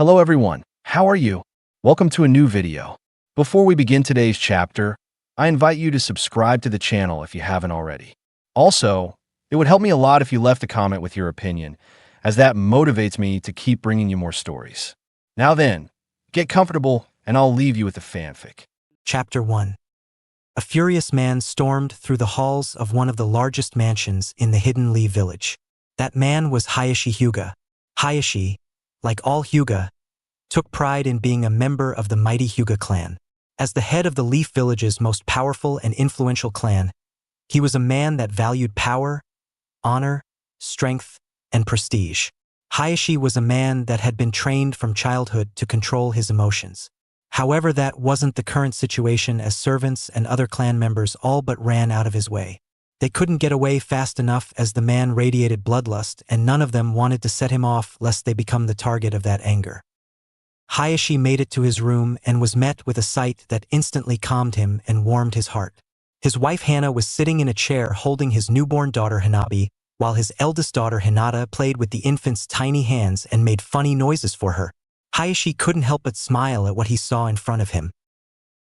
Hello everyone, how are you? Welcome to a new video. Before we begin today's chapter, I invite you to subscribe to the channel if you haven't already. Also, it would help me a lot if you left a comment with your opinion, as that motivates me to keep bringing you more stories. Now then, get comfortable and I'll leave you with the fanfic. Chapter 1. A furious man stormed through the halls of one of the largest mansions in the hidden Lee village. That man was Hayashi Hyuga. Hayashi, like all Hyuga, took pride in being a member of the mighty Hyuga clan. As the head of the Leaf Village's most powerful and influential clan, he was a man that valued power, honor, strength, and prestige. Hayashi was a man that had been trained from childhood to control his emotions. However, that wasn't the current situation, as servants and other clan members all but ran out of his way. They couldn't get away fast enough, as the man radiated bloodlust, and none of them wanted to set him off lest they become the target of that anger. Hayashi made it to his room and was met with a sight that instantly calmed him and warmed his heart. His wife Hana was sitting in a chair holding his newborn daughter Hanabi, while his eldest daughter Hinata played with the infant's tiny hands and made funny noises for her. Hayashi couldn't help but smile at what he saw in front of him.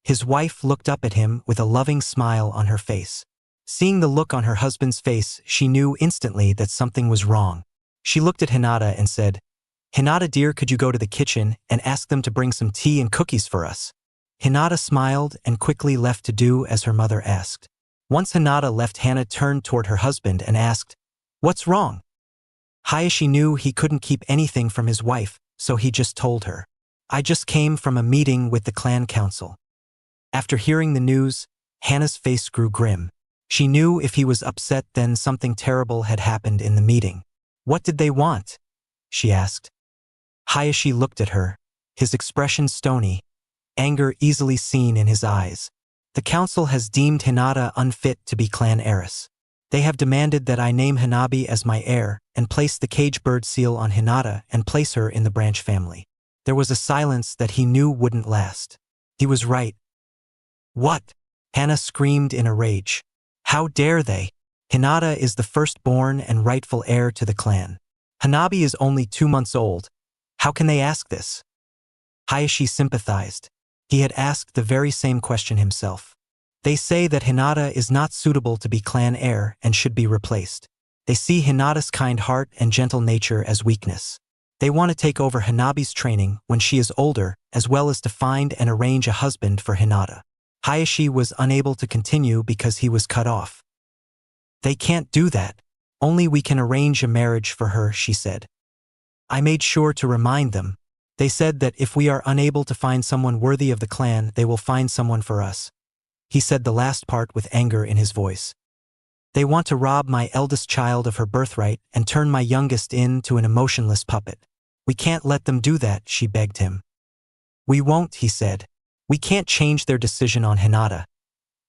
His wife looked up at him with a loving smile on her face. Seeing the look on her husband's face, she knew instantly that something was wrong. She looked at Hinata and said, "Hinata dear, could you go to the kitchen and ask them to bring some tea and cookies for us?" Hinata smiled and quickly left to do as her mother asked. Once Hinata left, Hana turned toward her husband and asked, "What's wrong?" Hayashi knew he couldn't keep anything from his wife, so he just told her, "I just came from a meeting with the clan council." After hearing the news, Hana's face grew grim. She knew if he was upset, then something terrible had happened in the meeting. "What did they want?" she asked. Hayashi looked at her, his expression stony, anger easily seen in his eyes. "The council has deemed Hinata unfit to be clan heiress. They have demanded that I name Hanabi as my heir and place the cage bird seal on Hinata and place her in the branch family." There was a silence that he knew wouldn't last. He was right. "What?" Hana screamed in a rage. "How dare they? Hinata is the firstborn and rightful heir to the clan. Hanabi is only 2 months old. How can they ask this?" Hayashi sympathized. He had asked the very same question himself. "They say that Hinata is not suitable to be clan heir and should be replaced. They see Hinata's kind heart and gentle nature as weakness. They want to take over Hanabi's training when she is older, as well as to find and arrange a husband for Hinata." Hayashi was unable to continue because he was cut off. "They can't do that. Only we can arrange a marriage for her," she said. "I made sure to remind them. They said that if we are unable to find someone worthy of the clan, they will find someone for us." He said the last part with anger in his voice. "They want to rob my eldest child of her birthright and turn my youngest into an emotionless puppet. We can't let them do that," she begged him. "We won't," he said. "We can't change their decision on Hinata.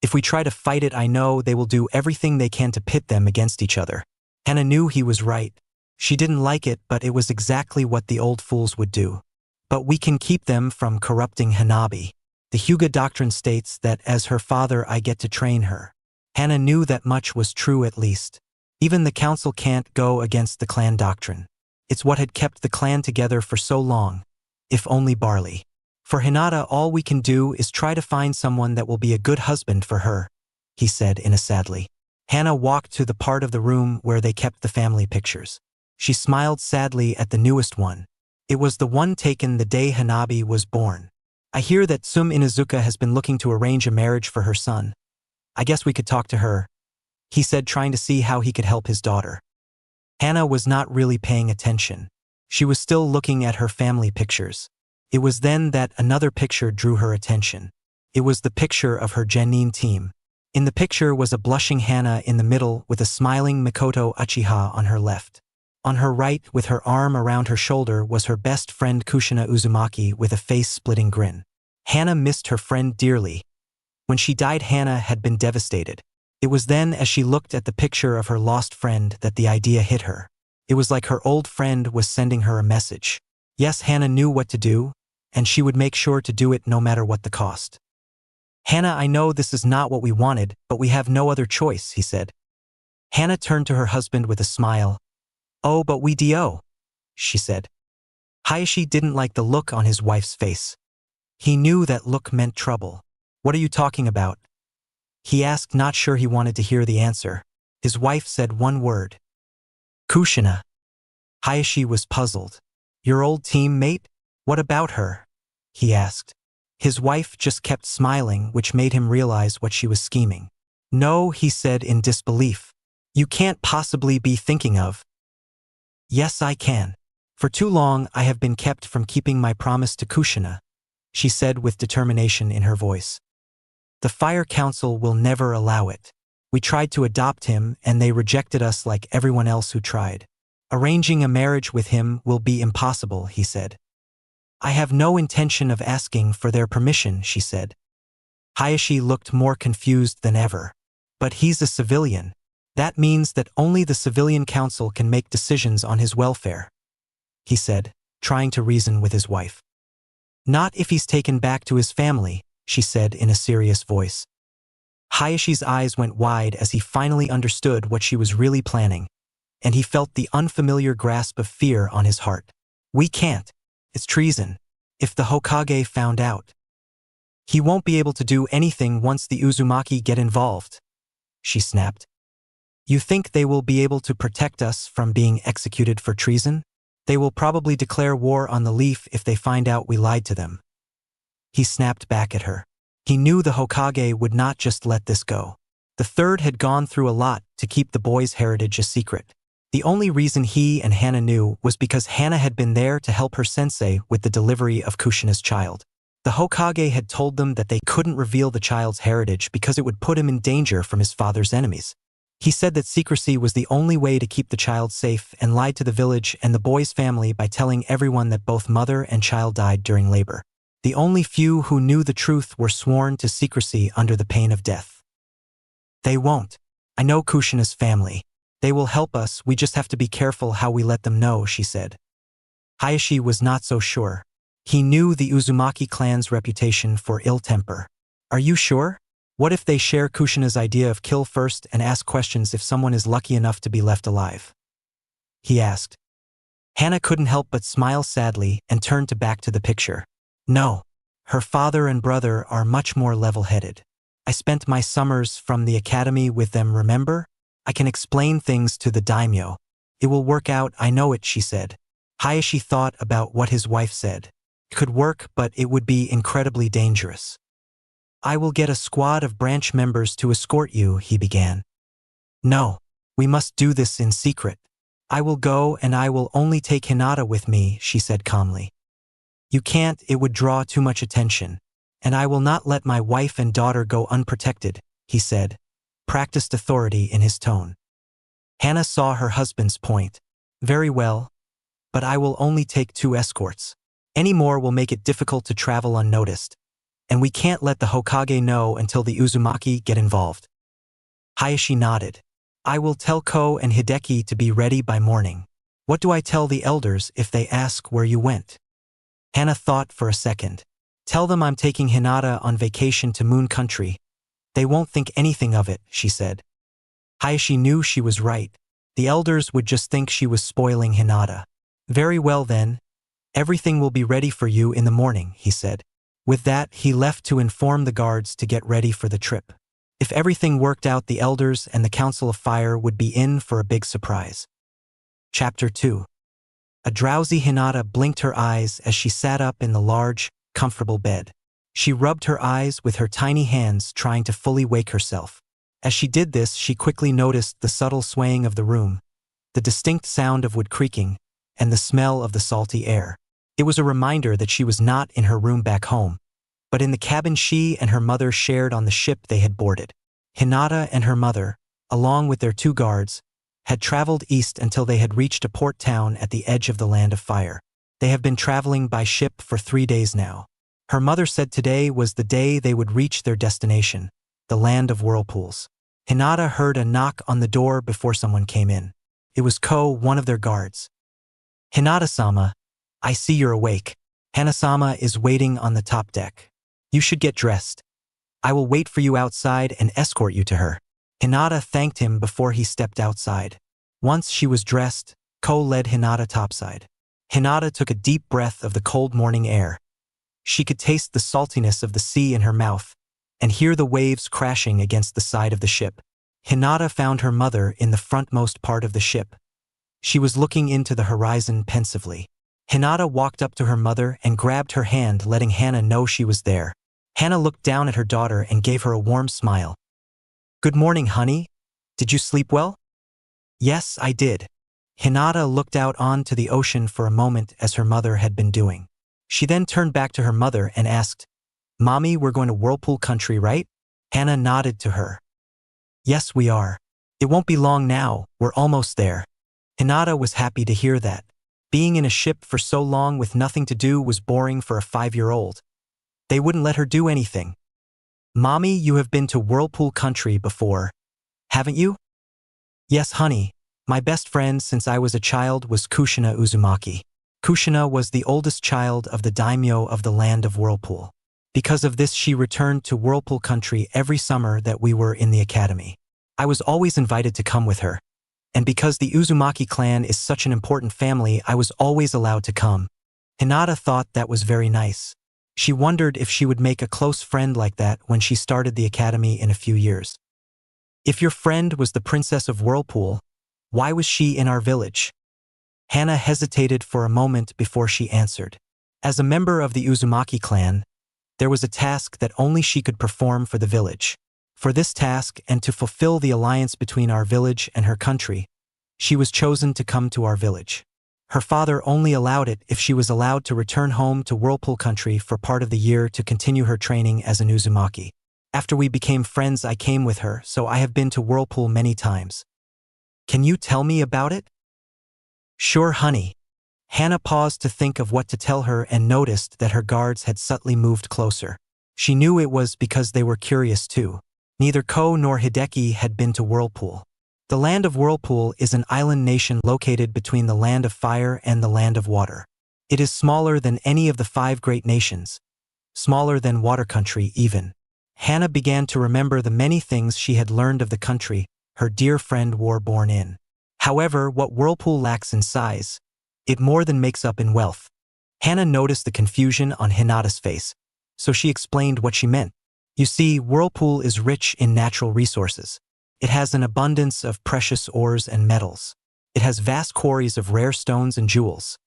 If we try to fight it, I know they will do everything they can to pit them against each other." Hana knew he was right. She didn't like it, but it was exactly what the old fools would do. "But we can keep them from corrupting Hanabi. The Hyuga doctrine states that as her father I get to train her." Hana knew that much was true at least. Even the council can't go against the clan doctrine. It's what had kept the clan together for so long, if only barley. "For Hinata, all we can do is try to find someone that will be a good husband for her," he said sadly. Hana walked to the part of the room where they kept the family pictures. She smiled sadly at the newest one. It was the one taken the day Hanabi was born. "I hear that Sum Inuzuka has been looking to arrange a marriage for her son. I guess we could talk to her," he said, trying to see how he could help his daughter. Hana was not really paying attention. She was still looking at her family pictures. It was then that another picture drew her attention. It was the picture of her Genin team. In the picture was a blushing Hana in the middle with a smiling Mikoto Uchiha on her left. On her right, with her arm around her shoulder, was her best friend Kushina Uzumaki with a face-splitting grin. Hana missed her friend dearly. When she died, Hana had been devastated. It was then, as she looked at the picture of her lost friend, that the idea hit her. It was like her old friend was sending her a message. Yes, Hana knew what to do, and she would make sure to do it no matter what the cost. "Hana, I know this is not what we wanted, but we have no other choice," he said. Hana turned to her husband with a smile. "Oh, but we do," she said. Hayashi didn't like the look on his wife's face. He knew that look meant trouble. "What are you talking about?" he asked, not sure he wanted to hear the answer. His wife said one word. "Kushina." Hayashi was puzzled. "Your old teammate? What about her?" he asked. His wife just kept smiling, which made him realize what she was scheming. "No," he said in disbelief. "You can't possibly be thinking of—" "Yes, I can. For too long I have been kept from keeping my promise to Kushina," she said with determination in her voice. "The Fire Council will never allow it. We tried to adopt him and they rejected us like everyone else who tried. Arranging a marriage with him will be impossible," he said. "I have no intention of asking for their permission," she said. Hayashi looked more confused than ever. "But he's a civilian. That means that only the civilian council can make decisions on his welfare," he said, trying to reason with his wife. "Not if he's taken back to his family," she said in a serious voice. Hayashi's eyes went wide as he finally understood what she was really planning, and he felt the unfamiliar grasp of fear on his heart. "We can't. It's treason. If the Hokage found out, he won't be able to do anything once the Uzumaki get involved," she snapped. "You think they will be able to protect us from being executed for treason? They will probably declare war on the Leaf if they find out we lied to them." He snapped back at her. He knew the Hokage would not just let this go. The third had gone through a lot to keep the boy's heritage a secret. The only reason he and Hana knew was because Hana had been there to help her sensei with the delivery of Kushina's child. The Hokage had told them that they couldn't reveal the child's heritage because it would put him in danger from his father's enemies. He said that secrecy was the only way to keep the child safe and lied to the village and the boy's family by telling everyone that both mother and child died during labor. The only few who knew the truth were sworn to secrecy under the pain of death. "They won't. I know Kushina's family. They will help us, we just have to be careful how we let them know," she said. Hayashi was not so sure. He knew the Uzumaki clan's reputation for ill temper. "Are you sure? What if they share Kushina's idea of kill first and ask questions if someone is lucky enough to be left alive?" he asked. Hana couldn't help but smile sadly and turned back to the picture. "No. Her father and brother are much more level-headed. I spent my summers from the academy with them, remember? I can explain things to the daimyo. It will work out, I know it," she said. Hayashi thought about what his wife said. It could work, but it would be incredibly dangerous. "I will get a squad of branch members to escort you," he began. "No. We must do this in secret. I will go and I will only take Hinata with me," she said calmly. "You can't, it would draw too much attention. And I will not let my wife and daughter go unprotected," he said, practiced authority in his tone. Hana saw her husband's point. "Very well. But I will only take 2 escorts. Any more will make it difficult to travel unnoticed. And we can't let the Hokage know until the Uzumaki get involved." Hayashi nodded. "I will tell Ko and Hideki to be ready by morning. What do I tell the elders if they ask where you went?" Hana thought for a second. "Tell them I'm taking Hinata on vacation to Moon Country. They won't think anything of it," she said. Hayashi knew she was right. The elders would just think she was spoiling Hinata. "Very well then. Everything will be ready for you in the morning," he said. With that, he left to inform the guards to get ready for the trip. If everything worked out, the elders and the Council of Fire would be in for a big surprise. Chapter 2. A drowsy Hinata blinked her eyes as she sat up in the large, comfortable bed. She rubbed her eyes with her tiny hands, trying to fully wake herself. As she did this, she quickly noticed the subtle swaying of the room, the distinct sound of wood creaking, and the smell of the salty air. It was a reminder that she was not in her room back home, but in the cabin she and her mother shared on the ship they had boarded. Hinata and her mother, along with their 2 guards, had traveled east until they had reached a port town at the edge of the Land of Fire. They have been traveling by ship for 3 days now. Her mother said today was the day they would reach their destination, the Land of Whirlpools. Hinata heard a knock on the door before someone came in. It was Ko, one of their guards. "Hinata-sama, I see you're awake. Hana-sama is waiting on the top deck. You should get dressed. I will wait for you outside and escort you to her." Hinata thanked him before he stepped outside. Once she was dressed, Ko led Hinata topside. Hinata took a deep breath of the cold morning air. She could taste the saltiness of the sea in her mouth and hear the waves crashing against the side of the ship. Hinata found her mother in the frontmost part of the ship. She was looking into the horizon pensively. Hinata walked up to her mother and grabbed her hand, letting Hana know she was there. Hana looked down at her daughter and gave her a warm smile. "Good morning, honey. Did you sleep well?" "Yes, I did." Hinata looked out onto the ocean for a moment as her mother had been doing. She then turned back to her mother and asked, "Mommy, we're going to Whirlpool Country, right?" Hana nodded to her. "Yes, we are. It won't be long now, we're almost there." Hinata was happy to hear that. Being in a ship for so long with nothing to do was boring for a 5-year-old. They wouldn't let her do anything. "Mommy, you have been to Whirlpool Country before, haven't you?" "Yes, honey. My best friend since I was a child was Kushina Uzumaki." Kushina was the oldest child of the daimyo of the land of Whirlpool. Because of this, she returned to Whirlpool Country every summer that we were in the academy. I was always invited to come with her. And because the Uzumaki clan is such an important family, I was always allowed to come. Hinata thought that was very nice. She wondered if she would make a close friend like that when she started the academy in a few years. "If your friend was the Princess of Whirlpool, why was she in our village?" Hana hesitated for a moment before she answered. As a member of the Uzumaki clan, there was a task that only she could perform for the village. For this task and to fulfill the alliance between our village and her country, she was chosen to come to our village. Her father only allowed it if she was allowed to return home to Whirlpool Country for part of the year to continue her training as an Uzumaki. After we became friends, I came with her, so I have been to Whirlpool many times. Can you tell me about it? Sure, honey. Hana paused to think of what to tell her and noticed that her guards had subtly moved closer. She knew it was because they were curious too. Neither Ko nor Hideki had been to Whirlpool. The land of Whirlpool is an island nation located between the land of fire and the land of water. It is smaller than any of the 5 great nations, smaller than Water Country even. Hana began to remember the many things she had learned of the country her dear friend war born in. However, what Whirlpool lacks in size, it more than makes up in wealth. Hana noticed the confusion on Hinata's face, so she explained what she meant. You see, Whirlpool is rich in natural resources. It has an abundance of precious ores and metals. It has vast quarries of rare stones and jewels.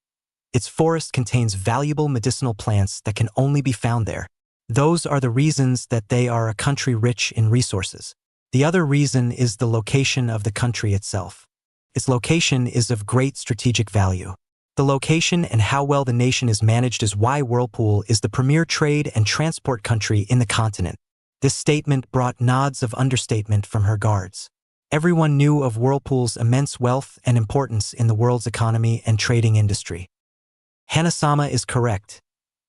Its forest contains valuable medicinal plants that can only be found there. Those are the reasons that they are a country rich in resources. The other reason is the location of the country itself. Its location is of great strategic value. The location and how well the nation is managed is why Whirlpool is the premier trade and transport country in the continent. This statement brought nods of understatement from her guards. Everyone knew of Whirlpool's immense wealth and importance in the world's economy and trading industry. Hanasama is correct.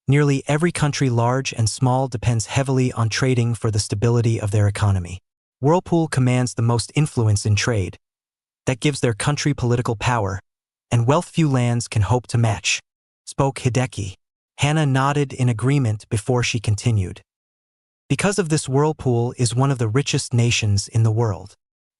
Nearly every country, large and small, depends heavily on trading for the stability of their economy. Whirlpool commands the most influence in trade. That gives their country political power, and wealth few lands can hope to match, spoke Hideki. Hana nodded in agreement before she continued. Because of this, Whirlpool is one of the richest nations in the world.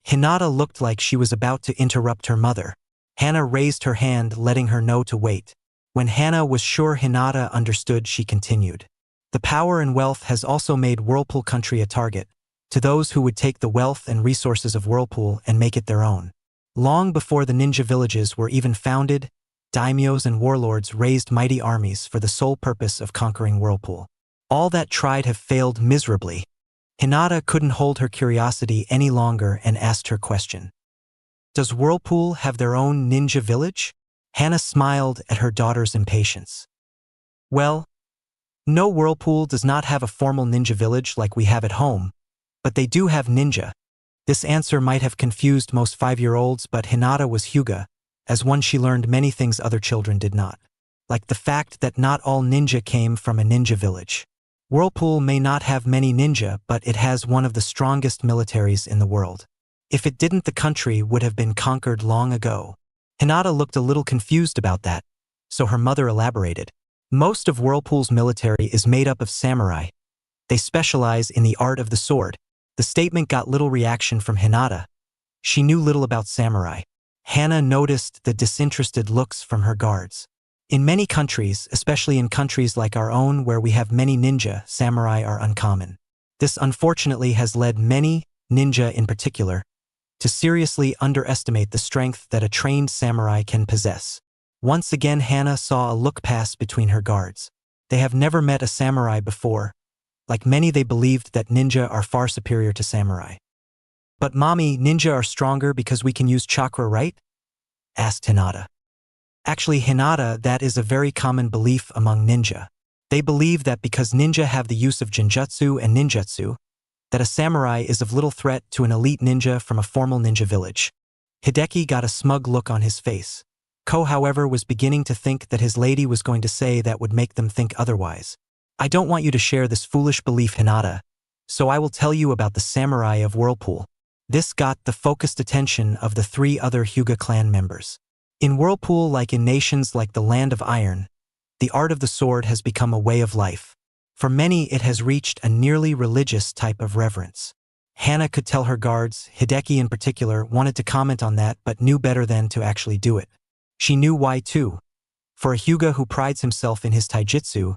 Hinata looked like she was about to interrupt her mother. Hana raised her hand, letting her know to wait. When Hana was sure Hinata understood, she continued. The power and wealth has also made Whirlpool Country a target to those who would take the wealth and resources of Whirlpool and make it their own. Long before the ninja villages were even founded, daimyos and warlords raised mighty armies for the sole purpose of conquering Whirlpool. All that tried have failed miserably. Hinata couldn't hold her curiosity any longer and asked her question. Does Whirlpool have their own ninja village? Hana smiled at her daughter's impatience. Well, no, Whirlpool does not have a formal ninja village like we have at home, but they do have ninja. This answer might have confused most 5-year-olds, but Hinata was Hyuga. As one, she learned many things other children did not, like the fact that not all ninja came from a ninja village. Whirlpool may not have many ninja, but it has one of the strongest militaries in the world. If it didn't, the country would have been conquered long ago. Hinata looked a little confused about that, so her mother elaborated. Most of Whirlpool's military is made up of samurai. They specialize in the art of the sword. The statement got little reaction from Hinata. She knew little about samurai. Hana noticed the disinterested looks from her guards. In many countries, especially in countries like our own where we have many ninja, samurai are uncommon. This unfortunately has led many, ninja in particular, to seriously underestimate the strength that a trained samurai can possess. Once again Hana saw a look pass between her guards. They have never met a samurai before. Like many they believed that ninja are far superior to samurai. But mommy, ninja are stronger because we can use chakra, right? Asked Hinata. Actually Hinata, that is a very common belief among ninja. They believe that because ninja have the use of genjutsu and ninjutsu, that a samurai is of little threat to an elite ninja from a formal ninja village. Hideki got a smug look on his face. Ko, however, was beginning to think that his lady was going to say that would make them think otherwise. I don't want you to share this foolish belief, Hinata, so I will tell you about the samurai of Whirlpool. This got the focused attention of the 3 other Hyuga clan members. In Whirlpool, like in nations like the Land of Iron, the art of the sword has become a way of life. For many, it has reached a nearly religious type of reverence. Hana could tell her guards, Hideki in particular, wanted to comment on that but knew better than to actually do it. She knew why too. For a Hyuga who prides himself in his taijutsu,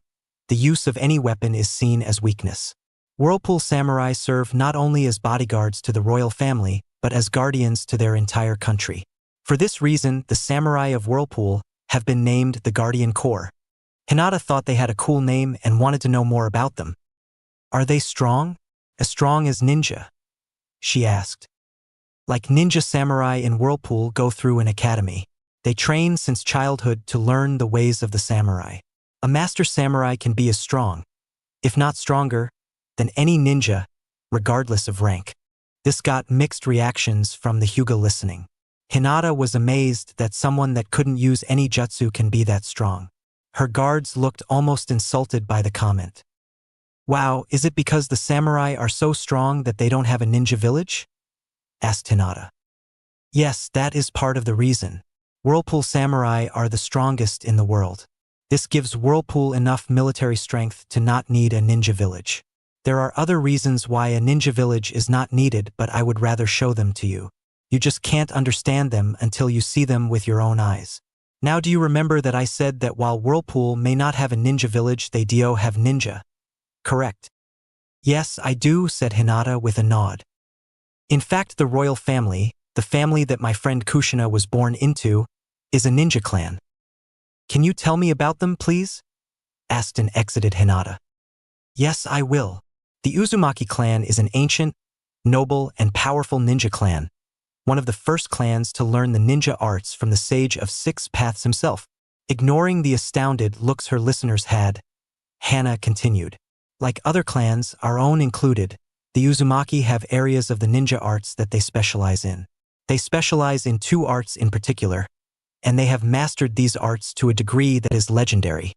the use of any weapon is seen as weakness. Whirlpool samurai serve not only as bodyguards to the royal family, but as guardians to their entire country. For this reason, the samurai of Whirlpool have been named the Guardian Corps. Hinata thought they had a cool name and wanted to know more about them. Are they strong? As strong as ninja? She asked. Like ninja samurai in Whirlpool go through an academy. They train since childhood to learn the ways of the samurai. A master samurai can be as strong, if not stronger, than any ninja, regardless of rank. This got mixed reactions from the Hyuga listening. Hinata was amazed that someone that couldn't use any jutsu can be that strong. Her guards looked almost insulted by the comment. Wow, is it because the samurai are so strong that they don't have a ninja village? Asked Hinata. Yes, that is part of the reason. Whirlpool samurai are the strongest in the world. This gives Whirlpool enough military strength to not need a ninja village. There are other reasons why a ninja village is not needed, but I would rather show them to you. You just can't understand them until you see them with your own eyes. Now do you remember that I said that while Whirlpool may not have a ninja village, they do have ninja? Correct. Yes, I do, said Hinata with a nod. In fact, the royal family, the family that my friend Kushina was born into, is a ninja clan. Can you tell me about them, please? Asked an exited Hinata. Yes, I will. The Uzumaki clan is an ancient, noble, and powerful ninja clan. One of the first clans to learn the ninja arts from the Sage of 6 Paths himself. Ignoring the astounded looks her listeners had, Hana continued. Like other clans, our own included, the Uzumaki have areas of the ninja arts that they specialize in. They specialize in 2 arts in particular, and they have mastered these arts to a degree that is legendary.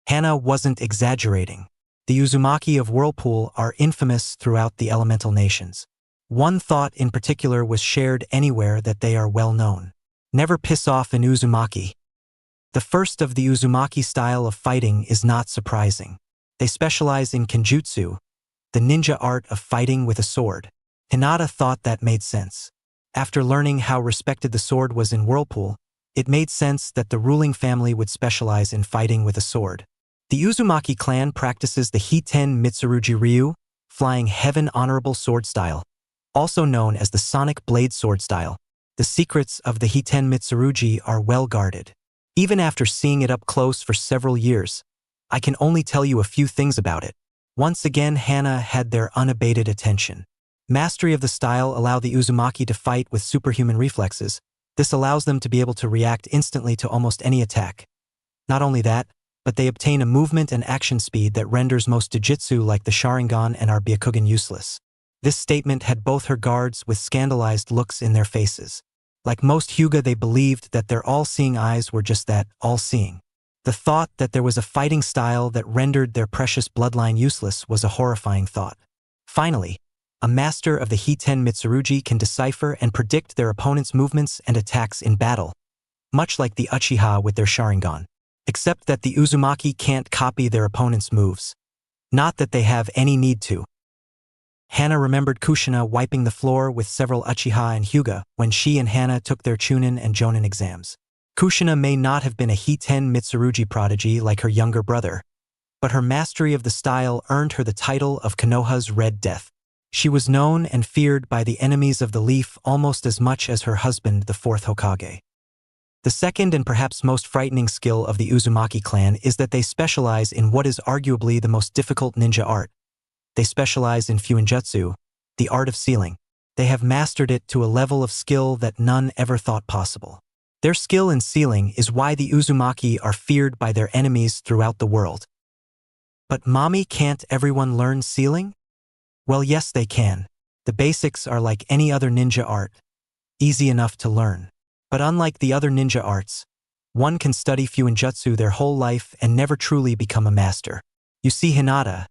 Hana wasn't exaggerating. The Uzumaki of Whirlpool are infamous throughout the elemental nations. One thought in particular was shared anywhere that they are well known. Never piss off an Uzumaki. The first of the Uzumaki style of fighting is not surprising. They specialize in kenjutsu, the ninja art of fighting with a sword. Hinata thought that made sense. After learning how respected the sword was in Whirlpool, it made sense that the ruling family would specialize in fighting with a sword. The Uzumaki clan practices the Hiten Mitsurugi Ryu, flying heaven honorable sword style, also known as the Sonic Blade sword style. The secrets of the Hiten Mitsurugi are well guarded. Even after seeing it up close for several years, I can only tell you a few things about it. Once again, Hana had their unabated attention. Mastery of the style allow the Uzumaki to fight with superhuman reflexes. This allows them to be able to react instantly to almost any attack. Not only that, but they obtain a movement and action speed that renders most Jujutsu like the Sharingan and our Byakugan useless. This statement had both her guards with scandalized looks in their faces. Like most Hyuga, they believed that their all-seeing eyes were just that, all-seeing. The thought that there was a fighting style that rendered their precious bloodline useless was a horrifying thought. Finally, a master of the Hiten Mitsurugi can decipher and predict their opponent's movements and attacks in battle, much like the Uchiha with their Sharingan. Except that the Uzumaki can't copy their opponent's moves. Not that they have any need to. Hana remembered Kushina wiping the floor with several Uchiha and Hyuga when she and Hana took their Chunin and Jonin exams. Kushina may not have been a Hiten Mitsurugi prodigy like her younger brother, but her mastery of the style earned her the title of Konoha's Red Death. She was known and feared by the enemies of the Leaf almost as much as her husband, the fourth Hokage. The second and perhaps most frightening skill of the Uzumaki clan is that they specialize in what is arguably the most difficult ninja art. They specialize in Fuinjutsu, the art of sealing. They have mastered it to a level of skill that none ever thought possible. Their skill in sealing is why the Uzumaki are feared by their enemies throughout the world. But mommy, can't everyone learn sealing? Well, yes, they can. The basics are like any other ninja art, easy enough to learn. But unlike the other ninja arts, one can study Fuinjutsu their whole life and never truly become a master. You see, Hinata,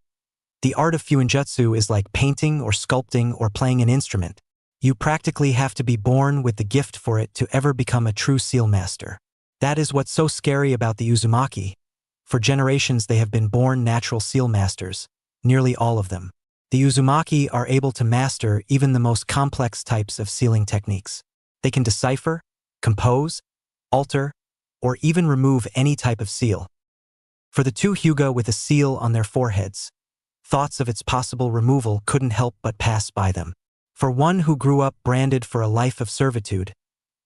the art of Fuinjutsu is like painting or sculpting or playing an instrument. You practically have to be born with the gift for it to ever become a true seal master. That is what's so scary about the Uzumaki. For generations they have been born natural seal masters, nearly all of them. The Uzumaki are able to master even the most complex types of sealing techniques. They can decipher, compose, alter, or even remove any type of seal. For the two Hyuga with a seal on their foreheads, thoughts of its possible removal couldn't help but pass by them. For one who grew up branded for a life of servitude,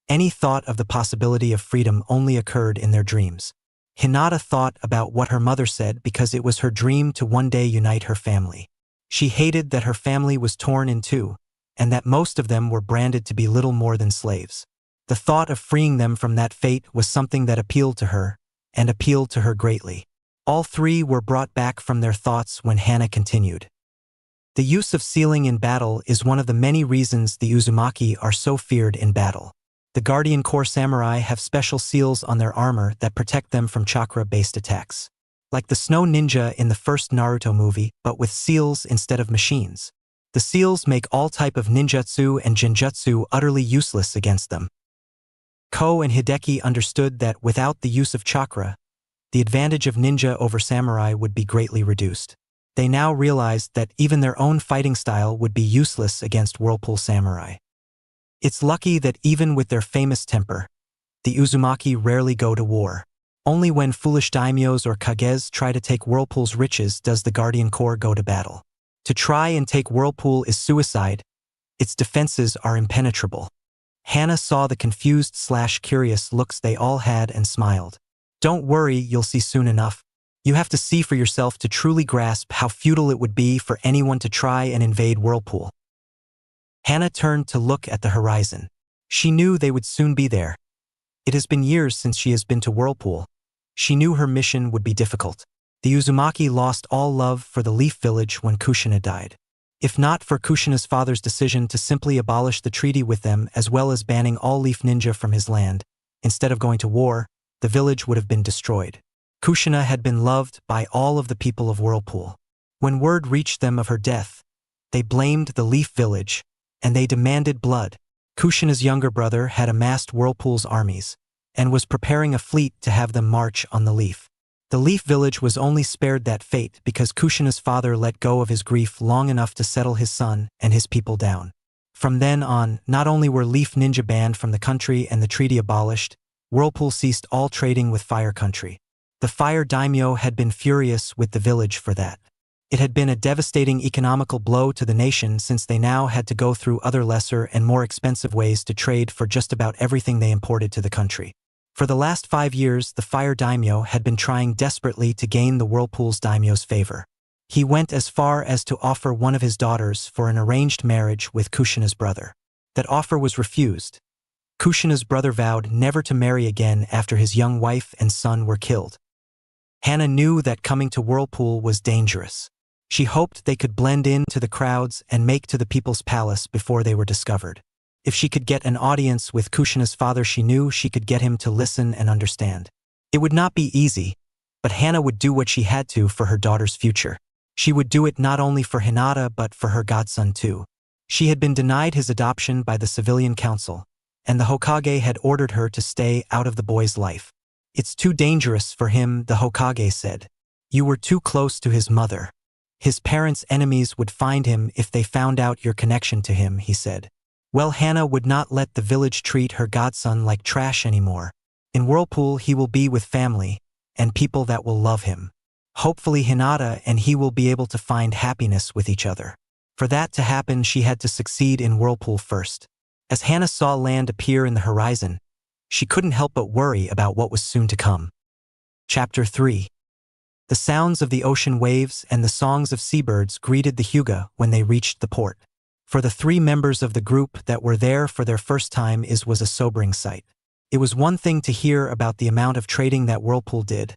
any thought of the possibility of freedom only occurred in their dreams. Hinata thought about what her mother said because it was her dream to one day unite her family. She hated that her family was torn in two, and that most of them were branded to be little more than slaves. The thought of freeing them from that fate was something that appealed to her, and appealed to her greatly. All three were brought back from their thoughts when Hana continued. The use of sealing in battle is one of the many reasons the Uzumaki are so feared in battle. The Guardian Corps samurai have special seals on their armor that protect them from chakra-based attacks. Like the snow ninja in the first Naruto movie, but with seals instead of machines. The seals make all type of ninjutsu and genjutsu utterly useless against them. Ko and Hideki understood that without the use of chakra, the advantage of ninja over samurai would be greatly reduced. They now realized that even their own fighting style would be useless against Whirlpool samurai. It's lucky that even with their famous temper, the Uzumaki rarely go to war. Only when foolish daimyos or kages try to take Whirlpool's riches does the Guardian Corps go to battle. To try and take Whirlpool is suicide. Its defenses are impenetrable. Hana saw the confused/curious looks they all had and smiled. Don't worry, you'll see soon enough. You have to see for yourself to truly grasp how futile it would be for anyone to try and invade Whirlpool. Hana turned to look at the horizon. She knew they would soon be there. It has been years since she has been to Whirlpool. She knew her mission would be difficult. The Uzumaki lost all love for the Leaf Village when Kushina died. If not for Kushina's father's decision to simply abolish the treaty with them as well as banning all Leaf Ninja from his land, instead of going to war, the village would have been destroyed. Kushina had been loved by all of the people of Whirlpool. When word reached them of her death, they blamed the Leaf Village, and they demanded blood. Kushina's younger brother had amassed Whirlpool's armies, and was preparing a fleet to have them march on the Leaf. The Leaf Village was only spared that fate because Kushina's father let go of his grief long enough to settle his son and his people down. From then on, not only were Leaf Ninja banned from the country and the treaty abolished, Whirlpool ceased all trading with Fire Country. The Fire Daimyo had been furious with the village for that. It had been a devastating economical blow to the nation since they now had to go through other lesser and more expensive ways to trade for just about everything they imported to the country. For the last 5 years, the Fire Daimyo had been trying desperately to gain the Whirlpool's daimyo's favor. He went as far as to offer one of his daughters for an arranged marriage with Kushina's brother. That offer was refused. Kushina's brother vowed never to marry again after his young wife and son were killed. Hana knew that coming to Whirlpool was dangerous. She hoped they could blend into the crowds and make to the people's palace before they were discovered. If she could get an audience with Kushina's father, she knew she could get him to listen and understand. It would not be easy, but Hana would do what she had to for her daughter's future. She would do it not only for Hinata but for her godson too. She had been denied his adoption by the civilian council, and the Hokage had ordered her to stay out of the boy's life. It's too dangerous for him, the Hokage said. You were too close to his mother. His parents' enemies would find him if they found out your connection to him, he said. Well, Hana would not let the village treat her godson like trash anymore. In Whirlpool, he will be with family and people that will love him. Hopefully Hinata and he will be able to find happiness with each other. For that to happen, she had to succeed in Whirlpool first. As Hana saw land appear in the horizon, she couldn't help but worry about what was soon to come. Chapter 3. The sounds of the ocean waves and the songs of seabirds greeted the Hyuga when they reached the port. For the 3 members of the group that were there for their first time, it was a sobering sight. It was one thing to hear about the amount of trading that Whirlpool did,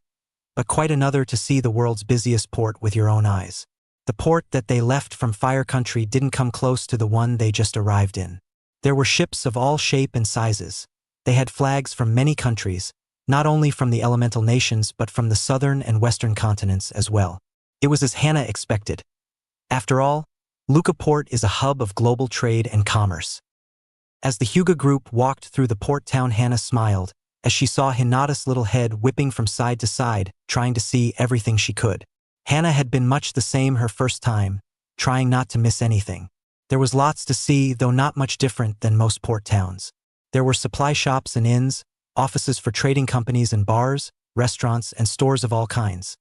but quite another to see the world's busiest port with your own eyes. The port that they left from Fire Country didn't come close to the one they just arrived in. There were ships of all shape and sizes. They had flags from many countries, not only from the elemental nations but from the southern and western continents as well. It was as Hana expected. After all, Luca Port is a hub of global trade and commerce. As the Hyuga group walked through the port town, Hana smiled as she saw Hinata's little head whipping from side to side, trying to see everything she could. Hana had been much the same her first time, trying not to miss anything. There was lots to see, though not much different than most port towns. There were supply shops and inns, offices for trading companies and bars, restaurants and stores of all kinds.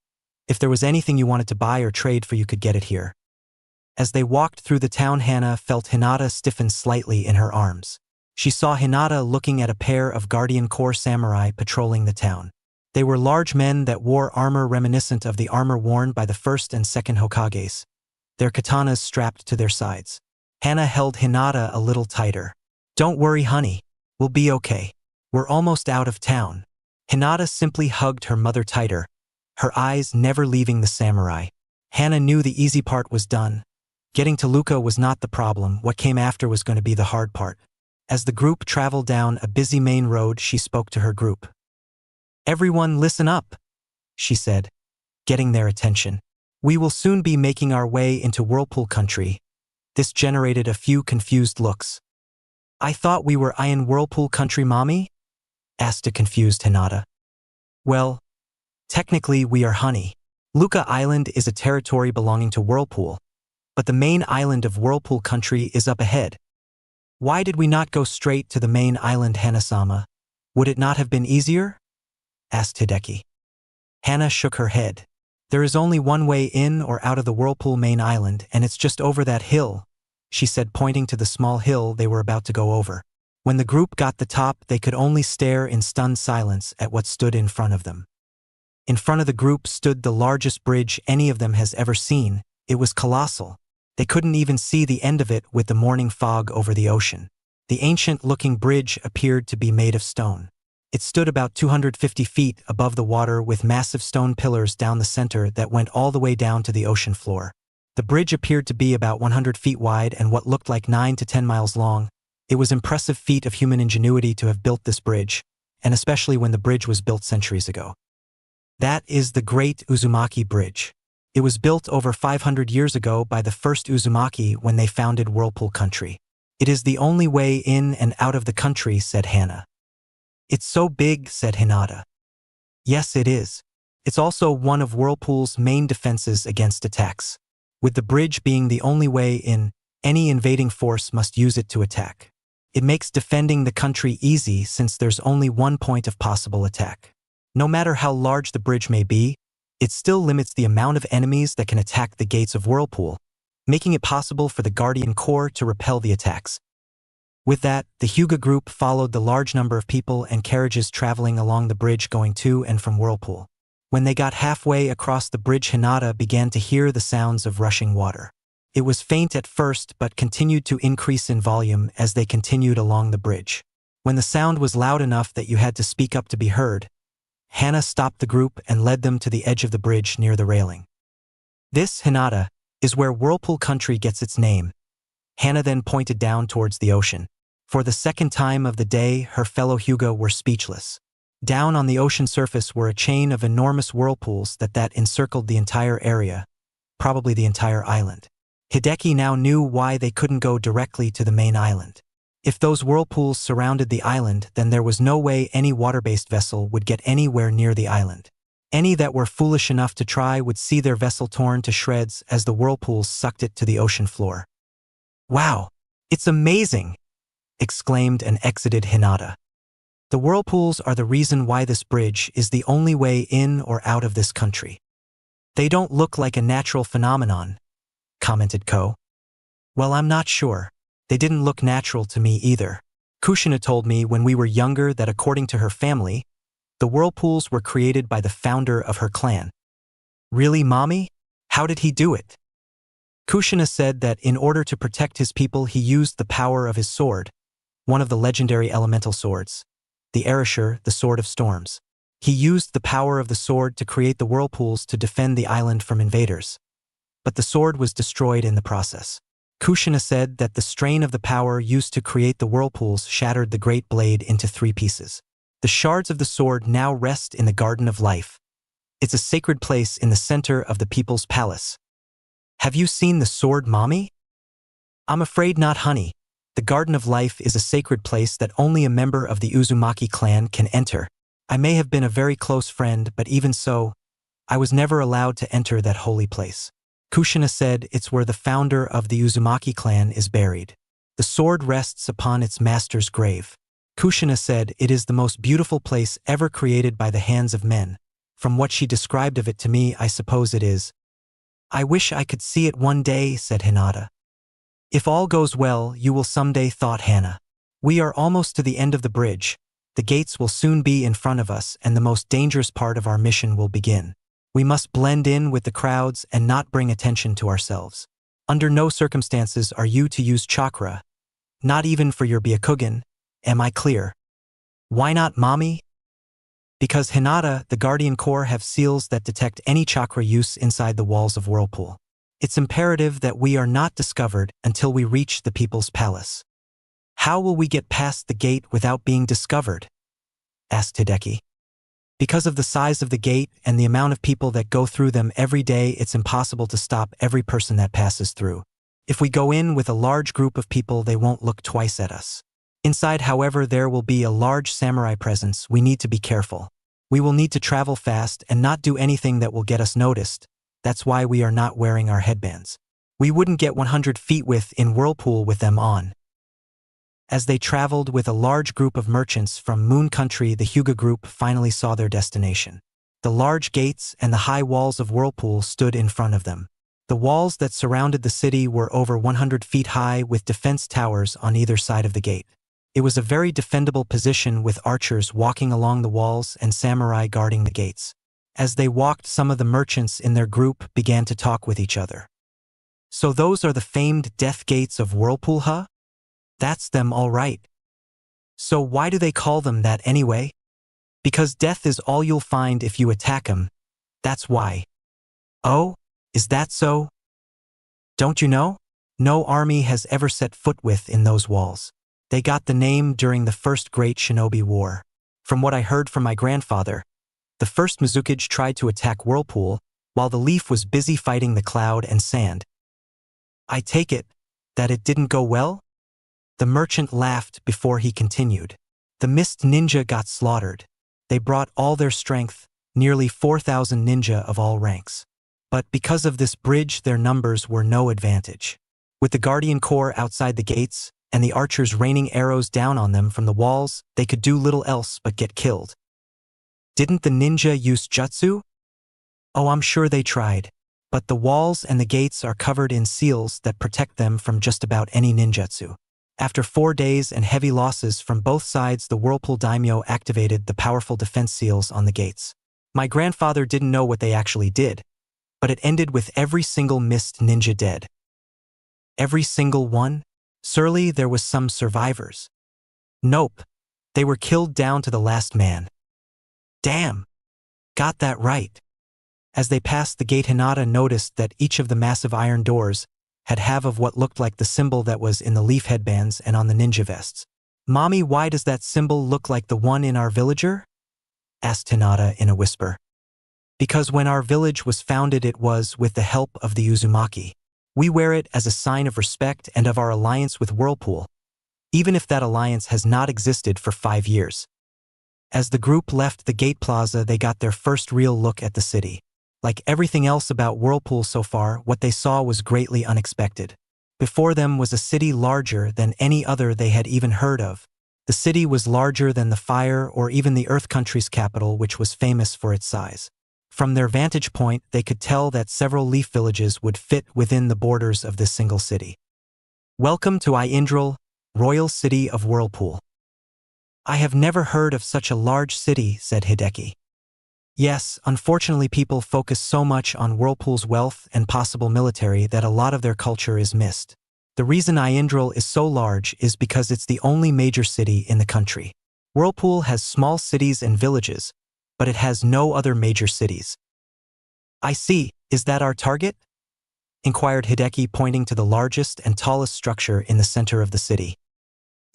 If there was anything you wanted to buy or trade for, you could get it here. As they walked through the town, Hana felt Hinata stiffen slightly in her arms. She saw Hinata looking at a pair of Guardian Corps samurai patrolling the town. They were large men that wore armor reminiscent of the armor worn by the first and second Hokages, their katanas strapped to their sides. Hana held Hinata a little tighter. "Don't worry, honey. We'll be okay. We're almost out of town." Hinata simply hugged her mother tighter, her eyes never leaving the samurai. Hana knew the easy part was done. Getting to Luca was not the problem. What came after was going to be the hard part. As the group traveled down a busy main road, she spoke to her group. "Everyone listen up," she said, getting their attention. "We will soon be making our way into Whirlpool Country." This generated a few confused looks. "I thought we were in Whirlpool Country, mommy?" asked a confused Hinata. "Well, technically we are, honey. Luca Island is a territory belonging to Whirlpool, but the main island of Whirlpool Country is up ahead." "Why did we not go straight to the main island, Hana-sama? Would it not have been easier?" asked Hideki. Hana shook her head. "There is only one way in or out of the Whirlpool main island, and it's just over that hill," she said, pointing to the small hill they were about to go over. When the group got the top, they could only stare in stunned silence at what stood in front of them. In front of the group stood the largest bridge any of them has ever seen. It was colossal. They couldn't even see the end of it with the morning fog over the ocean. The ancient-looking bridge appeared to be made of stone. It stood about 250 feet above the water with massive stone pillars down the center that went all the way down to the ocean floor. The bridge appeared to be about 100 feet wide and what looked like 9 to 10 miles long. It was an impressive feat of human ingenuity to have built this bridge, and especially when the bridge was built centuries ago. That is the Great Uzumaki Bridge. It was built over 500 years ago by the first Uzumaki when they founded Whirlpool Country. "It is the only way in and out of the country," said Hana. "It's so big," said Hinata. "Yes, it is. It's also one of Whirlpool's main defenses against attacks. With the bridge being the only way in, any invading force must use it to attack. It makes defending the country easy since there's only one point of possible attack. No matter how large the bridge may be, it still limits the amount of enemies that can attack the gates of Whirlpool, making it possible for the Guardian Corps to repel the attacks." With that, the Hyuga group followed the large number of people and carriages traveling along the bridge going to and from Whirlpool. When they got halfway across the bridge, Hinata began to hear the sounds of rushing water. It was faint at first but continued to increase in volume as they continued along the bridge. When the sound was loud enough that you had to speak up to be heard, Hana stopped the group and led them to the edge of the bridge near the railing. "This, Hinata, is where Whirlpool Country gets its name." Hana then pointed down towards the ocean. For the second time of the day, her fellow Hyuga were speechless. Down on the ocean surface were a chain of enormous whirlpools that encircled the entire area, probably the entire island. Hideki now knew why they couldn't go directly to the main island. If those whirlpools surrounded the island, then there was no way any water-based vessel would get anywhere near the island. Any that were foolish enough to try would see their vessel torn to shreds as the whirlpools sucked it to the ocean floor. "Wow, it's amazing!" exclaimed and exited Hinata. The whirlpools are the reason why this bridge is the only way in or out of this country. They don't look like a natural phenomenon, commented Ko. Well, I'm not sure. They didn't look natural to me either. Kushina told me when we were younger that according to her family, the whirlpools were created by the founder of her clan. Really, Mommy? How did he do it? Kushina said that in order to protect his people he used the power of his sword, one of the legendary elemental swords, the Heir, the Sword of Storms. He used the power of the sword to create the whirlpools to defend the island from invaders. But the sword was destroyed in the process. Kushina said that the strain of the power used to create the whirlpools shattered the great blade into 3 pieces. The shards of the sword now rest in the Garden of Life. It's a sacred place in the center of the people's palace. Have you seen the sword, Mommy? I'm afraid not, honey. The Garden of Life is a sacred place that only a member of the Uzumaki clan can enter. I may have been a very close friend, but even so, I was never allowed to enter that holy place. Kushina said it's where the founder of the Uzumaki clan is buried. The sword rests upon its master's grave. Kushina said it is the most beautiful place ever created by the hands of men. From what she described of it to me, I suppose it is. I wish I could see it one day, said Hinata. If all goes well, you will someday, thought Hana. We are almost to the end of the bridge. The gates will soon be in front of us and the most dangerous part of our mission will begin. We must blend in with the crowds and not bring attention to ourselves. Under no circumstances are you to use chakra, not even for your Byakugan. Am I clear? Why not, Mommy? Because Hinata, the Guardian Corps, have seals that detect any chakra use inside the walls of Whirlpool. It's imperative that we are not discovered until we reach the People's Palace. How will we get past the gate without being discovered? Asked Hideki. Because of the size of the gate and the amount of people that go through them every day, it's impossible to stop every person that passes through. If we go in with a large group of people, they won't look twice at us. Inside, however, there will be a large samurai presence. We need to be careful. We will need to travel fast and not do anything that will get us noticed. That's why we are not wearing our headbands. We wouldn't get 100 feet width in Whirlpool with them on. As they traveled with a large group of merchants from Moon Country, the Hyuga group finally saw their destination. The large gates and the high walls of Whirlpool stood in front of them. The walls that surrounded the city were over 100 feet high with defense towers on either side of the gate. It was a very defendable position with archers walking along the walls and samurai guarding the gates. As they walked, some of the merchants in their group began to talk with each other. So those are the famed death gates of Whirlpool, huh? That's them, all right. So why do they call them that anyway? Because death is all you'll find if you attack them. That's why. Oh, is that so? Don't you know? No army has ever set foot within those walls. They got the name during the First Great Shinobi War. From what I heard from my grandfather, the first Mizukage tried to attack Whirlpool while the Leaf was busy fighting the cloud and sand. I take it that it didn't go well? The merchant laughed before he continued. The Mist Ninja got slaughtered. They brought all their strength, nearly 4,000 ninja of all ranks. But because of this bridge, their numbers were no advantage. With the Guardian Corps outside the gates, and the archers raining arrows down on them from the walls, they could do little else but get killed. Didn't the ninja use jutsu? Oh, I'm sure they tried. But the walls and the gates are covered in seals that protect them from just about any ninjutsu. After 4 days and heavy losses from both sides, the Whirlpool Daimyo activated the powerful defense seals on the gates. My grandfather didn't know what they actually did, but it ended with every single Mist Ninja dead. Every single one? Surely there was some survivors. Nope. They were killed down to the last man. Damn. Got that right. As they passed the gate, Hinata noticed that each of the massive iron doors had half of what looked like the symbol that was in the leaf headbands and on the ninja vests. Mommy, why does that symbol look like the one in our villager? Asked Hinata in a whisper. Because when our village was founded, it was with the help of the Uzumaki. We wear it as a sign of respect and of our alliance with Whirlpool, even if that alliance has not existed for 5 years. As the group left the gate plaza, they got their first real look at the city. Like everything else about Whirlpool so far, what they saw was greatly unexpected. Before them was a city larger than any other they had even heard of. The city was larger than the Fire or even the Earth country's capital, which was famous for its size. From their vantage point, they could tell that several leaf villages would fit within the borders of this single city. Welcome to Indral, royal city of Whirlpool. I have never heard of such a large city, said Hideki. Yes, unfortunately people focus so much on Whirlpool's wealth and possible military that a lot of their culture is missed. The reason Indral is so large is because it's the only major city in the country. Whirlpool has small cities and villages, but it has no other major cities. I see, is that our target? Inquired Hideki, pointing to the largest and tallest structure in the center of the city.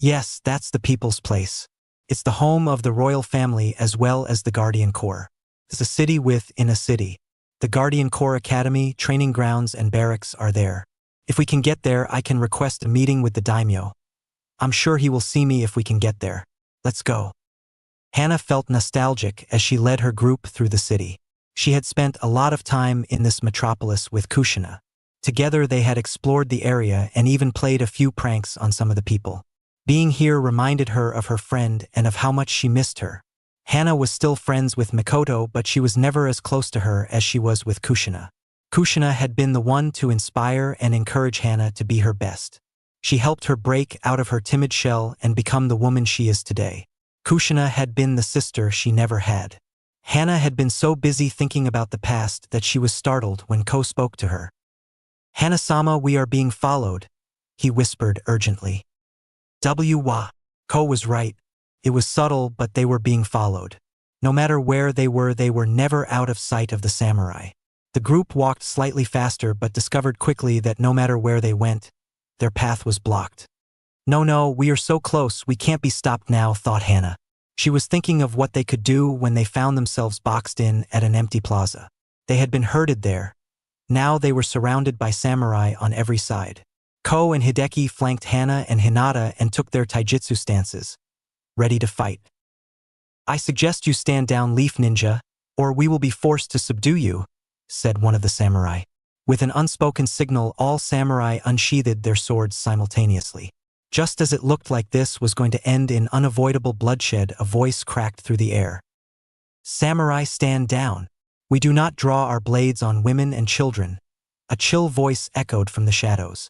Yes, that's the People's Place. It's the home of the royal family as well as the Guardian Corps. It's a city within a city. The Guardian Corps Academy, training grounds, and barracks are there. If we can get there, I can request a meeting with the daimyo. I'm sure he will see me if we can get there. Let's go. Hana felt nostalgic as she led her group through the city. She had spent a lot of time in this metropolis with Kushina. Together they had explored the area and even played a few pranks on some of the people. Being here reminded her of her friend and of how much she missed her. Hana was still friends with Mikoto, but she was never as close to her as she was with Kushina. Kushina had been the one to inspire and encourage Hana to be her best. She helped her break out of her timid shell and become the woman she is today. Kushina had been the sister she never had. Hana had been so busy thinking about the past that she was startled when Ko spoke to her. Hana-sama, we are being followed, he whispered urgently. Wa. Ko was right. It was subtle, but they were being followed. No matter where they were never out of sight of the samurai. The group walked slightly faster but discovered quickly that no matter where they went, their path was blocked. No, we are so close, we can't be stopped now, thought Hana. She was thinking of what they could do when they found themselves boxed in at an empty plaza. They had been herded there. Now they were surrounded by samurai on every side. Ko and Hideki flanked Hana and Hinata and took their taijutsu stances, ready to fight. I suggest you stand down, Leaf Ninja, or we will be forced to subdue you, said one of the samurai. With an unspoken signal, all samurai unsheathed their swords simultaneously. Just as it looked like this was going to end in unavoidable bloodshed, a voice cracked through the air. Samurai, stand down. We do not draw our blades on women and children. A chill voice echoed from the shadows.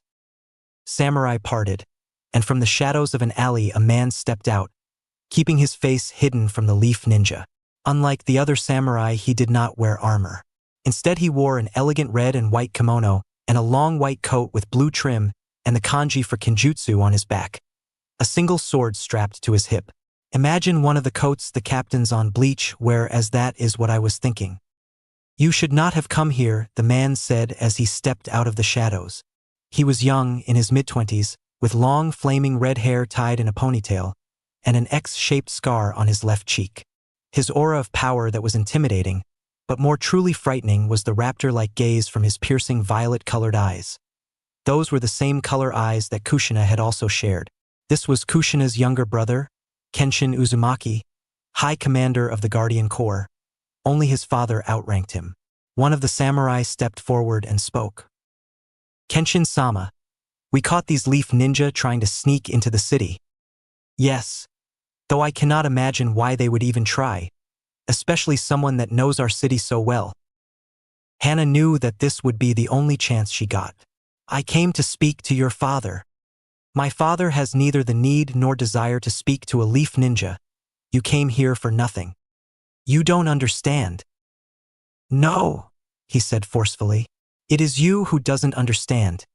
Samurai parted, and from the shadows of an alley a man stepped out, keeping his face hidden from the Leaf Ninja. Unlike the other samurai, he did not wear armor. Instead, he wore an elegant red and white kimono and a long white coat with blue trim and the kanji for kinjutsu on his back. A single sword strapped to his hip. Imagine one of the coats the captains on Bleach wear, as that is what I was thinking. You should not have come here, the man said as he stepped out of the shadows. He was young, in his mid-20s, with long flaming red hair tied in a ponytail and an X-shaped scar on his left cheek. His aura of power that was intimidating, but more truly frightening, was the raptor-like gaze from his piercing violet-colored eyes. Those were the same color eyes that Kushina had also shared. This was Kushina's younger brother, Kenshin Uzumaki, High Commander of the Guardian Corps. Only his father outranked him. One of the samurai stepped forward and spoke. Kenshin-sama, we caught these Leaf Ninja trying to sneak into the city. Yes, though I cannot imagine why they would even try, especially someone that knows our city so well. Hana knew that this would be the only chance she got. I came to speak to your father. My father has neither the need nor desire to speak to a Leaf Ninja. You came here for nothing. You don't understand. No, he said forcefully. It is you who doesn't understand.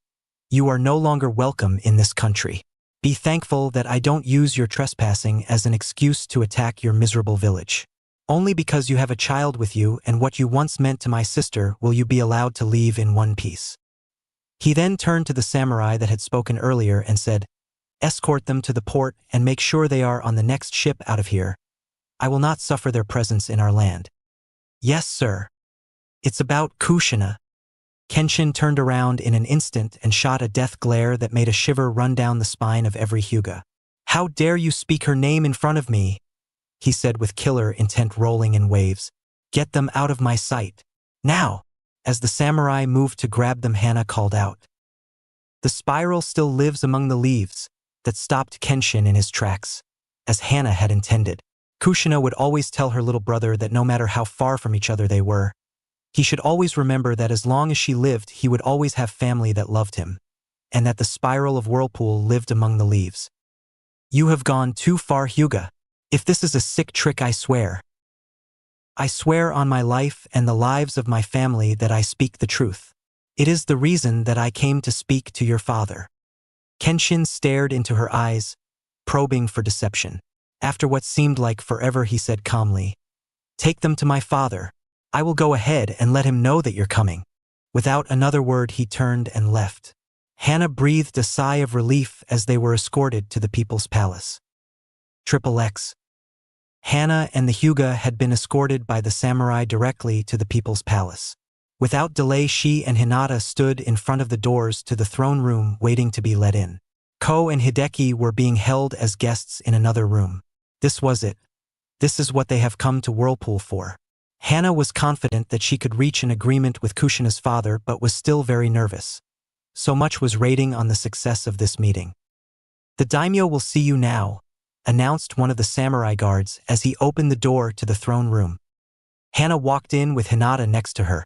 You are no longer welcome in this country. Be thankful that I don't use your trespassing as an excuse to attack your miserable village. Only because you have a child with you and what you once meant to my sister will you be allowed to leave in one piece. He then turned to the samurai that had spoken earlier and said, escort them to the port and make sure they are on the next ship out of here. I will not suffer their presence in our land. Yes, sir. It's about Kushina. Kenshin turned around in an instant and shot a death glare that made a shiver run down the spine of every Hyuga. How dare you speak her name in front of me? He said with killer intent, rolling in waves. Get them out of my sight. Now! As the samurai moved to grab them, Hana called out. The spiral still lives among the leaves, that stopped Kenshin in his tracks. as Hana had intended. Kushina would always tell her little brother that no matter how far from each other they were, he should always remember that as long as she lived he would always have family that loved him, and that the spiral of whirlpool lived among the leaves. You have gone too far, Hyuga. If this is a sick trick, I swear. I swear on my life and the lives of my family that I speak the truth. It is the reason that I came to speak to your father. Kenshin stared into her eyes, probing for deception. After what seemed like forever, he said calmly, "Take them to my father. I will go ahead and let him know that you're coming." Without another word, he turned and left. Hana breathed a sigh of relief as they were escorted to the people's palace. XXX. Hana and the Hyuga had been escorted by the samurai directly to the people's palace. Without delay, she and Hinata stood in front of the doors to the throne room waiting to be let in. Ko and Hideki were being held as guests in another room. This was it. This is what they have come to Whirlpool for. Hana was confident that she could reach an agreement with Kushina's father, but was still very nervous. So much was rating on the success of this meeting. "The daimyo will see you now," announced one of the samurai guards as he opened the door to the throne room. Hana walked in with Hinata next to her,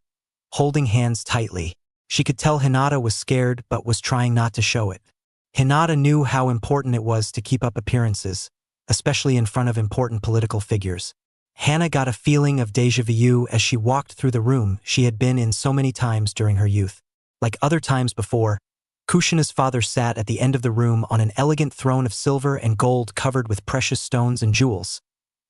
holding hands tightly. She could tell Hinata was scared but was trying not to show it. Hinata knew how important it was to keep up appearances, especially in front of important political figures. Hana got a feeling of déjà vu as she walked through the room she had been in so many times during her youth. Like other times before, Kushina's father sat at the end of the room on an elegant throne of silver and gold covered with precious stones and jewels.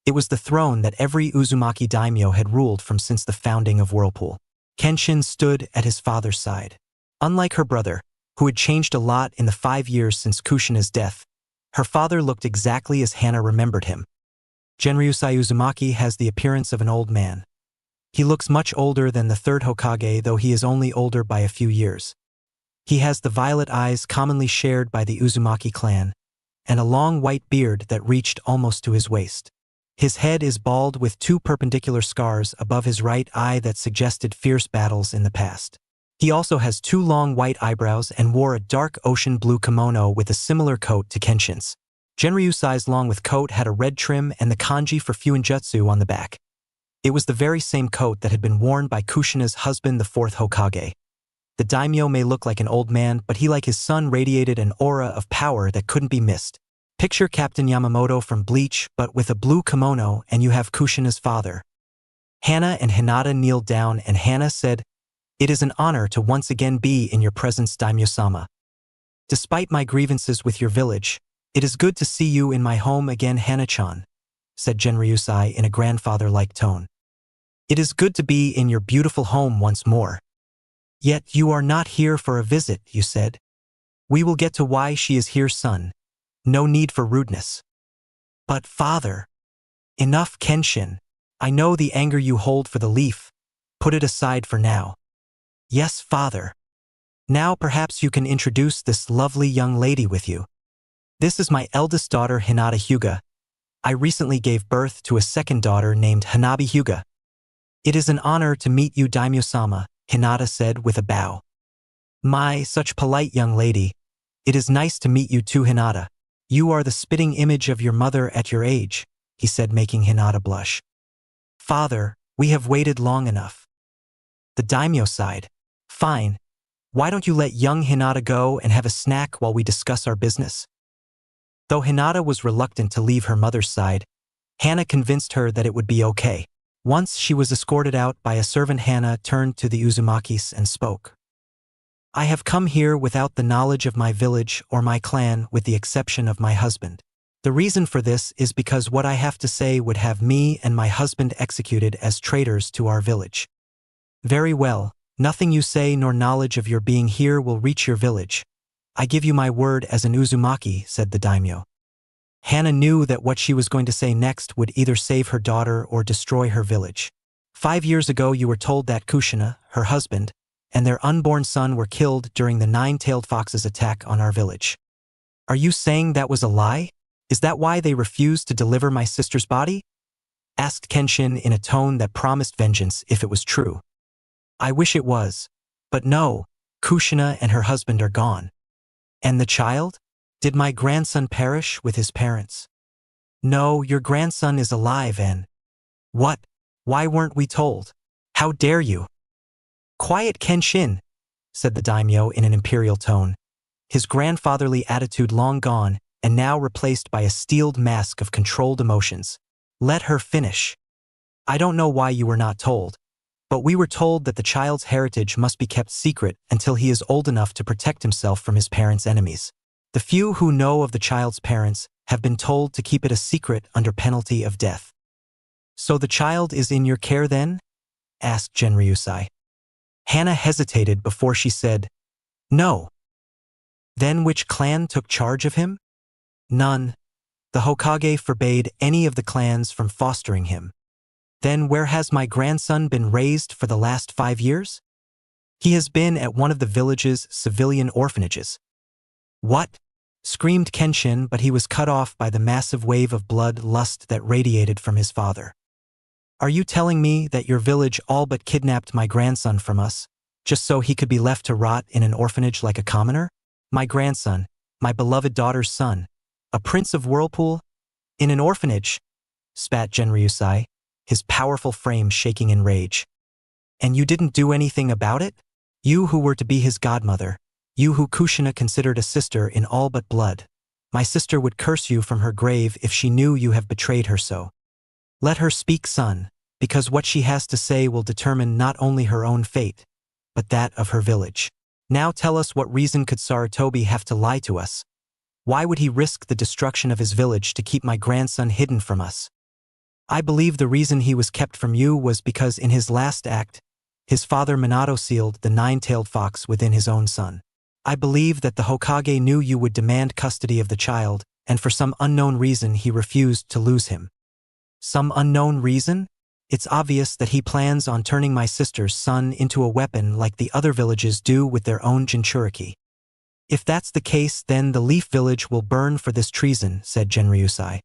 It was the throne that every Uzumaki daimyo had ruled from since the founding of Whirlpool. Kenshin stood at his father's side. Unlike her brother, who had changed a lot in the 5 years since Kushina's death, her father looked exactly as Hana remembered him. Genryusai Uzumaki has the appearance of an old man. He looks much older than the third Hokage, though he is only older by a few years. He has the violet eyes commonly shared by the Uzumaki clan, and a long white beard that reached almost to his waist. His head is bald with 2 perpendicular scars above his right eye that suggested fierce battles in the past. He also has 2 long white eyebrows and wore a dark ocean blue kimono with a similar coat to Kenshin's. Genryusai's long with coat had a red trim and the kanji for Fuinjutsu on the back. It was the very same coat that had been worn by Kushina's husband, the 4th Hokage. The daimyo may look like an old man, but he, like his son, radiated an aura of power that couldn't be missed. Picture Captain Yamamoto from Bleach, but with a blue kimono, and you have Kushina's father. Hana and Hinata kneeled down, and Hana said, "It is an honor to once again be in your presence, daimyo-sama. Despite my grievances with your village, it is good to see you in my home again, Hana-chan," said Genryusai in a grandfather-like tone. "It is good to be in your beautiful home once more. Yet you are not here for a visit, you said. We will get to why she is here, son. No need for rudeness." "But father..." "Enough, Kenshin. I know the anger you hold for the leaf. Put it aside for now." "Yes, father. Now perhaps you can introduce this lovely young lady with you. This is my eldest daughter, Hinata Hyuga. I recently gave birth to a second daughter named Hanabi Hyuga." "It is an honor to meet you, daimyo-sama," Hinata said with a bow. "My, such polite young lady. It is nice to meet you too, Hinata. You are the spitting image of your mother at your age," he said, making Hinata blush. "Father, we have waited long enough." The daimyo sighed. "Fine. Why don't you let young Hinata go and have a snack while we discuss our business?" Though Hinata was reluctant to leave her mother's side, Hana convinced her that it would be okay. Once she was escorted out by a servant, Hana turned to the Uzumakis and spoke. "I have come here without the knowledge of my village or my clan, with the exception of my husband. The reason for this is because what I have to say would have me and my husband executed as traitors to our village." "Very well. Nothing you say nor knowledge of your being here will reach your village. I give you my word as an Uzumaki," said the daimyo. Hana knew that what she was going to say next would either save her daughter or destroy her village. "5 years ago you were told that Kushina, her husband, and their unborn son were killed during the 9-tailed fox's attack on our village. Are you saying that was a lie? Is that why they refused to deliver my sister's body?" asked Kenshin in a tone that promised vengeance if it was true. "I wish it was. But no, Kushina and her husband are gone." "And the child? Did my grandson perish with his parents?" No, your grandson is alive and… What? Why weren't we told? How dare you? Quiet, Kenshin, said the daimyo in an imperial tone, his grandfatherly attitude long gone and now replaced by a steeled mask of controlled emotions. Let her finish. I don't know why you were not told, but we were told that the child's heritage must be kept secret until he is old enough to protect himself from his parents' enemies. The few who know of the child's parents have been told to keep it a secret under penalty of death. So the child is in your care then? Asked Genryusai. Hana hesitated before she said, No. Then which clan took charge of him? None. The Hokage forbade any of the clans from fostering him. Then where has my grandson been raised for the last 5 years? He has been at one of the village's civilian orphanages. What? Screamed Kenshin, but he was cut off by the massive wave of blood lust that radiated from his father. Are you telling me that your village all but kidnapped my grandson from us, just so he could be left to rot in an orphanage like a commoner? My grandson, my beloved daughter's son, a prince of Whirlpool, in an orphanage, spat Genryusai, his powerful frame shaking in rage. And you didn't do anything about it? You who were to be his godmother, you who Kushina considered a sister in all but blood. My sister would curse you from her grave if she knew you have betrayed her so. Let her speak, son, because what she has to say will determine not only her own fate, but that of her village. Now tell us, what reason could Sarutobi have to lie to us? Why would he risk the destruction of his village to keep my grandson hidden from us? I believe the reason he was kept from you was because in his last act, his father Minato sealed the nine-tailed fox within his own son. I believe that the Hokage knew you would demand custody of the child, and for some unknown reason he refused to lose him. Some unknown reason? It's obvious that he plans on turning my sister's son into a weapon like the other villages do with their own Jinchuriki. If that's the case, then the Leaf Village will burn for this treason, said Genryusai.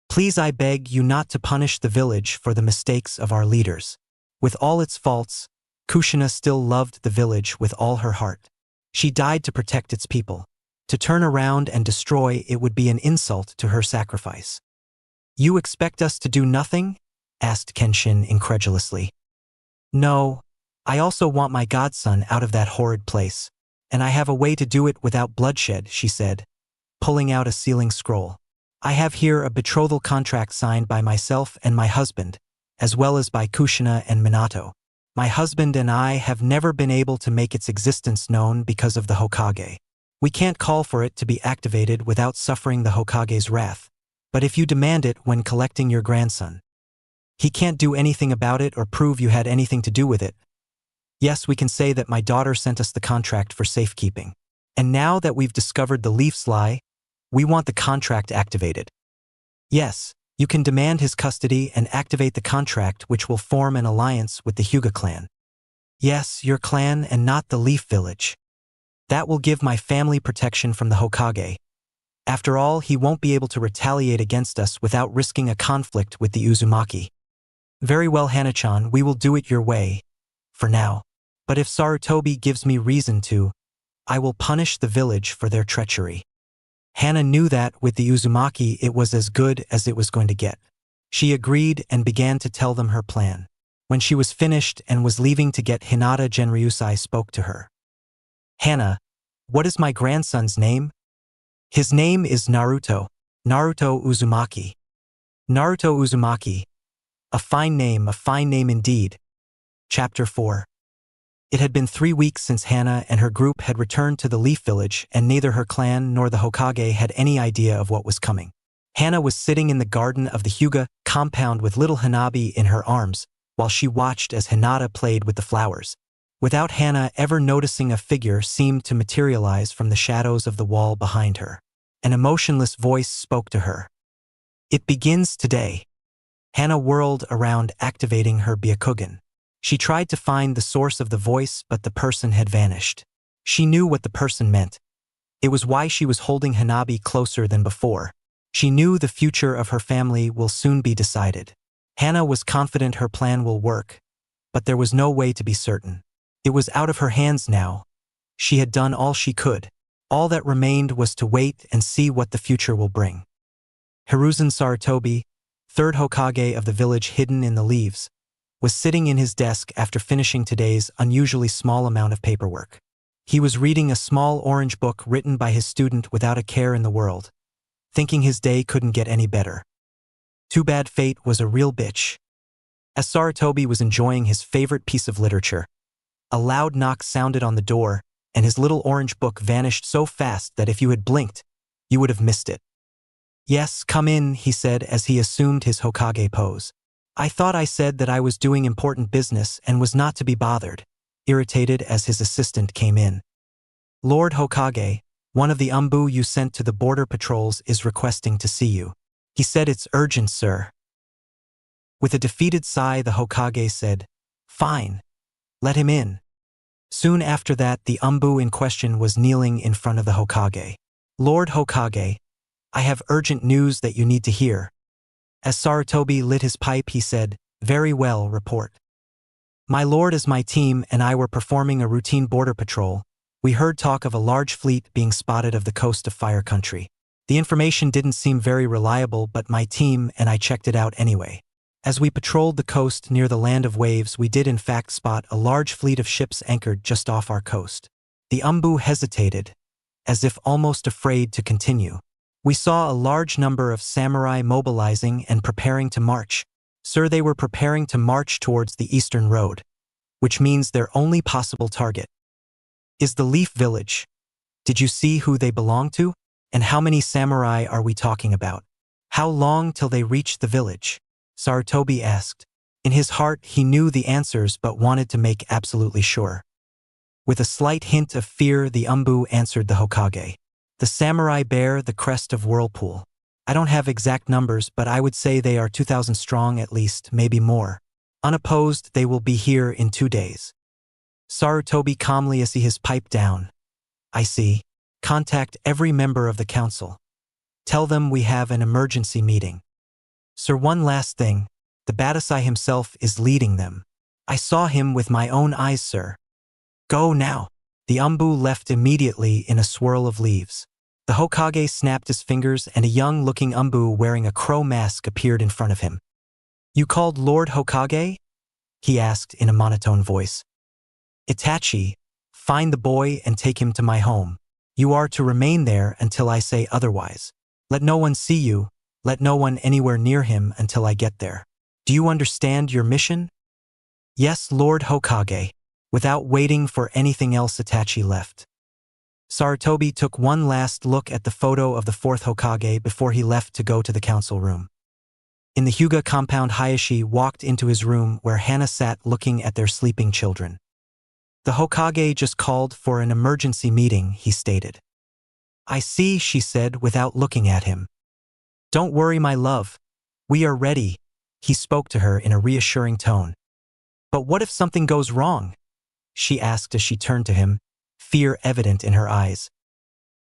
Please, I beg you not to punish the village for the mistakes of our leaders. With all its faults, Kushina still loved the village with all her heart. She died to protect its people. To turn around and destroy it would be an insult to her sacrifice. You expect us to do nothing? Asked Kenshin incredulously. No, I also want my godson out of that horrid place, and I have a way to do it without bloodshed, she said, pulling out a sealing scroll. I have here a betrothal contract signed by myself and my husband, as well as by Kushina and Minato. My husband and I have never been able to make its existence known because of the Hokage. We can't call for it to be activated without suffering the Hokage's wrath, but if you demand it when collecting your grandson, he can't do anything about it or prove you had anything to do with it. Yes, we can say that my daughter sent us the contract for safekeeping. And now that we've discovered the Leaf's lie, we want the contract activated. Yes, you can demand his custody and activate the contract, which will form an alliance with the Hyuga clan. Yes, your clan and not the Leaf Village. That will give my family protection from the Hokage. After all, he won't be able to retaliate against us without risking a conflict with the Uzumaki. Very well, Hana-chan, we will do it your way, for now. But if Sarutobi gives me reason to, I will punish the village for their treachery. Hana knew that with the Uzumaki it was as good as it was going to get. She agreed and began to tell them her plan. When she was finished and was leaving to get Hinata, Genryusai spoke to her. Hana, what is my grandson's name? His name is Naruto. Naruto Uzumaki. Naruto Uzumaki. A fine name indeed. Chapter 4. It had been 3 weeks since Hana and her group had returned to the Leaf Village, and neither her clan nor the Hokage had any idea of what was coming. Hana was sitting in the garden of the Hyuga compound with little Hanabi in her arms, while she watched as Hinata played with the flowers. Without Hana ever noticing, a figure seemed to materialize from the shadows of the wall behind her. An emotionless voice spoke to her. It begins today. Hana whirled around, activating her Byakugan. She tried to find the source of the voice, but the person had vanished. She knew what the person meant. It was why she was holding Hanabi closer than before. She knew the future of her family will soon be decided. Hana was confident her plan will work, but there was no way to be certain. It was out of her hands now. She had done all she could. All that remained was to wait and see what the future will bring. Hiruzen Sarutobi, third Hokage of the village hidden in the leaves, was sitting in his desk after finishing today's unusually small amount of paperwork. He was reading a small orange book written by his student without a care in the world, thinking his day couldn't get any better. Too bad fate was a real bitch. As Sarutobi was enjoying his favorite piece of literature, a loud knock sounded on the door, and his little orange book vanished so fast that if you had blinked, you would have missed it. "Yes, come in," he said as he assumed his Hokage pose. "I thought I said that I was doing important business and was not to be bothered," irritated as his assistant came in. "Lord Hokage, one of the umbu you sent to the border patrols is requesting to see you." He said, "It's urgent, sir." With a defeated sigh, the Hokage said, "Fine, let him in." Soon after that, the umbu in question was kneeling in front of the Hokage. "Lord Hokage, I have urgent news that you need to hear." As Sarutobi lit his pipe, he said, "Very well, report." "My lord, as my team and I were performing a routine border patrol, we heard talk of a large fleet being spotted of the coast of Fire Country. The information didn't seem very reliable, but my team and I checked it out anyway. As we patrolled the coast near the Land of Waves, we did in fact spot a large fleet of ships anchored just off our coast." The umbu hesitated, as if almost afraid to continue. "We saw a large number of samurai mobilizing and preparing to march. Sir, they were preparing to march towards the eastern road, which means their only possible target is the Leaf Village. Did you see who they belong to? And how many samurai are we talking about? How long till they reach the village?" Sarutobi asked. In his heart, he knew the answers but wanted to make absolutely sure. With a slight hint of fear, the umbu answered the Hokage. "The samurai bear the crest of Whirlpool. I don't have exact numbers, but I would say they are 2,000 strong at least, maybe more. Unopposed, they will be here in 2 days." Sarutobi calmly as he his pipe down. "I see. Contact every member of the council. Tell them we have an emergency meeting. Sir, one last thing. The Badasai himself is leading them. I saw him with my own eyes, sir. Go now." The umbu left immediately in a swirl of leaves. The Hokage snapped his fingers and a young-looking umbu wearing a crow mask appeared in front of him. "You called Lord Hokage?" he asked in a monotone voice. "Itachi, find the boy and take him to my home. You are to remain there until I say otherwise. Let no one see you, let no one anywhere near him until I get there. Do you understand your mission?" "Yes, Lord Hokage." Without waiting for anything else, Itachi left. Sarutobi took one last look at the photo of the fourth Hokage before he left to go to the council room. In the Hyuga compound, Hayashi walked into his room where Hana sat looking at their sleeping children. "The Hokage just called for an emergency meeting," he stated. "I see," she said without looking at him. "Don't worry, my love. We are ready," he spoke to her in a reassuring tone. "But what if something goes wrong?" she asked as she turned to him, fear evident in her eyes.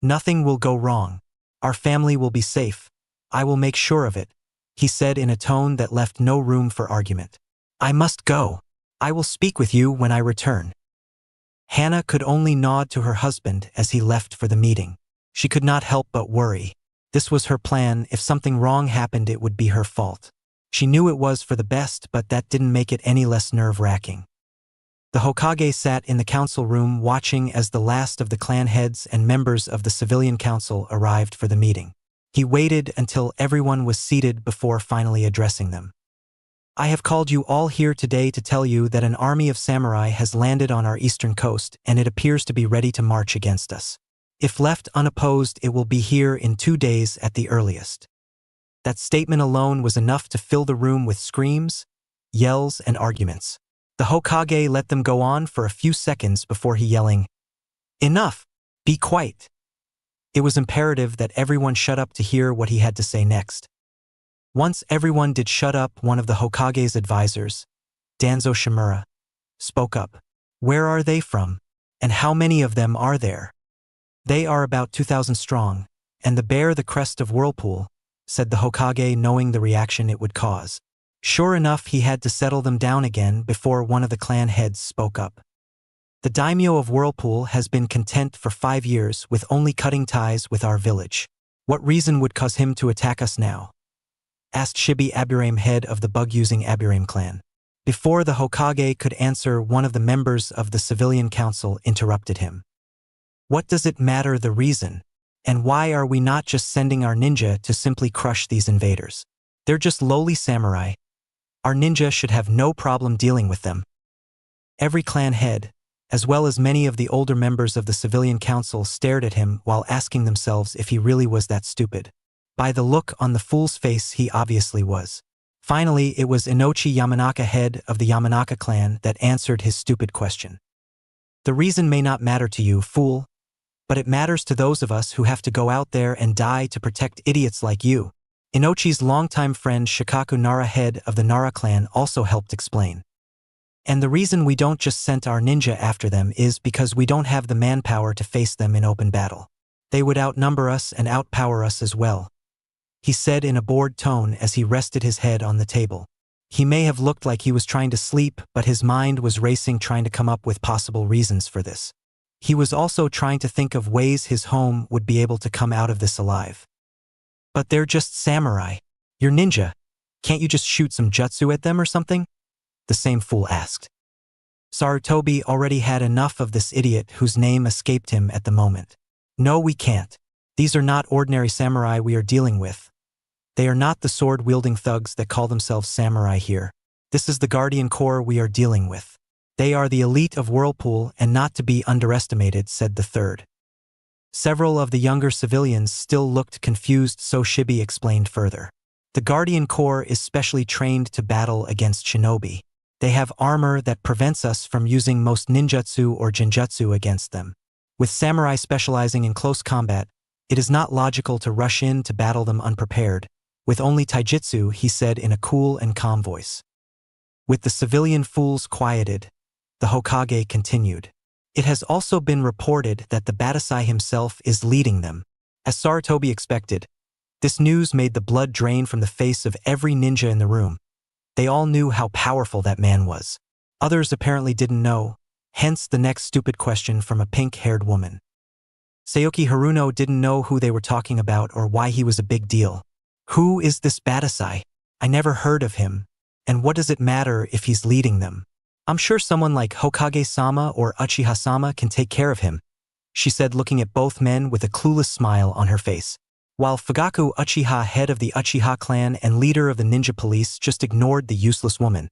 "Nothing will go wrong. Our family will be safe. I will make sure of it," he said in a tone that left no room for argument. "I must go. I will speak with you when I return." Hana could only nod to her husband as he left for the meeting. She could not help but worry. This was her plan. If something wrong happened, it would be her fault. She knew it was for the best, but that didn't make it any less nerve-wracking. The Hokage sat in the council room watching as the last of the clan heads and members of the civilian council arrived for the meeting. He waited until everyone was seated before finally addressing them. "I have called you all here today to tell you that an army of samurai has landed on our eastern coast and it appears to be ready to march against us. If left unopposed, it will be here in 2 days at the earliest." That statement alone was enough to fill the room with screams, yells, and arguments. The Hokage let them go on for a few seconds before he yelling, "Enough! Be quiet!" It was imperative that everyone shut up to hear what he had to say next. Once everyone did shut up, one of the Hokage's advisors, Danzo Shimura, spoke up. "Where are they from? And how many of them are there?" "They are about 2,000 strong, and the bear the crest of Whirlpool," said the Hokage, knowing the reaction it would cause. Sure enough, he had to settle them down again before one of the clan heads spoke up. "The daimyo of Whirlpool has been content for 5 years with only cutting ties with our village. What reason would cause him to attack us now? Asked Shibi Aburame, head of the bug-using Aburame clan. Before the Hokage could answer, one of the members of the civilian council interrupted him. What does it matter the reason? And why are we not just sending our ninja to simply crush these invaders? They're just lowly samurai. Our ninja should have no problem dealing with them. Every clan head, as well as many of the older members of the civilian council, stared at him while asking themselves if he really was that stupid. By the look on the fool's face, he obviously was. Finally, it was Inochi Yamanaka, head of the Yamanaka clan, that answered his stupid question. The reason may not matter to you, fool, but it matters to those of us who have to go out there and die to protect idiots like you. Inochi's longtime friend Shikaku Nara, head of the Nara clan, also helped explain. And the reason we don't just send our ninja after them is because we don't have the manpower to face them in open battle. They would outnumber us and outpower us as well, he said in a bored tone as he rested his head on the table. He may have looked like he was trying to sleep, but his mind was racing, trying to come up with possible reasons for this. He was also trying to think of ways his home would be able to come out of this alive. But they're just samurai. You're ninja. Can't you just shoot some jutsu at them or something? The same fool asked. Sarutobi already had enough of this idiot whose name escaped him at the moment. No, we can't. These are not ordinary samurai we are dealing with. They are not the sword-wielding thugs that call themselves samurai here. This is the Guardian Corps we are dealing with. They are the elite of Whirlpool and not to be underestimated, said the third. Several of the younger civilians still looked confused, so Shibi explained further. The Guardian Corps is specially trained to battle against shinobi. They have armor that prevents us from using most ninjutsu or genjutsu against them. With samurai specializing in close combat, it is not logical to rush in to battle them unprepared, with only taijutsu, he said in a cool and calm voice. With the civilian fools quieted, the Hokage continued. It has also been reported that the Batosai himself is leading them. As Sarutobi expected, this news made the blood drain from the face of every ninja in the room. They all knew how powerful that man was. Others apparently didn't know, hence the next stupid question from a pink-haired woman. Sayoki Haruno didn't know who they were talking about or why he was a big deal. Who is this Batosai? I never heard of him, and what does it matter if he's leading them? I'm sure someone like Hokage-sama or Uchiha-sama can take care of him, she said, looking at both men with a clueless smile on her face. While Fugaku Uchiha, head of the Uchiha clan and leader of the ninja police, just ignored the useless woman.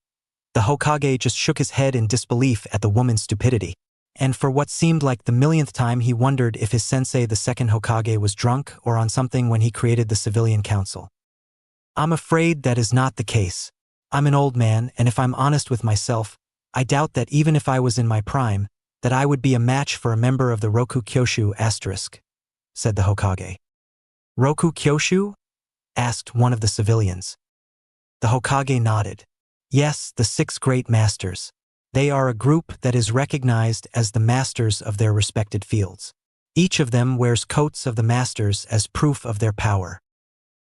The Hokage just shook his head in disbelief at the woman's stupidity. And for what seemed like the millionth time, he wondered if his sensei, the second Hokage, was drunk or on something when he created the civilian council. I'm afraid that is not the case. I'm an old man, and if I'm honest with myself, I doubt that even if I was in my prime, that I would be a match for a member of the Roku Kyoshu *, said the Hokage. Roku Kyoshu? Asked one of the civilians. The Hokage nodded. Yes, the 6 great masters. They are a group that is recognized as the masters of their respected fields. Each of them wears coats of the masters as proof of their power.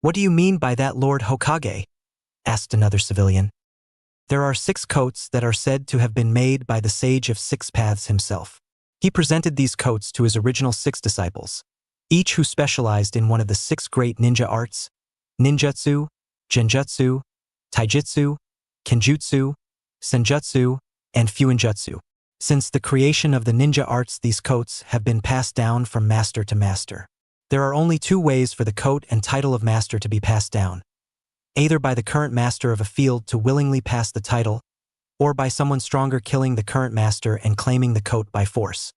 What do you mean by that, Lord Hokage? Asked another civilian. There are 6 coats that are said to have been made by the Sage of 6 Paths himself. He presented these coats to his original 6 disciples, each who specialized in one of the 6 great ninja arts: ninjutsu, genjutsu, taijutsu, kenjutsu, senjutsu, and fuinjutsu. Since the creation of the ninja arts, these coats have been passed down from master to master. There are only 2 ways for the coat and title of master to be passed down: either by the current master of a field to willingly pass the title, or by someone stronger killing the current master and claiming the coat by force.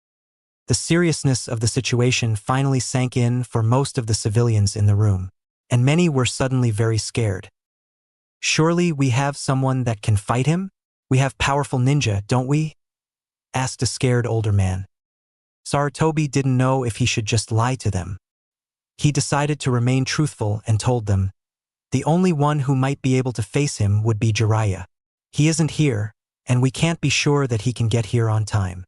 The seriousness of the situation finally sank in for most of the civilians in the room, and many were suddenly very scared. Surely we have someone that can fight him? We have powerful ninja, don't we? Asked a scared older man. Sarutobi didn't know if he should just lie to them. He decided to remain truthful and told them, the only one who might be able to face him would be Jiraiya. He isn't here, and we can't be sure that he can get here on time.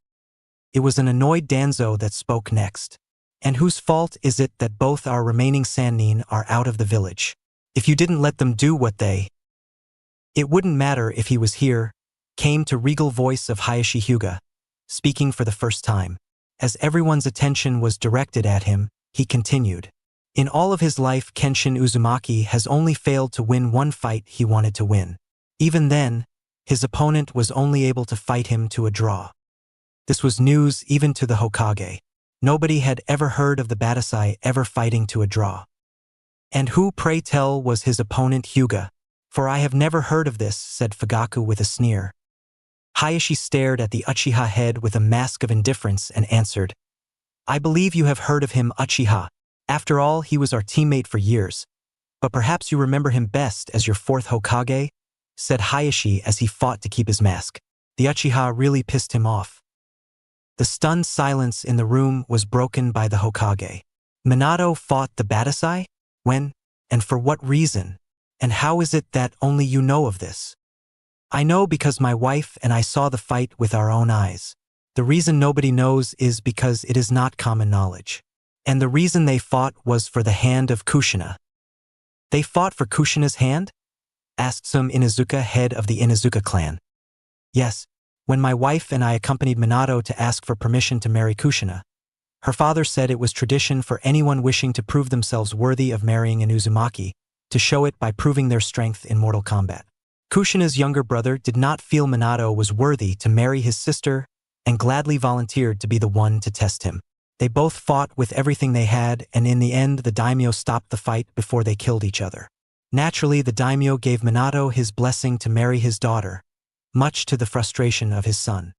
It was an annoyed Danzo that spoke next. And whose fault is it that both our remaining Sannin are out of the village? If you didn't let them do what they... It wouldn't matter if he was here, came to regal voice of Hayashi Hyuga, speaking for the first time. As everyone's attention was directed at him, he continued. In all of his life, Kenshin Uzumaki has only failed to win one fight he wanted to win. Even then, his opponent was only able to fight him to a draw. This was news even to the Hokage. Nobody had ever heard of the Badasai ever fighting to a draw. And who, pray tell, was his opponent Hyuga? For I have never heard of this, said Fugaku with a sneer. Hayashi stared at the Uchiha head with a mask of indifference and answered, I believe you have heard of him, Uchiha. After all, he was our teammate for years. But perhaps you remember him best as your fourth Hokage? Said Hayashi as he fought to keep his mask. The Uchiha really pissed him off. The stunned silence in the room was broken by the Hokage. Minato fought the Badasai? When? And for what reason? And how is it that only you know of this? I know because my wife and I saw the fight with our own eyes. The reason nobody knows is because it is not common knowledge. And the reason they fought was for the hand of Kushina. They fought for Kushina's hand? Asked some Inuzuka, head of the Inuzuka clan. Yes, when my wife and I accompanied Minato to ask for permission to marry Kushina. Her father said it was tradition for anyone wishing to prove themselves worthy of marrying an Uzumaki, to show it by proving their strength in mortal combat. Kushina's younger brother did not feel Minato was worthy to marry his sister and gladly volunteered to be the one to test him. They both fought with everything they had, and in the end the daimyo stopped the fight before they killed each other. Naturally, the daimyo gave Minato his blessing to marry his daughter, much to the frustration of his son.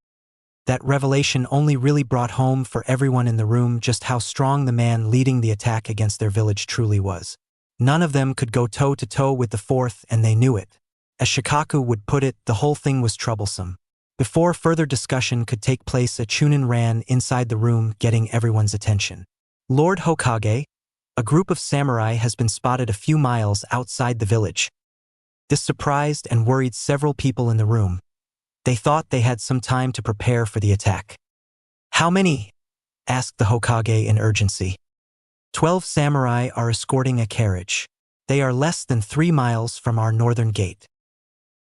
That revelation only really brought home for everyone in the room just how strong the man leading the attack against their village truly was. None of them could go toe-to-toe with the fourth, and they knew it. As Shikaku would put it, the whole thing was troublesome. Before further discussion could take place, a Chunin ran inside the room, getting everyone's attention. Lord Hokage, a group of samurai has been spotted a few miles outside the village. This surprised and worried several people in the room. They thought they had some time to prepare for the attack. How many? Asked the Hokage in urgency. 12 samurai are escorting a carriage. They are less than 3 miles from our northern gate.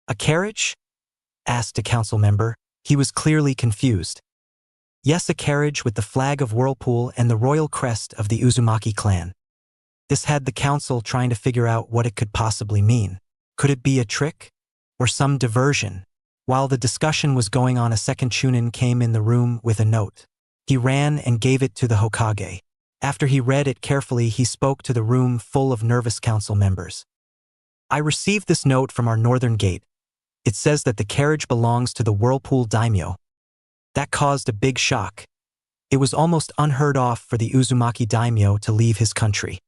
A carriage? Asked a council member. He was clearly confused. Yes, a carriage with the flag of Whirlpool and the royal crest of the Uzumaki clan. This had the council trying to figure out what it could possibly mean. Could it be a trick? Or some diversion? While the discussion was going on, a second Chunin came in the room with a note. He ran and gave it to the Hokage. After he read it carefully, he spoke to the room full of nervous council members. I received this note from our northern gate. It says that the carriage belongs to the Whirlpool daimyo. That caused a big shock. It was almost unheard of for the Uzumaki daimyo to leave his country.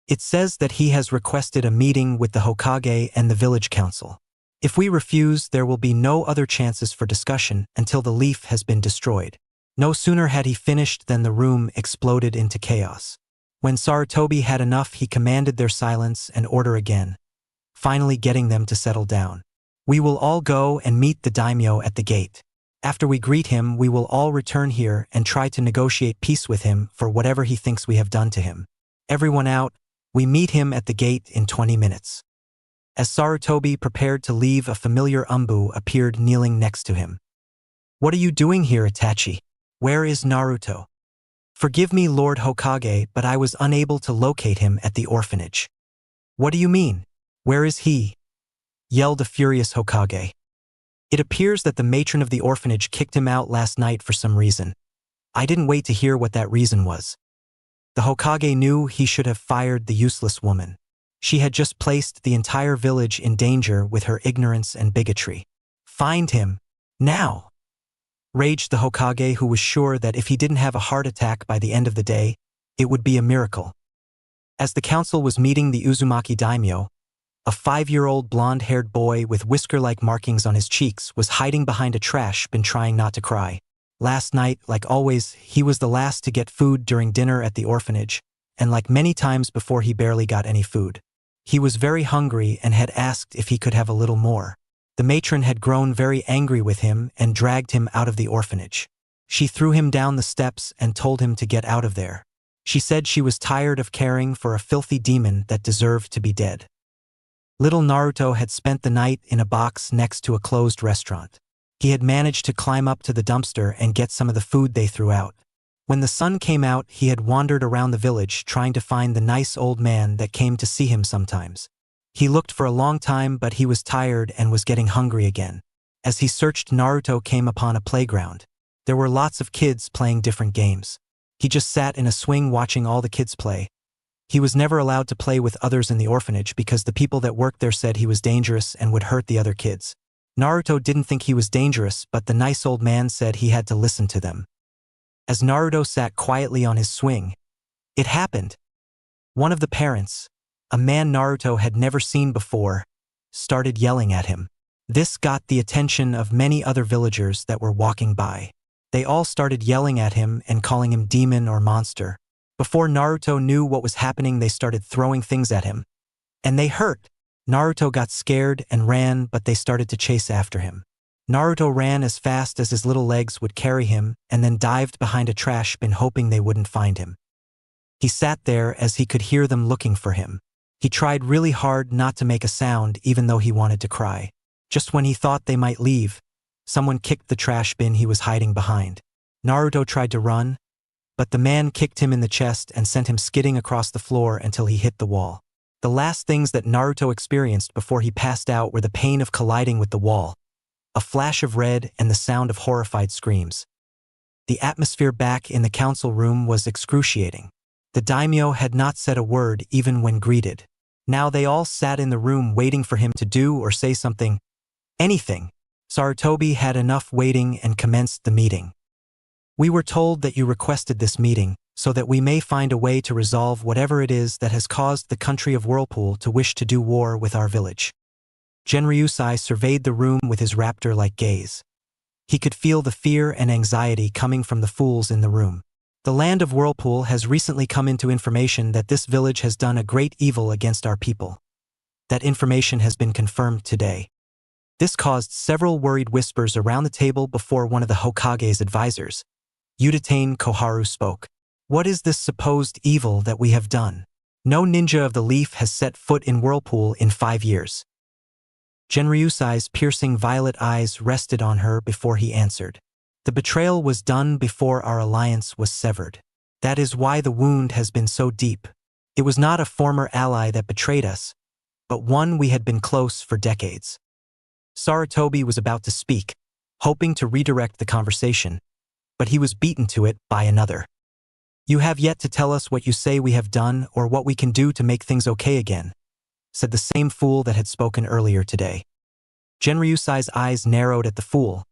It says that he has requested a meeting with the Hokage and the village council. If we refuse, there will be no other chances for discussion until the leaf has been destroyed. No sooner had he finished than the room exploded into chaos. When Sarutobi had enough, he commanded their silence and order again, finally getting them to settle down. We will all go and meet the daimyo at the gate. After we greet him, we will all return here and try to negotiate peace with him for whatever he thinks we have done to him. Everyone out, we meet him at the gate in 20 minutes. As Sarutobi prepared to leave, a familiar Umbu appeared kneeling next to him. What are you doing here, Itachi? Where is Naruto? Forgive me, Lord Hokage, but I was unable to locate him at the orphanage. What do you mean? Where is he? Yelled a furious Hokage. It appears that the matron of the orphanage kicked him out last night for some reason. I didn't wait to hear what that reason was. The Hokage knew he should have fired the useless woman. She had just placed the entire village in danger with her ignorance and bigotry. Find him, now! Raged the Hokage, who was sure that if he didn't have a heart attack by the end of the day, it would be a miracle. As the council was meeting the Uzumaki daimyo, a 5-year-old blonde-haired boy with whisker-like markings on his cheeks was hiding behind a trash bin trying not to cry. Last night, like always, he was the last to get food during dinner at the orphanage, and like many times before, he barely got any food. He was very hungry and had asked if he could have a little more. The matron had grown very angry with him and dragged him out of the orphanage. She threw him down the steps and told him to get out of there. She said she was tired of caring for a filthy demon that deserved to be dead. Little Naruto had spent the night in a box next to a closed restaurant. He had managed to climb up to the dumpster and get some of the food they threw out. When the sun came out, he had wandered around the village trying to find the nice old man that came to see him sometimes. He looked for a long time, but he was tired and was getting hungry again. As he searched, Naruto came upon a playground. There were lots of kids playing different games. He just sat in a swing watching all the kids play. He was never allowed to play with others in the orphanage because the people that worked there said he was dangerous and would hurt the other kids. Naruto didn't think he was dangerous, but the nice old man said he had to listen to them. As Naruto sat quietly on his swing, it happened. One of the parents, a man Naruto had never seen before, started yelling at him. This got the attention of many other villagers that were walking by. They all started yelling at him and calling him demon or monster. Before Naruto knew what was happening, they started throwing things at him. And they hurt. Naruto got scared and ran, but they started to chase after him. Naruto ran as fast as his little legs would carry him and then dived behind a trash bin hoping they wouldn't find him. He sat there as he could hear them looking for him. He tried really hard not to make a sound even though he wanted to cry. Just when he thought they might leave, someone kicked the trash bin he was hiding behind. Naruto tried to run, but the man kicked him in the chest and sent him skidding across the floor until he hit the wall. The last things that Naruto experienced before he passed out were the pain of colliding with the wall, a flash of red, and the sound of horrified screams. The atmosphere back in the council room was excruciating. The daimyo had not said a word even when greeted. Now they all sat in the room waiting for him to do or say something. Anything. Sarutobi had enough waiting and commenced the meeting. We were told that you requested this meeting so that we may find a way to resolve whatever it is that has caused the country of Whirlpool to wish to do war with our village. Genryusai surveyed the room with his raptor-like gaze. He could feel the fear and anxiety coming from the fools in the room. The land of Whirlpool has recently come into information that this village has done a great evil against our people. That information has been confirmed today. This caused several worried whispers around the table before one of the Hokage's advisors, Udatain Koharu, spoke. What is this supposed evil that we have done? No ninja of the leaf has set foot in Whirlpool in 5 years. Genryusai's piercing violet eyes rested on her before he answered. The betrayal was done before our alliance was severed. That is why the wound has been so deep. It was not a former ally that betrayed us, but one we had been close for decades. Sarutobi was about to speak, hoping to redirect the conversation, but he was beaten to it by another. You have yet to tell us what you say we have done or what we can do to make things okay again, said the same fool that had spoken earlier today. Genryusai's eyes narrowed at the fool.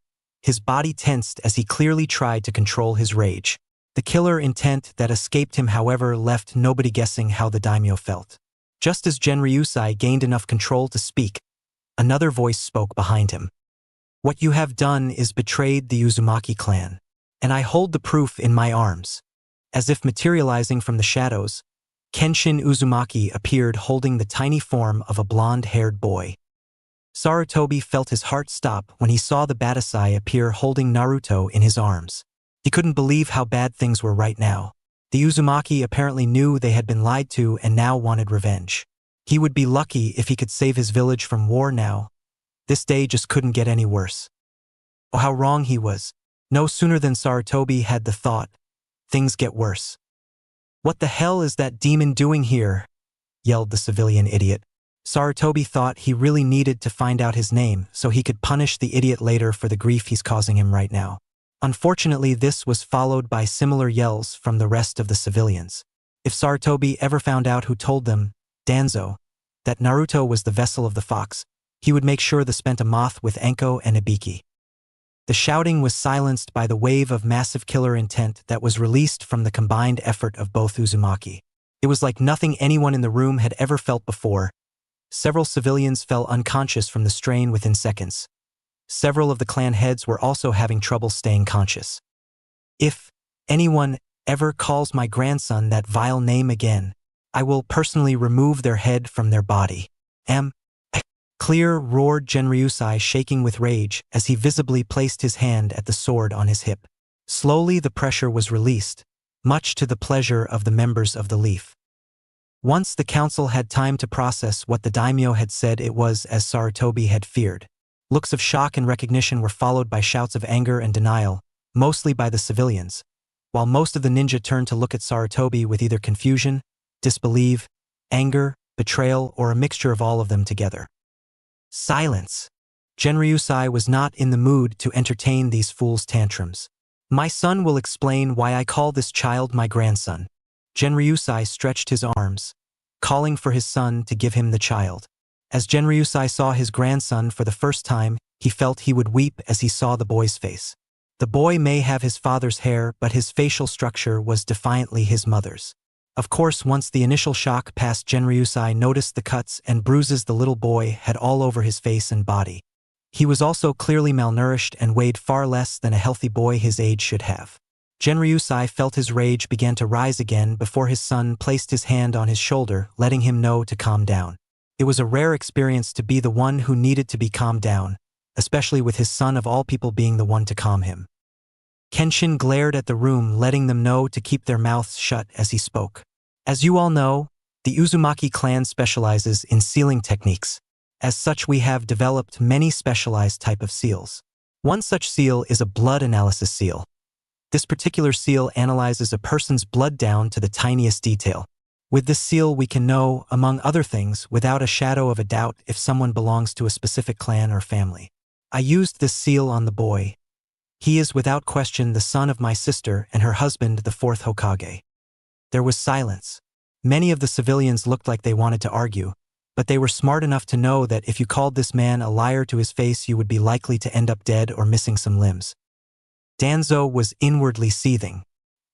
His body tensed as he clearly tried to control his rage. The killer intent that escaped him, however, left nobody guessing how the daimyo felt. Just as Genryusai gained enough control to speak, another voice spoke behind him. What you have done is betrayed the Uzumaki clan, and I hold the proof in my arms. As if materializing from the shadows, Kenshin Uzumaki appeared holding the tiny form of a blonde-haired boy. Sarutobi felt his heart stop when he saw the Batasai appear holding Naruto in his arms. He couldn't believe how bad things were right now. The Uzumaki apparently knew they had been lied to and now wanted revenge. He would be lucky if he could save his village from war now. This day just couldn't get any worse. Oh, how wrong he was. No sooner than Sarutobi had the thought, things get worse. What the hell is that demon doing here? Yelled the civilian idiot. Sarutobi thought he really needed to find out his name so he could punish the idiot later for the grief he's causing him right now. Unfortunately, this was followed by similar yells from the rest of the civilians. If Sarutobi ever found out who told them, Danzo, that Naruto was the vessel of the fox, he would make sure to spend a moth with Anko and Ibiki. The shouting was silenced by the wave of massive killer intent that was released from the combined effort of both Uzumaki. It was like nothing anyone in the room had ever felt before. Several civilians fell unconscious from the strain within seconds. Several of the clan heads were also having trouble staying conscious. If anyone ever calls my grandson that vile name again, I will personally remove their head from their body. Clear, roared Genryusai, shaking with rage as he visibly placed his hand at the sword on his hip. Slowly the pressure was released, much to the pleasure of the members of the Leaf. Once the council had time to process what the daimyo had said, it was as Sarutobi had feared. Looks of shock and recognition were followed by shouts of anger and denial, mostly by the civilians, while most of the ninja turned to look at Sarutobi with either confusion, disbelief, anger, betrayal, or a mixture of all of them together. Silence. Genryusai was not in the mood to entertain these fools' tantrums. My son will explain why I call this child my grandson. Genryusai stretched his arms, calling for his son to give him the child. As Genryusai saw his grandson for the first time, he felt he would weep as he saw the boy's face. The boy may have his father's hair, but his facial structure was defiantly his mother's. Of course, once the initial shock passed, Genryusai noticed the cuts and bruises the little boy had all over his face and body. He was also clearly malnourished and weighed far less than a healthy boy his age should have. Genryusai felt his rage began to rise again before his son placed his hand on his shoulder, letting him know to calm down. It was a rare experience to be the one who needed to be calmed down, especially with his son of all people being the one to calm him. Kenshin glared at the room, letting them know to keep their mouths shut as he spoke. As you all know, the Uzumaki clan specializes in sealing techniques. As such, we have developed many specialized type of seals. One such seal is a blood analysis seal. This particular seal analyzes a person's blood down to the tiniest detail. With this seal, we can know, among other things, without a shadow of a doubt if someone belongs to a specific clan or family. I used this seal on the boy. He is without question the son of my sister and her husband, the fourth Hokage. There was silence. Many of the civilians looked like they wanted to argue, but they were smart enough to know that if you called this man a liar to his face, you would be likely to end up dead or missing some limbs. Danzo was inwardly seething.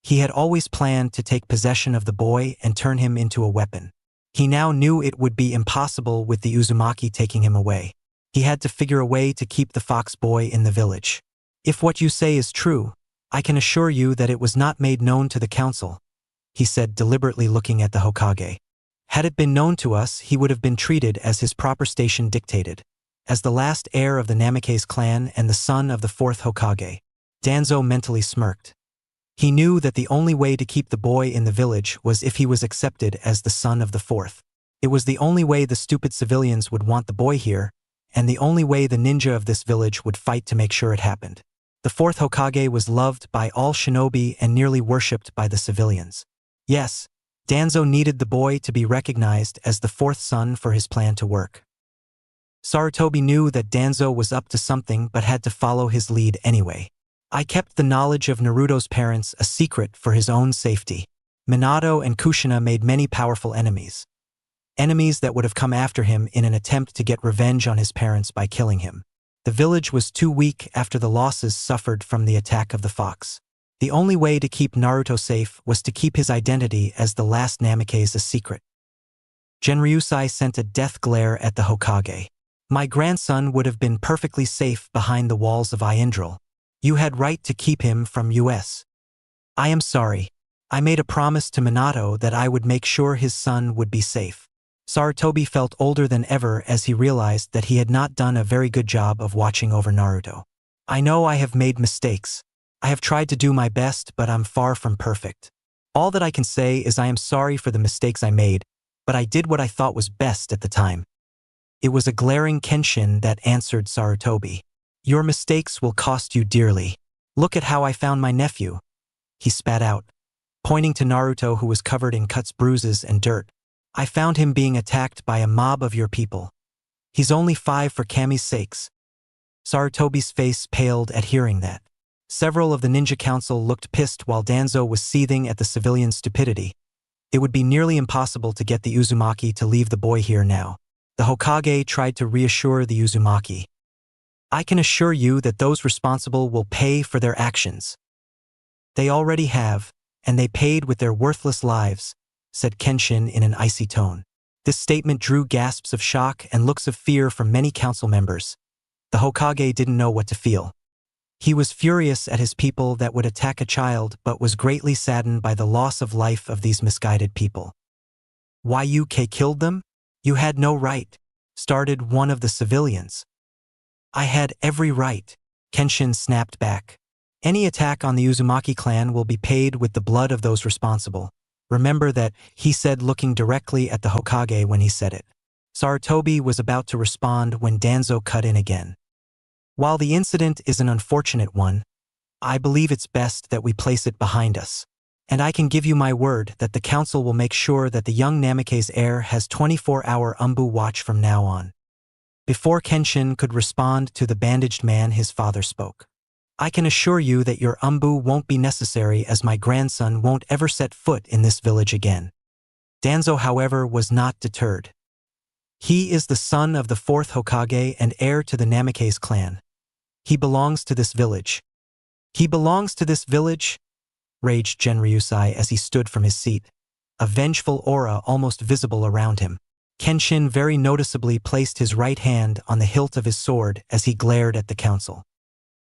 He had always planned to take possession of the boy and turn him into a weapon. He now knew it would be impossible with the Uzumaki taking him away. He had to figure a way to keep the fox boy in the village. If what you say is true, I can assure you that it was not made known to the council, he said, deliberately looking at the Hokage. Had it been known to us, he would have been treated as his proper station dictated, as the last heir of the Namikaze clan and the son of the fourth Hokage. Danzo mentally smirked. He knew that the only way to keep the boy in the village was if he was accepted as the son of the fourth. It was the only way the stupid civilians would want the boy here, and the only way the ninja of this village would fight to make sure it happened. The fourth Hokage was loved by all shinobi and nearly worshipped by the civilians. Yes, Danzo needed the boy to be recognized as the fourth son for his plan to work. Sarutobi knew that Danzo was up to something but had to follow his lead anyway. I kept the knowledge of Naruto's parents a secret for his own safety. Minato and Kushina made many powerful enemies. Enemies that would have come after him in an attempt to get revenge on his parents by killing him. The village was too weak after the losses suffered from the attack of the fox. The only way to keep Naruto safe was to keep his identity as the last Namikaze a secret. Genryusai sent a death glare at the Hokage. My grandson would have been perfectly safe behind the walls of Indral. You had right to keep him from us. I am sorry. I made a promise to Minato that I would make sure his son would be safe. Sarutobi felt older than ever as he realized that he had not done a very good job of watching over Naruto. I know I have made mistakes. I have tried to do my best, but I'm far from perfect. All that I can say is I am sorry for the mistakes I made, but I did what I thought was best at the time. It was a glaring Kenshin that answered Sarutobi. Your mistakes will cost you dearly. Look at how I found my nephew. He spat out, pointing to Naruto, who was covered in cuts, bruises, and dirt. I found him being attacked by a mob of your people. He's only 5 for Kami's sakes. Sarutobi's face paled at hearing that. Several of the ninja council looked pissed while Danzo was seething at the civilian stupidity. It would be nearly impossible to get the Uzumaki to leave the boy here now. The Hokage tried to reassure the Uzumaki. I can assure you that those responsible will pay for their actions. They already have, and they paid with their worthless lives, said Kenshin in an icy tone. This statement drew gasps of shock and looks of fear from many council members. The Hokage didn't know what to feel. He was furious at his people that would attack a child, but was greatly saddened by the loss of life of these misguided people. Why you killed them? You had no right, started one of the civilians. I had every right, Kenshin snapped back. Any attack on the Uzumaki clan will be paid with the blood of those responsible. Remember that, he said, looking directly at the Hokage when he said it. Sarutobi was about to respond when Danzo cut in again. While the incident is an unfortunate one, I believe it's best that we place it behind us. And I can give you my word that the council will make sure that the young Namake's heir has 24-hour Umbu watch from now on. Before Kenshin could respond to the bandaged man, his father spoke. I can assure you that your Umbu won't be necessary, as my grandson won't ever set foot in this village again. Danzo, however, was not deterred. He is the son of the 4th Hokage and heir to the Namake's clan. He belongs to this village. He belongs to this village? Raged Genryusai as he stood from his seat, a vengeful aura almost visible around him. Kenshin very noticeably placed his right hand on the hilt of his sword as he glared at the council.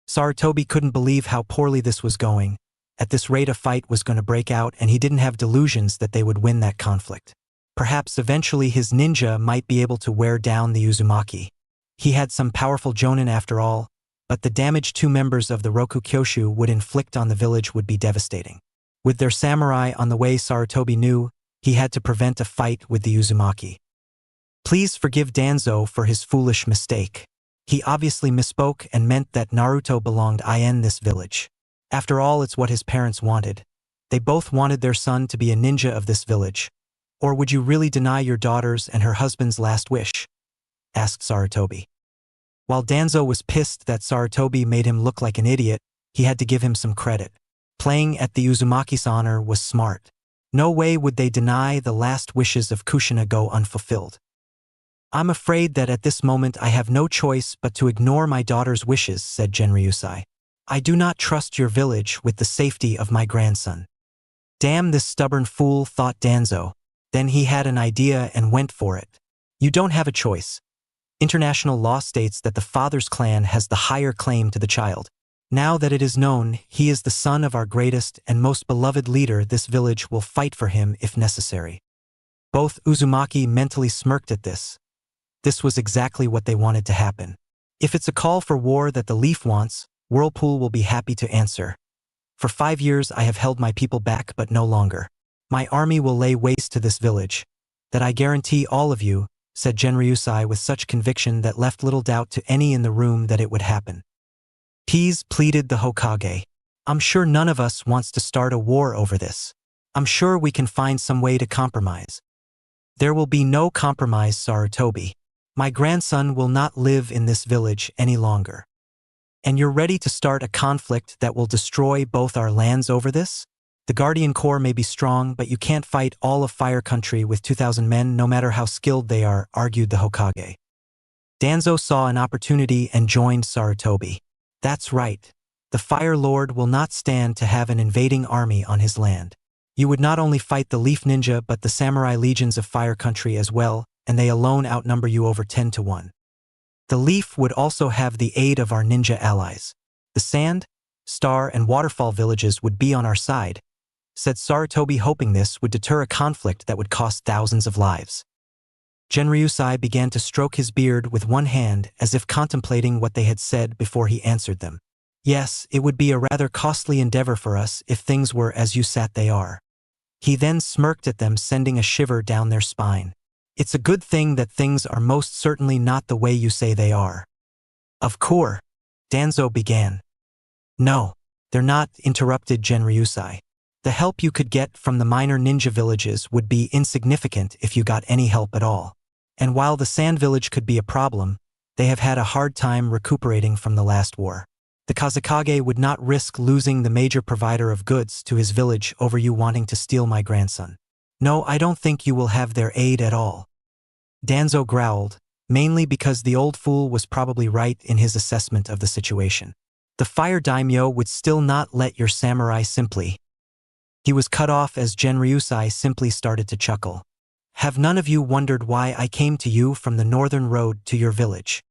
Sarutobi couldn't believe how poorly this was going. At this rate, a fight was going to break out, and he didn't have delusions that they would win that conflict. Perhaps eventually his ninja might be able to wear down the Uzumaki. He had some powerful jonin after all, but the damage 2 members of the Roku Kyoshu would inflict on the village would be devastating. With their samurai on the way, Sarutobi knew he had to prevent a fight with the Uzumaki. Please forgive Danzo for his foolish mistake. He obviously misspoke and meant that Naruto belonged in this village. After all, it's what his parents wanted. They both wanted their son to be a ninja of this village. Or would you really deny your daughter's and her husband's last wish? Asked Sarutobi. While Danzo was pissed that Sarutobi made him look like an idiot, he had to give him some credit. Playing at the Uzumaki's honor was smart. No way would they deny the last wishes of Kushina go unfulfilled. I'm afraid that at this moment I have no choice but to ignore my daughter's wishes, said Genryusai. I do not trust your village with the safety of my grandson. Damn this stubborn fool, thought Danzo. Then he had an idea and went for it. You don't have a choice. International law states that the father's clan has the higher claim to the child. Now that it is known he is the son of our greatest and most beloved leader, this village will fight for him if necessary. Both Uzumaki mentally smirked at this. This was exactly what they wanted to happen. If it's a call for war that the Leaf wants, Whirlpool will be happy to answer. For 5 years I have held my people back, but no longer. My army will lay waste to this village. That I guarantee all of you, said Genryusai with such conviction that left little doubt to any in the room that it would happen. Please, pleaded the Hokage. I'm sure none of us wants to start a war over this. I'm sure we can find some way to compromise. There will be no compromise, Sarutobi. My grandson will not live in this village any longer. And you're ready to start a conflict that will destroy both our lands over this? The Guardian Corps may be strong, but you can't fight all of Fire Country with 2,000 men, no matter how skilled they are, argued the Hokage. Danzo saw an opportunity and joined Sarutobi. That's right. The Fire Lord will not stand to have an invading army on his land. You would not only fight the Leaf Ninja but the Samurai Legions of Fire Country as well, and they alone outnumber you over 10 to 1. The Leaf would also have the aid of our ninja allies. The Sand, Star, and Waterfall villages would be on our side, said Sarutobi, hoping this would deter a conflict that would cost thousands of lives. Genryusai began to stroke his beard with one hand as if contemplating what they had said before he answered them. Yes, it would be a rather costly endeavor for us if things were as you said they are. He then smirked at them, sending a shiver down their spine. It's a good thing that things are most certainly not the way you say they are. Of course, Danzo began. No, they're not, interrupted Genryusai. The help you could get from the minor ninja villages would be insignificant if you got any help at all. And while the Sand Village could be a problem, they have had a hard time recuperating from the last war. The Kazekage would not risk losing the major provider of goods to his village over you wanting to steal my grandson. No, I don't think you will have their aid at all. Danzo growled, mainly because the old fool was probably right in his assessment of the situation. The Fire Daimyo would still not let your samurai simply. He was cut off as Genryusai simply started to chuckle. Have none of you wondered why I came to you from the northern road to your village?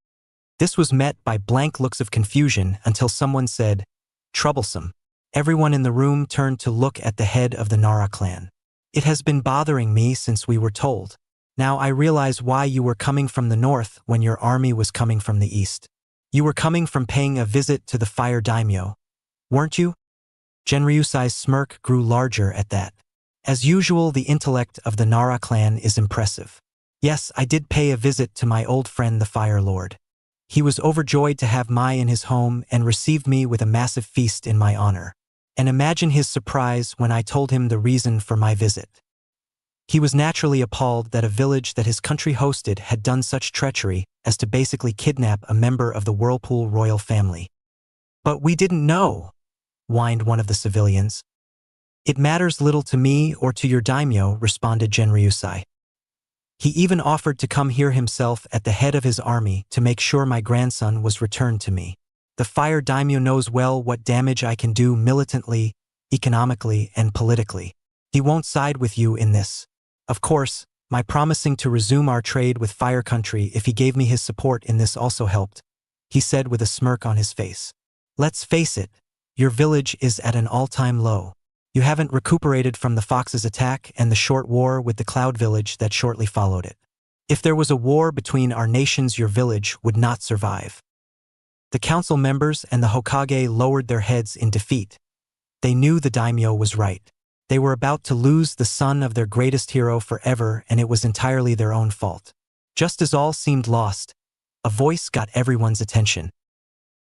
This was met by blank looks of confusion until someone said, troublesome. Everyone in the room turned to look at the head of the Nara clan. It has been bothering me since we were told. Now I realize why you were coming from the north when your army was coming from the east. You were coming from paying a visit to the Fire Daimyo, weren't you? Genryusai's smirk grew larger at that. As usual, the intellect of the Nara clan is impressive. Yes, I did pay a visit to my old friend the Fire Lord. He was overjoyed to have Mai in his home and received me with a massive feast in my honor. And imagine his surprise when I told him the reason for my visit. He was naturally appalled that a village that his country hosted had done such treachery as to basically kidnap a member of the Whirlpool royal family. "But we didn't know," whined one of the civilians. "It matters little to me or to your daimyo," responded Genryusai. "He even offered to come here himself at the head of his army to make sure my grandson was returned to me. The fire daimyo knows well what damage I can do militantly, economically, and politically. He won't side with you in this. Of course, my promising to resume our trade with Fire Country if he gave me his support in this also helped," he said with a smirk on his face. "Let's face it, your village is at an all-time low. You haven't recuperated from the Fox's attack and the short war with the Cloud Village that shortly followed it. If there was a war between our nations, your village would not survive." The council members and the Hokage lowered their heads in defeat. They knew the daimyo was right. They were about to lose the son of their greatest hero forever, and it was entirely their own fault. Just as all seemed lost, a voice got everyone's attention.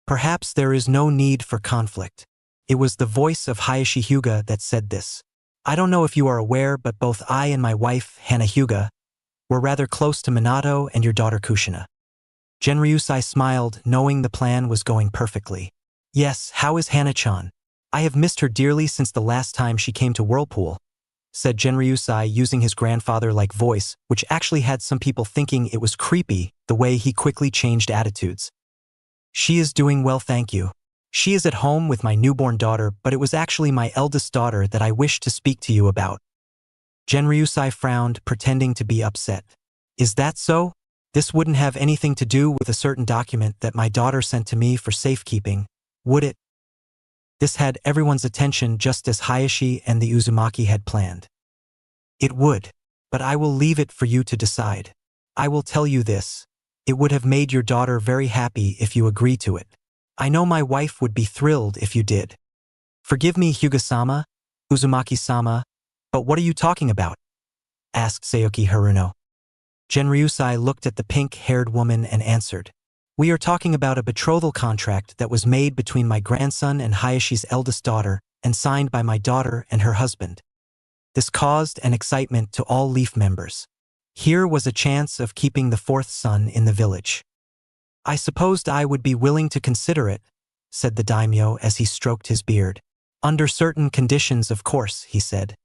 "Perhaps there is no need for conflict." It was the voice of Hayashi Hyuga that said this. "I don't know if you are aware, but both I and my wife, Hana Hyuga, were rather close to Minato and your daughter Kushina." Genryusai smiled, knowing the plan was going perfectly. "Yes, how is Hana-chan? I have missed her dearly since the last time she came to Whirlpool," said Genryusai using his grandfather-like voice, which actually had some people thinking it was creepy the way he quickly changed attitudes. "She is doing well, thank you. She is at home with my newborn daughter, but it was actually my eldest daughter that I wished to speak to you about." Genryusai frowned, pretending to be upset. "Is that so? This wouldn't have anything to do with a certain document that my daughter sent to me for safekeeping, would it?" This had everyone's attention just as Hayashi and the Uzumaki had planned. "It would, but I will leave it for you to decide. I will tell you this. It would have made your daughter very happy if you agree to it. I know my wife would be thrilled if you did. Forgive me, Hyuga-sama, Uzumaki-sama, but what are you talking about?" asked Sayoki Haruno. Genryusai looked at the pink-haired woman and answered, "We are talking about a betrothal contract that was made between my grandson and Hayashi's eldest daughter and signed by my daughter and her husband." This caused an excitement to all Leaf members. Here was a chance of keeping the fourth son in the village. "I supposed I would be willing to consider it," said the daimyo as he stroked his beard. "Under certain conditions, of course," he said.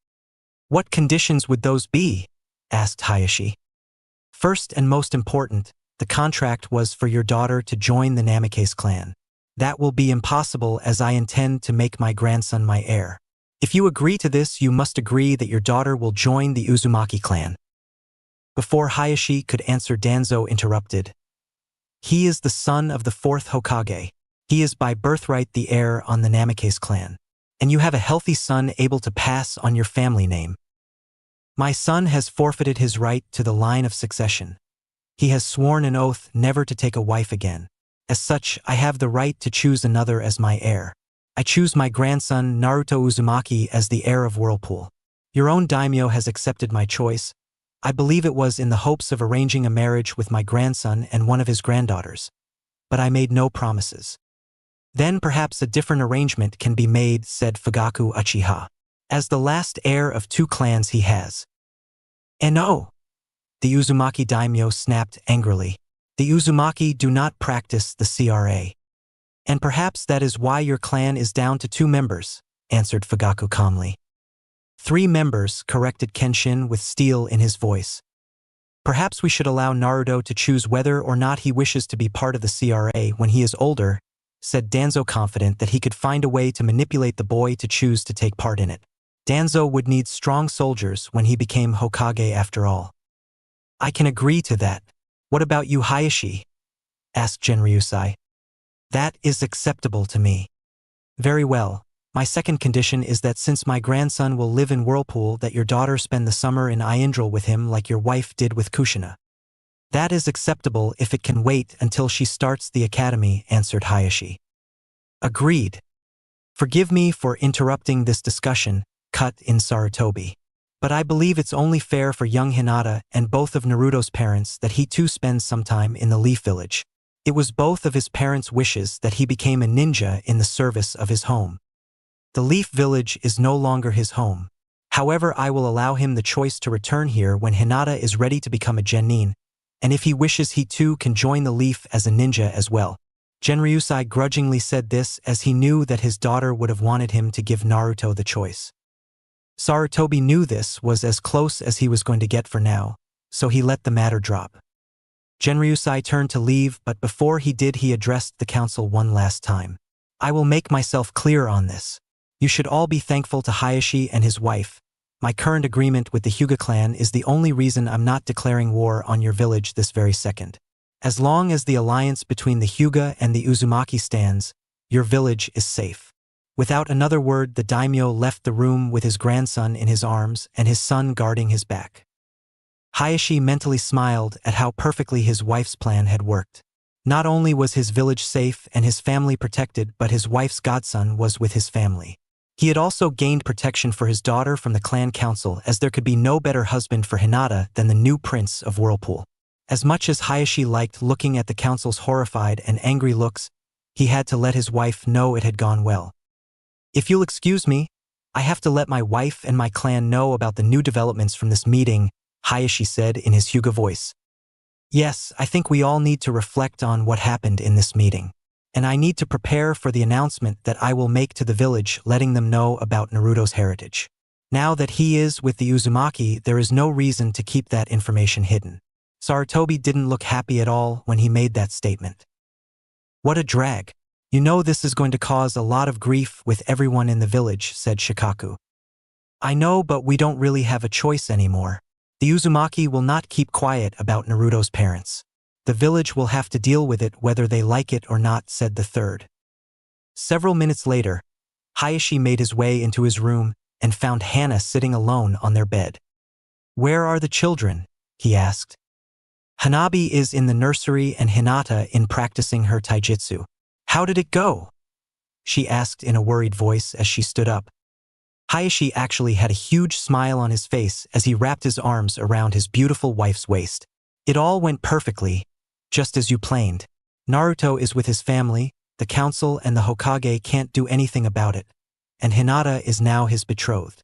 "What conditions would those be?" asked Hayashi. "First and most important, the contract was for your daughter to join the Namikaze clan. That will be impossible as I intend to make my grandson my heir. If you agree to this, you must agree that your daughter will join the Uzumaki clan." Before Hayashi could answer, Danzo interrupted. "He is the son of the fourth Hokage. He is by birthright the heir on the Namikaze clan. And you have a healthy son able to pass on your family name. My son has forfeited his right to the line of succession. He has sworn an oath never to take a wife again. As such, I have the right to choose another as my heir. I choose my grandson Naruto Uzumaki as the heir of Whirlpool. Your own daimyo has accepted my choice. I believe it was in the hopes of arranging a marriage with my grandson and one of his granddaughters. But I made no promises. Then perhaps a different arrangement can be made," said Fugaku Uchiha. "As the last heir of two clans he has." "And no!" the Uzumaki daimyo snapped angrily. "The Uzumaki do not practice the CRA. And perhaps that is why your clan is down to 2 members, answered Fugaku calmly. 3 members, corrected Kenshin with steel in his voice. Perhaps we should allow Naruto to choose whether or not he wishes to be part of the CRA when he is older, said Danzo, confident that he could find a way to manipulate the boy to choose to take part in it. Danzo would need strong soldiers when he became Hokage after all. I can agree to that. What about you, Hayashi? Asked Genryusai. That is acceptable to me. Very well. My second condition is that since my grandson will live in Whirlpool, that your daughter spend the summer in Aindral with him like your wife did with Kushina. That is acceptable if it can wait until she starts the academy, answered Hayashi. Agreed. Forgive me for interrupting this discussion, cut in Sarutobi. But I believe it's only fair for young Hinata and both of Naruto's parents that he too spends some time in the Leaf Village. It was both of his parents' wishes that he became a ninja in the service of his home. The Leaf Village is no longer his home. However, I will allow him the choice to return here when Hinata is ready to become a genin, and if he wishes he too can join the Leaf as a ninja as well. Genryusai grudgingly said this as he knew that his daughter would have wanted him to give Naruto the choice. Sarutobi knew this was as close as he was going to get for now, so he let the matter drop. Genryusai turned to leave, but before he did he addressed the council one last time. I will make myself clear on this. You should all be thankful to Hayashi and his wife. My current agreement with the Hyuga clan is the only reason I'm not declaring war on your village this very second. As long as the alliance between the Hyuga and the Uzumaki stands, your village is safe. Without another word, the daimyo left the room with his grandson in his arms and his son guarding his back. Hayashi mentally smiled at how perfectly his wife's plan had worked. Not only was his village safe and his family protected, but his wife's godson was with his family. He had also gained protection for his daughter from the clan council, as there could be no better husband for Hinata than the new prince of Whirlpool. As much as Hayashi liked looking at the council's horrified and angry looks, he had to let his wife know it had gone well. If you'll excuse me, I have to let my wife and my clan know about the new developments from this meeting, Hayashi said in his Hyuga voice. Yes, I think we all need to reflect on what happened in this meeting. And I need to prepare for the announcement that I will make to the village, letting them know about Naruto's heritage. Now that he is with the Uzumaki, there is no reason to keep that information hidden. Sarutobi didn't look happy at all when he made that statement. What a drag. You know this is going to cause a lot of grief with everyone in the village, said Shikaku. I know, but we don't really have a choice anymore. The Uzumaki will not keep quiet about Naruto's parents. The village will have to deal with it whether they like it or not, said the third. Several minutes later, Hayashi made his way into his room and found Hana sitting alone on their bed. Where are the children? He asked. Hanabi is in the nursery and Hinata in practicing her taijutsu. How did it go? She asked in a worried voice as she stood up. Hayashi actually had a huge smile on his face as he wrapped his arms around his beautiful wife's waist. It all went perfectly, just as you planned. Naruto is with his family, the council and the Hokage can't do anything about it, and Hinata is now his betrothed.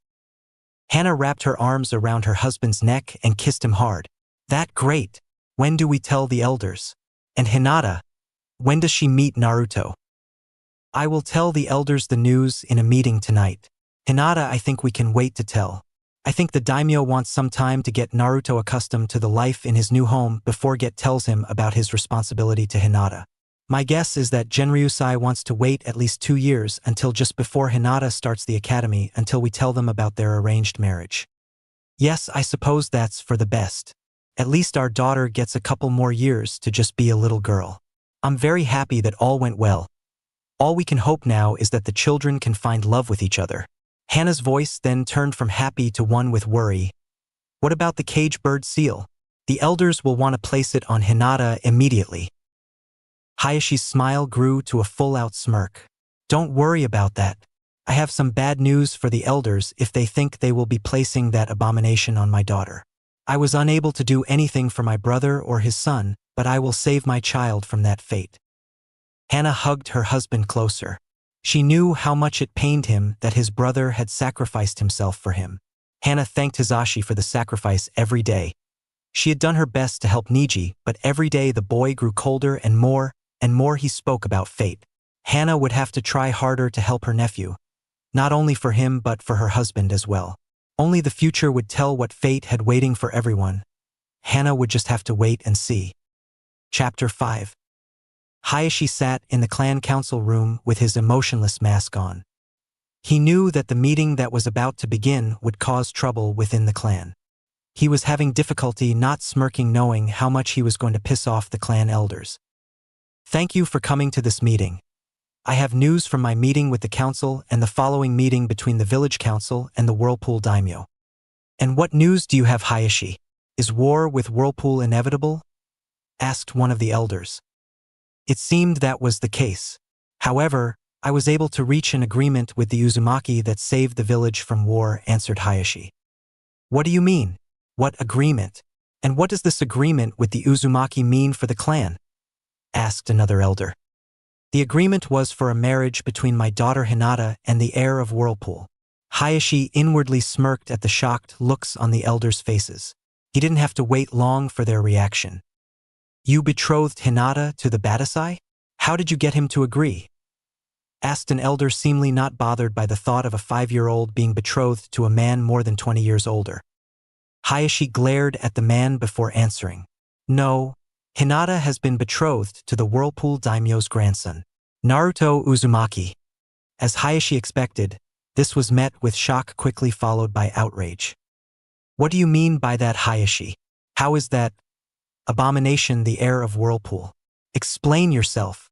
Hana wrapped her arms around her husband's neck and kissed him hard. That great. When do we tell the elders? And Hinata, when does she meet Naruto? I will tell the elders the news in a meeting tonight. Hinata, I think we can wait to tell. I think the daimyo wants some time to get Naruto accustomed to the life in his new home before Get tells him about his responsibility to Hinata. My guess is that Genryusai wants to wait at least 2 years until just before Hinata starts the academy until we tell them about their arranged marriage. Yes, I suppose that's for the best. At least our daughter gets a couple more years to just be a little girl. I'm very happy that all went well. All we can hope now is that the children can find love with each other. Hana's voice then turned from happy to one with worry. What about the cage bird seal? The elders will want to place it on Hinata immediately. Hayashi's smile grew to a full-out smirk. Don't worry about that. I have some bad news for the elders if they think they will be placing that abomination on my daughter. I was unable to do anything for my brother or his son, but I will save my child from that fate. Hana hugged her husband closer. She knew how much it pained him that his brother had sacrificed himself for him. Hana thanked Hizashi for the sacrifice every day. She had done her best to help Niji, but every day the boy grew colder and more he spoke about fate. Hana would have to try harder to help her nephew, not only for him but for her husband as well. Only the future would tell what fate had waiting for everyone. Hana would just have to wait and see. Chapter 5. Hayashi sat in the clan council room with his emotionless mask on. He knew that the meeting that was about to begin would cause trouble within the clan. He was having difficulty not smirking, knowing how much he was going to piss off the clan elders. Thank you for coming to this meeting. I have news from my meeting with the council and the following meeting between the village council and the Whirlpool daimyo. And what news do you have, Hayashi? Is war with Whirlpool inevitable? Asked one of the elders. It seemed that was the case. However, I was able to reach an agreement with the Uzumaki that saved the village from war, answered Hayashi. What do you mean? What agreement? And what does this agreement with the Uzumaki mean for the clan? asked another elder. The agreement was for a marriage between my daughter Hinata and the heir of Whirlpool. Hayashi inwardly smirked at the shocked looks on the elders' faces. He didn't have to wait long for their reaction. You betrothed Hinata to the Badasai? How did you get him to agree? Asked an elder seemingly not bothered by the thought of a 5-year-old being betrothed to a man more than 20 years older. Hayashi glared at the man before answering. No, Hinata has been betrothed to the Whirlpool daimyo's grandson, Naruto Uzumaki. As Hayashi expected, this was met with shock quickly followed by outrage. What do you mean by that, Hayashi? How is that abomination the heir of Whirlpool? Explain yourself.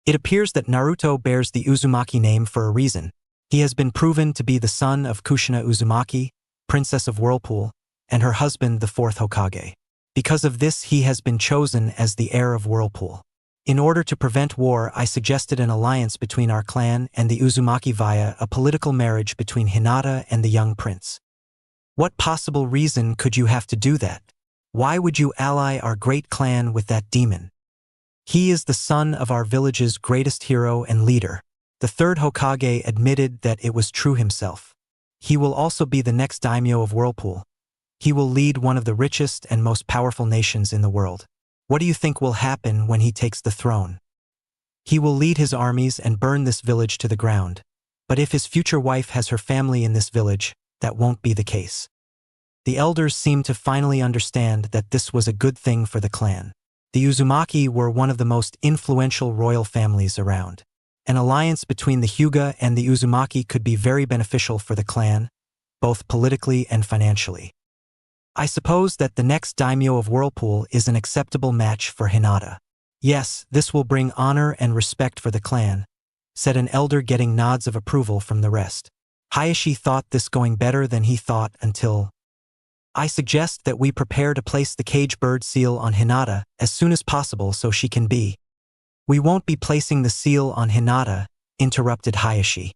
It appears that Naruto bears the Uzumaki name for a reason. He has been proven to be the son of Kushina Uzumaki, Princess of Whirlpool, and her husband, the 4th Hokage. Because of this, he has been chosen as the heir of Whirlpool. In order to prevent war, I suggested an alliance between our clan and the Uzumaki via a political marriage between Hinata and the young prince. What possible reason could you have to do that? Why would you ally our great clan with that demon? He is the son of our village's greatest hero and leader. The 3rd Hokage admitted that it was true himself. He will also be the next daimyo of Whirlpool. He will lead one of the richest and most powerful nations in the world. What do you think will happen when he takes the throne? He will lead his armies and burn this village to the ground. But if his future wife has her family in this village, that won't be the case. The elders seemed to finally understand that this was a good thing for the clan. The Uzumaki were one of the most influential royal families around. An alliance between the Hyuga and the Uzumaki could be very beneficial for the clan, both politically and financially. I suppose that the next daimyo of Whirlpool is an acceptable match for Hinata. Yes, this will bring honor and respect for the clan, said an elder, getting nods of approval from the rest. Hayashi thought this going better than he thought until... I suggest that we prepare to place the cage bird seal on Hinata as soon as possible so she can be. We won't be placing the seal on Hinata, interrupted Hayashi.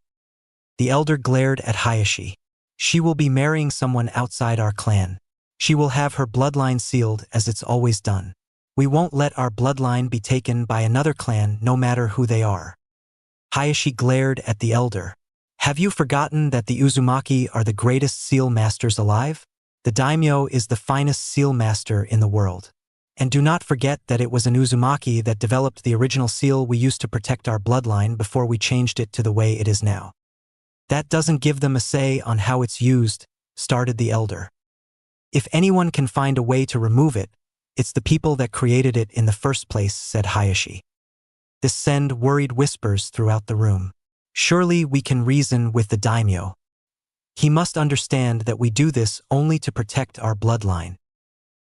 The elder glared at Hayashi. She will be marrying someone outside our clan. She will have her bloodline sealed as it's always done. We won't let our bloodline be taken by another clan no matter who they are. Hayashi glared at the elder. Have you forgotten that the Uzumaki are the greatest seal masters alive? The daimyo is the finest seal master in the world. And do not forget that it was an Uzumaki that developed the original seal we used to protect our bloodline before we changed it to the way it is now. That doesn't give them a say on how it's used, started the elder. If anyone can find a way to remove it, it's the people that created it in the first place, said Hayashi. This sent worried whispers throughout the room. Surely we can reason with the daimyo. He must understand that we do this only to protect our bloodline.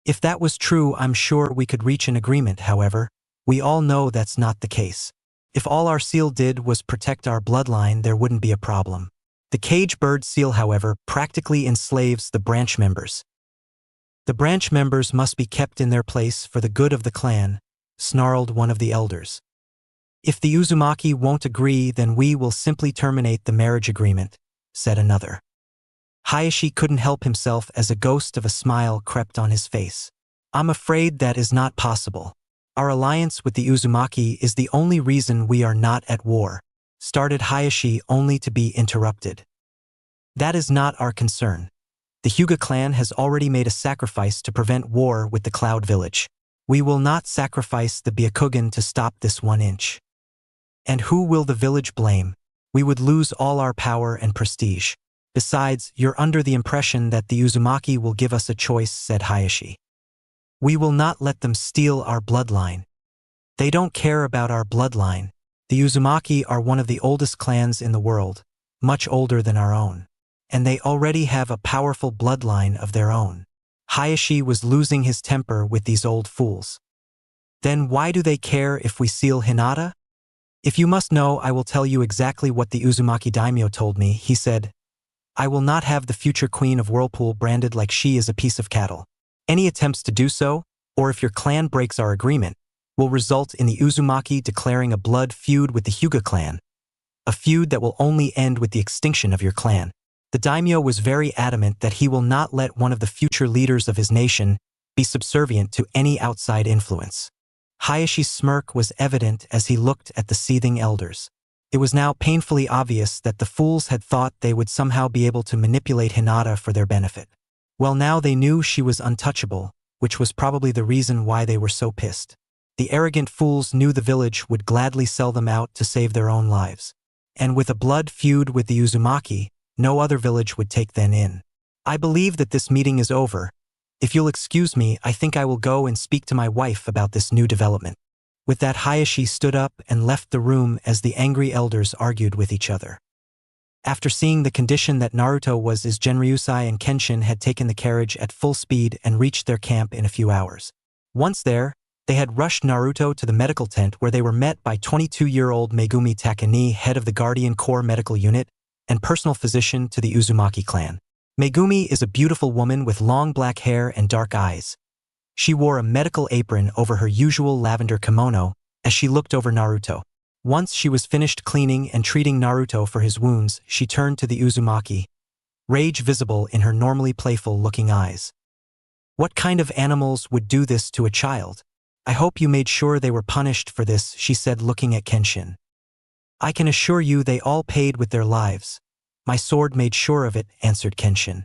If that was true, I'm sure we could reach an agreement. However, we all know that's not the case. If all our seal did was protect our bloodline, there wouldn't be a problem. The cage bird seal, however, practically enslaves the branch members. The branch members must be kept in their place for the good of the clan, snarled one of the elders. If the Uzumaki won't agree, then we will simply terminate the marriage agreement, said another. Hayashi couldn't help himself as a ghost of a smile crept on his face. I'm afraid that is not possible. Our alliance with the Uzumaki is the only reason we are not at war, started Hayashi only to be interrupted. That is not our concern. The Hyuga clan has already made a sacrifice to prevent war with the Cloud Village. We will not sacrifice the Byakugan to stop this 1 inch. And who will the village blame? We would lose all our power and prestige. Besides, you're under the impression that the Uzumaki will give us a choice, said Hayashi. We will not let them steal our bloodline. They don't care about our bloodline. The Uzumaki are one of the oldest clans in the world, much older than our own. And they already have a powerful bloodline of their own. Hayashi was losing his temper with these old fools. Then why do they care if we seal Hinata? If you must know, I will tell you exactly what the Uzumaki daimyo told me. He said, I will not have the future queen of Whirlpool branded like she is a piece of cattle. Any attempts to do so, or if your clan breaks our agreement, will result in the Uzumaki declaring a blood feud with the Hyuga clan. A feud that will only end with the extinction of your clan. The daimyo was very adamant that he will not let one of the future leaders of his nation be subservient to any outside influence. Hayashi's smirk was evident as he looked at the seething elders. It was now painfully obvious that the fools had thought they would somehow be able to manipulate Hinata for their benefit. Well, now they knew she was untouchable, which was probably the reason why they were so pissed. The arrogant fools knew the village would gladly sell them out to save their own lives. And with a blood feud with the Uzumaki, no other village would take them in. I believe that this meeting is over. If you'll excuse me, I think I will go and speak to my wife about this new development. With that, Hayashi stood up and left the room as the angry elders argued with each other. After seeing the condition that Naruto was in, Genryusai and Kenshin had taken the carriage at full speed and reached their camp in a few hours. Once there, they had rushed Naruto to the medical tent where they were met by 22-year-old Megumi Takani, head of the Guardian Corps Medical Unit and personal physician to the Uzumaki clan. Megumi is a beautiful woman with long black hair and dark eyes. She wore a medical apron over her usual lavender kimono as she looked over Naruto. Once she was finished cleaning and treating Naruto for his wounds, she turned to the Uzumaki, rage visible in her normally playful-looking eyes. What kind of animals would do this to a child? I hope you made sure they were punished for this, she said, looking at Kenshin. I can assure you they all paid with their lives. My sword made sure of it, answered Kenshin.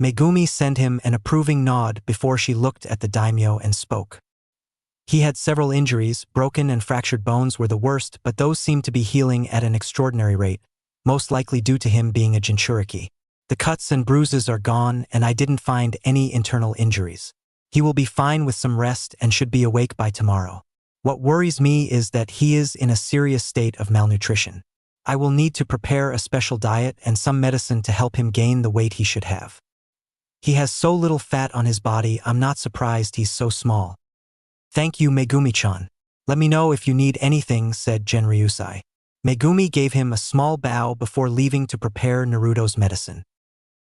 Megumi sent him an approving nod before she looked at the daimyo and spoke. He had several injuries, broken and fractured bones were the worst, but those seemed to be healing at an extraordinary rate, most likely due to him being a Jinchuriki. The cuts and bruises are gone, and I didn't find any internal injuries. He will be fine with some rest and should be awake by tomorrow. What worries me is that he is in a serious state of malnutrition. I will need to prepare a special diet and some medicine to help him gain the weight he should have. He has so little fat on his body, I'm not surprised he's so small. Thank you, Megumi-chan. Let me know if you need anything, said Genryusai. Megumi gave him a small bow before leaving to prepare Naruto's medicine.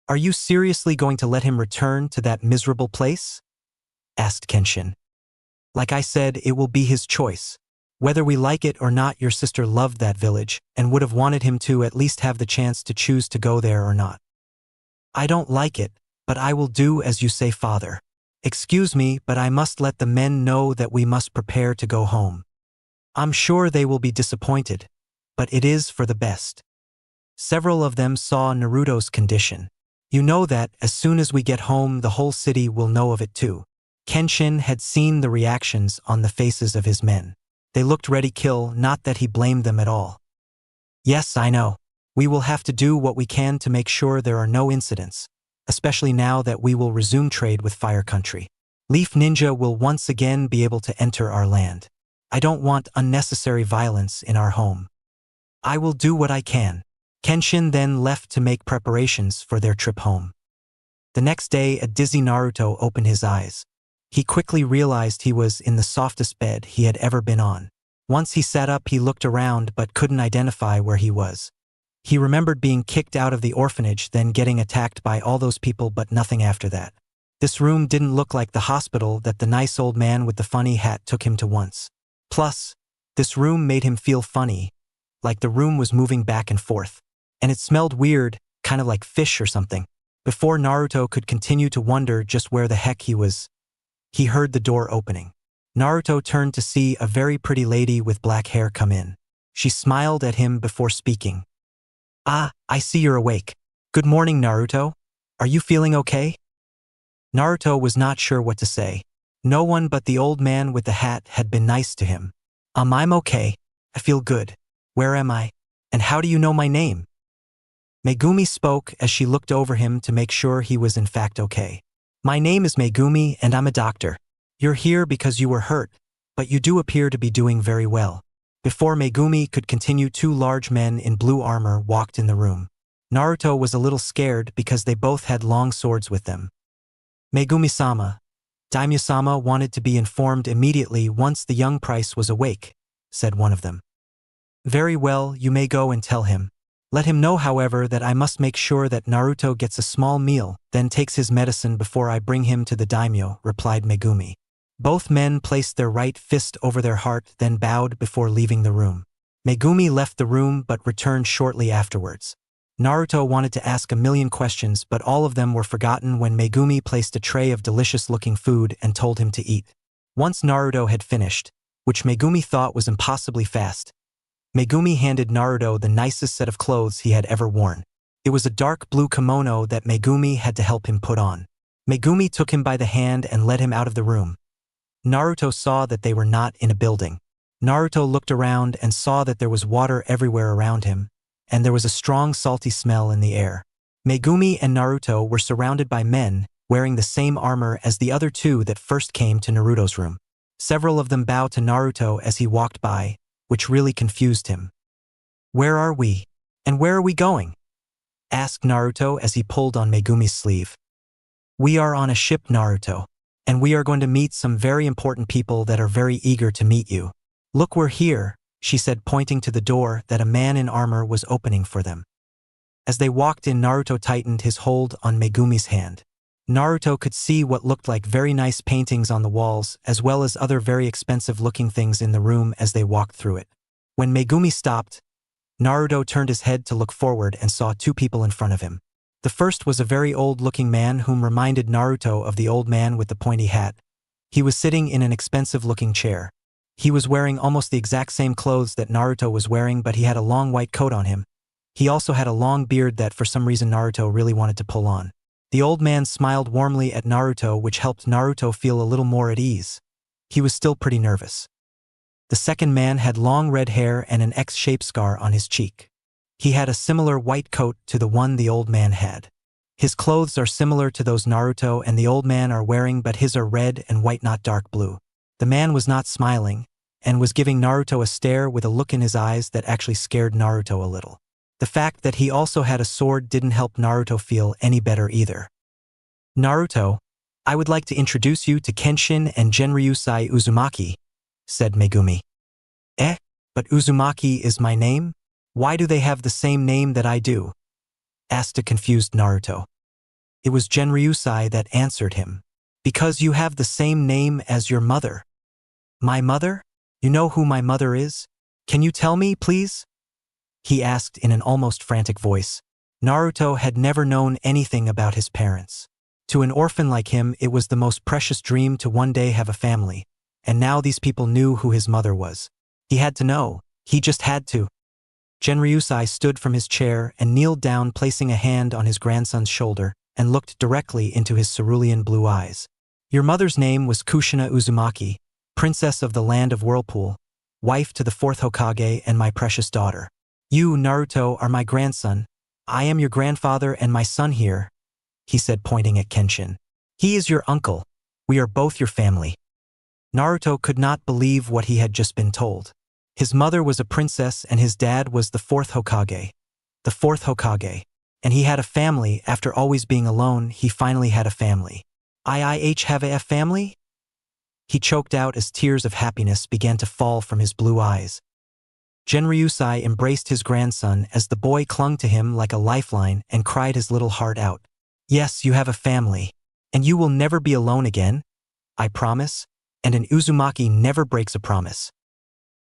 Are you seriously going to let him return to that miserable place? Asked Kenshin. Like I said, it will be his choice. Whether we like it or not, your sister loved that village and would have wanted him to at least have the chance to choose to go there or not. I don't like it, but I will do as you say, father. Excuse me, but I must let the men know that we must prepare to go home. I'm sure they will be disappointed, but it is for the best. Several of them saw Naruto's condition. You know that as soon as we get home, the whole city will know of it too. Kenshin had seen the reactions on the faces of his men. They looked ready to kill, not that he blamed them at all. Yes, I know. We will have to do what we can to make sure there are no incidents, especially now that we will resume trade with Fire Country. Leaf Ninja will once again be able to enter our land. I don't want unnecessary violence in our home. I will do what I can. Kenshin then left to make preparations for their trip home. The next day, a dizzy Naruto opened his eyes. He quickly realized he was in the softest bed he had ever been on. Once he sat up, he looked around but couldn't identify where he was. He remembered being kicked out of the orphanage, then getting attacked by all those people, but nothing after that. This room didn't look like the hospital that the nice old man with the funny hat took him to once. Plus, this room made him feel funny, like the room was moving back and forth. And it smelled weird, kind of like fish or something. Before Naruto could continue to wonder just where the heck he was, he heard the door opening. Naruto turned to see a very pretty lady with black hair come in. She smiled at him before speaking. Ah, I see you're awake. Good morning, Naruto. Are you feeling okay? Naruto was not sure what to say. No one but the old man with the hat had been nice to him. I'm okay. I feel good. Where am I? And how do you know my name? Megumi spoke as she looked over him to make sure he was in fact okay. My name is Megumi and I'm a doctor. You're here because you were hurt, but you do appear to be doing very well. Before Megumi could continue, two large men in blue armor walked in the room. Naruto was a little scared because they both had long swords with them. Megumi-sama, Daimyo-sama wanted to be informed immediately once the young prince was awake, said one of them. Very well, you may go and tell him. Let him know, however, that I must make sure that Naruto gets a small meal, then takes his medicine before I bring him to the daimyo, replied Megumi. Both men placed their right fist over their heart, then bowed before leaving the room. Megumi left the room but returned shortly afterwards. Naruto wanted to ask a million questions, but all of them were forgotten when Megumi placed a tray of delicious-looking food and told him to eat. Once Naruto had finished, which Megumi thought was impossibly fast, Megumi handed Naruto the nicest set of clothes he had ever worn. It was a dark blue kimono that Megumi had to help him put on. Megumi took him by the hand and led him out of the room. Naruto saw that they were not in a building. Naruto looked around and saw that there was water everywhere around him, and there was a strong salty smell in the air. Megumi and Naruto were surrounded by men wearing the same armor as the other two that first came to Naruto's room. Several of them bowed to Naruto as he walked by, which really confused him. "Where are we? And where are we going?" asked Naruto as he pulled on Megumi's sleeve. "We are on a ship, Naruto, and we are going to meet some very important people that are very eager to meet you. Look, we're here," she said, pointing to the door that a man in armor was opening for them. As they walked in, Naruto tightened his hold on Megumi's hand. Naruto could see what looked like very nice paintings on the walls, as well as other very expensive-looking things in the room as they walked through it. When Megumi stopped, Naruto turned his head to look forward and saw two people in front of him. The first was a very old-looking man whom reminded Naruto of the old man with the pointy hat. He was sitting in an expensive-looking chair. He was wearing almost the exact same clothes that Naruto was wearing, but he had a long white coat on him. He also had a long beard that for some reason Naruto really wanted to pull on. The old man smiled warmly at Naruto, which helped Naruto feel a little more at ease. He was still pretty nervous. The second man had long red hair and an X-shaped scar on his cheek. He had a similar white coat to the one the old man had. His clothes are similar to those Naruto and the old man are wearing, but his are red and white, not dark blue. The man was not smiling, and was giving Naruto a stare with a look in his eyes that actually scared Naruto a little. The fact that he also had a sword didn't help Naruto feel any better either. "Naruto, I would like to introduce you to Kenshin and Genryusai Uzumaki," said Megumi. "Eh? But Uzumaki is my name? Why do they have the same name that I do?" asked a confused Naruto. It was Genryusai that answered him. "Because you have the same name as your mother." "My mother? You know who my mother is? Can you tell me, please?" he asked in an almost frantic voice. Naruto had never known anything about his parents. To an orphan like him, it was the most precious dream to one day have a family, and now these people knew who his mother was. He had to know. He just had to. Genryusai stood from his chair and kneeled down, placing a hand on his grandson's shoulder, and looked directly into his cerulean blue eyes. "Your mother's name was Kushina Uzumaki, princess of the land of Whirlpool, wife to the fourth Hokage and my precious daughter. You, Naruto, are my grandson. I am your grandfather and my son here," he said, pointing at Kenshin. "He is your uncle. We are both your family." Naruto could not believe what he had just been told. His mother was a princess and his dad was the fourth Hokage. The fourth Hokage. And he had a family. After always being alone, he finally had a family. "I have a family?" He choked out as tears of happiness began to fall from his blue eyes. Genryusai embraced his grandson as the boy clung to him like a lifeline and cried his little heart out. "Yes, you have a family. And you will never be alone again. I promise. And an Uzumaki never breaks a promise."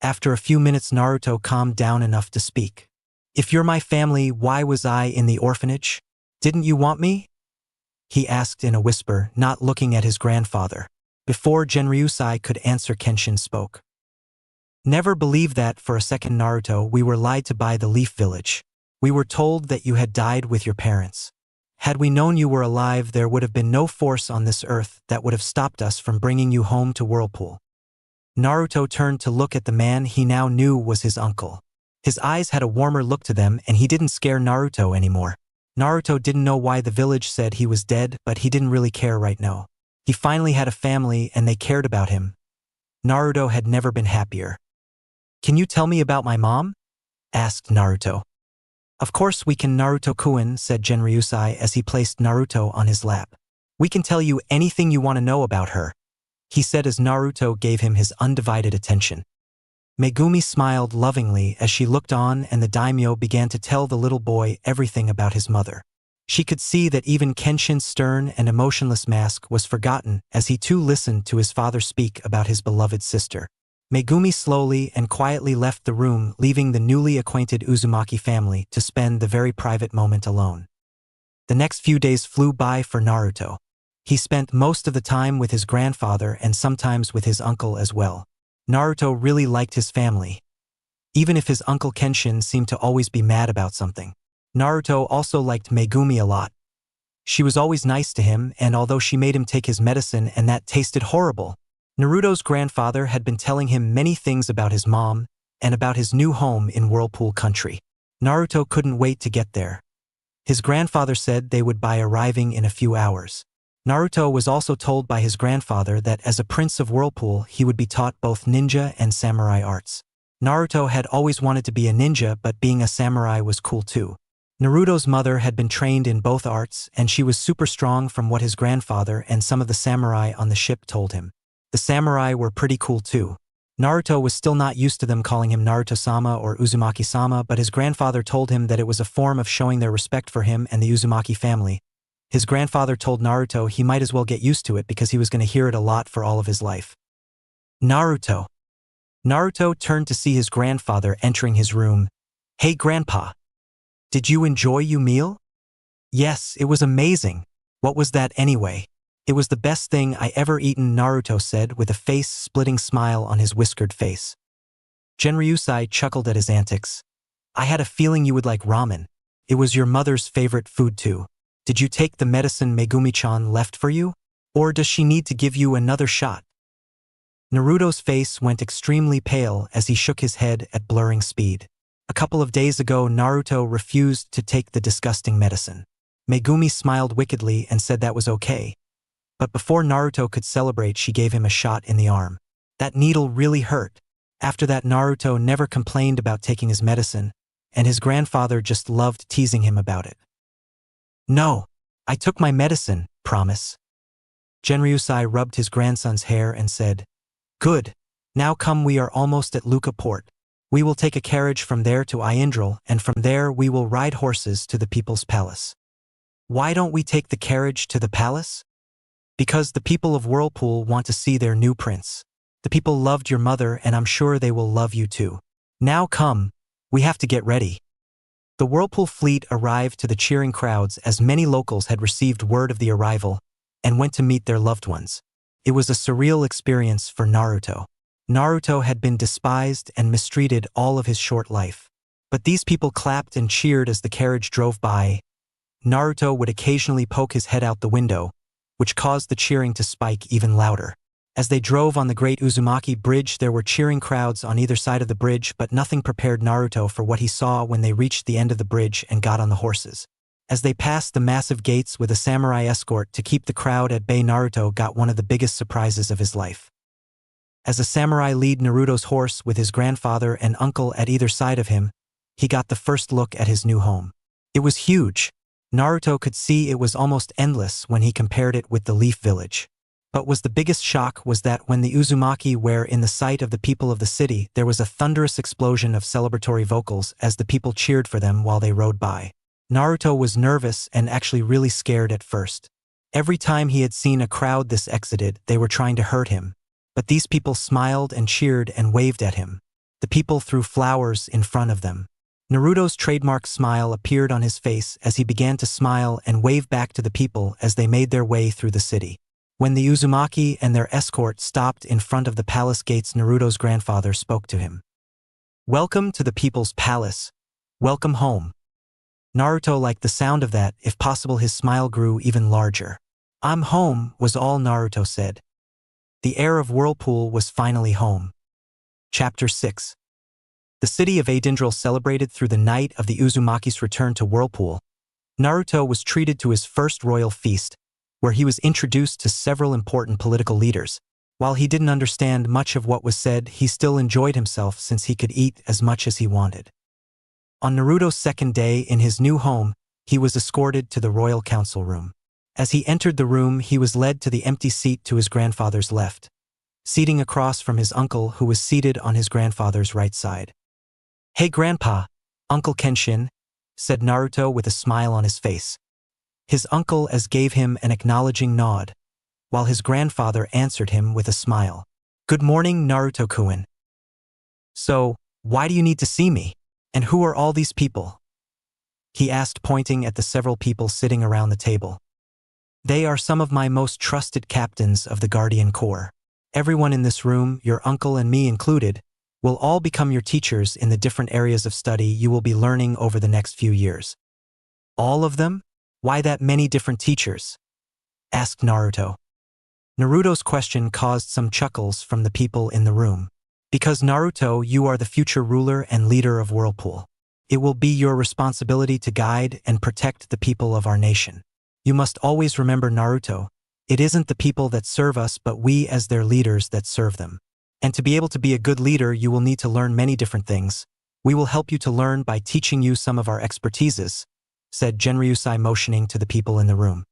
After a few minutes, Naruto calmed down enough to speak. "If you're my family, why was I in the orphanage? Didn't you want me?" he asked in a whisper, not looking at his grandfather. Before Genryusai could answer, Kenshin spoke. "Never believe that for a second, Naruto. We were lied to by the Leaf Village. We were told that you had died with your parents. Had we known you were alive, there would have been no force on this earth that would have stopped us from bringing you home to Whirlpool." Naruto turned to look at the man he now knew was his uncle. His eyes had a warmer look to them and he didn't scare Naruto anymore. Naruto didn't know why the village said he was dead, but he didn't really care right now. He finally had a family and they cared about him. Naruto had never been happier. "Can you tell me about my mom?" asked Naruto. "Of course we can, Naruto-kun," said Genryusai as he placed Naruto on his lap. "We can tell you anything you want to know about her," he said as Naruto gave him his undivided attention. Megumi smiled lovingly as she looked on and the daimyo began to tell the little boy everything about his mother. She could see that even Kenshin's stern and emotionless mask was forgotten as he too listened to his father speak about his beloved sister. Megumi slowly and quietly left the room, leaving the newly acquainted Uzumaki family to spend the very private moment alone. The next few days flew by for Naruto. He spent most of the time with his grandfather and sometimes with his uncle as well. Naruto really liked his family, even if his uncle Kenshin seemed to always be mad about something. Naruto also liked Megumi a lot. She was always nice to him, and although she made him take his medicine and that tasted horrible, Naruto's grandfather had been telling him many things about his mom and about his new home in Whirlpool Country. Naruto couldn't wait to get there. His grandfather said they would be arriving in a few hours. Naruto was also told by his grandfather that as a prince of Whirlpool he would be taught both ninja and samurai arts. Naruto had always wanted to be a ninja, but being a samurai was cool too. Naruto's mother had been trained in both arts, and she was super strong from what his grandfather and some of the samurai on the ship told him. The samurai were pretty cool too. Naruto was still not used to them calling him Naruto-sama or Uzumaki-sama, but his grandfather told him that it was a form of showing their respect for him and the Uzumaki family. His grandfather told Naruto he might as well get used to it because he was going to hear it a lot for all of his life. Naruto. Naruto turned to see his grandfather entering his room. "Hey grandpa. Did you enjoy your meal?" "Yes, it was amazing." "What was that anyway?" "It was the best thing I ever eaten," Naruto said with a face-splitting smile on his whiskered face. Genryusai chuckled at his antics. "I had a feeling you would like ramen. It was your mother's favorite food too. Did you take the medicine Megumi-chan left for you? Or does she need to give you another shot?" Naruto's face went extremely pale as he shook his head at blurring speed. A couple of days ago, Naruto refused to take the disgusting medicine. Megumi smiled wickedly and said that was okay. But before Naruto could celebrate, she gave him a shot in the arm. That needle really hurt. After that, Naruto never complained about taking his medicine, and his grandfather just loved teasing him about it. "No, I took my medicine, promise." Genryusai rubbed his grandson's hair and said, "Good. Now come, we are almost at Luka Port. We will take a carriage from there to Aindral, and from there we will ride horses to the people's palace." "Why don't we take the carriage to the palace?" "Because the people of Whirlpool want to see their new prince. The people loved your mother, and I'm sure they will love you too. Now come, we have to get ready." The Whirlpool fleet arrived to the cheering crowds as many locals had received word of the arrival and went to meet their loved ones. It was a surreal experience for Naruto. Naruto had been despised and mistreated all of his short life. But these people clapped and cheered as the carriage drove by. Naruto would occasionally poke his head out the window, which caused the cheering to spike even louder. As they drove on the Great Uzumaki Bridge, there were cheering crowds on either side of the bridge, but nothing prepared Naruto for what he saw when they reached the end of the bridge and got on the horses. As they passed the massive gates with a samurai escort to keep the crowd at bay, Naruto got one of the biggest surprises of his life. As a samurai lead Naruto's horse with his grandfather and uncle at either side of him, he got the first look at his new home. It was huge. Naruto could see it was almost endless when he compared it with the Leaf Village. But was the biggest shock was that when the Uzumaki were in the sight of the people of the city, there was a thunderous explosion of celebratory vocals as the people cheered for them while they rode by. Naruto was nervous and actually really scared at first. Every time he had seen a crowd this excited, they were trying to hurt him. But these people smiled and cheered and waved at him. The people threw flowers in front of them. Naruto's trademark smile appeared on his face as he began to smile and wave back to the people as they made their way through the city. When the Uzumaki and their escort stopped in front of the palace gates, Naruto's grandfather spoke to him. "Welcome to the people's palace. Welcome home." Naruto liked the sound of that. If possible, his smile grew even larger. "I'm home," was all Naruto said. The heir of Whirlpool was finally home. Chapter 6. The city of Aindral celebrated through the night of the Uzumaki's return to Whirlpool. Naruto was treated to his first royal feast, where he was introduced to several important political leaders. While he didn't understand much of what was said, he still enjoyed himself since he could eat as much as he wanted. On Naruto's second day in his new home, he was escorted to the royal council room. As he entered the room, he was led to the empty seat to his grandfather's left, seating across from his uncle who was seated on his grandfather's right side. "Hey grandpa, Uncle Kenshin," said Naruto with a smile on his face. His uncle gave him an acknowledging nod, while his grandfather answered him with a smile. "Good morning, Naruto-kun." "So, why do you need to see me? And who are all these people?" he asked, pointing at the several people sitting around the table. They are some of my most trusted captains of the Guardian Corps. Everyone in this room, your uncle and me included, will all become your teachers in the different areas of study you will be learning over the next few years. All of them? Why that many different teachers? Asked Naruto. Naruto's question caused some chuckles from the people in the room. Because Naruto, you are the future ruler and leader of Whirlpool. It will be your responsibility to guide and protect the people of our nation. You must always remember, Naruto, it isn't the people that serve us but we as their leaders that serve them. And to be able to be a good leader you will need to learn many different things. We will help you to learn by teaching you some of our expertises, said Genryusai, motioning to the people in the room.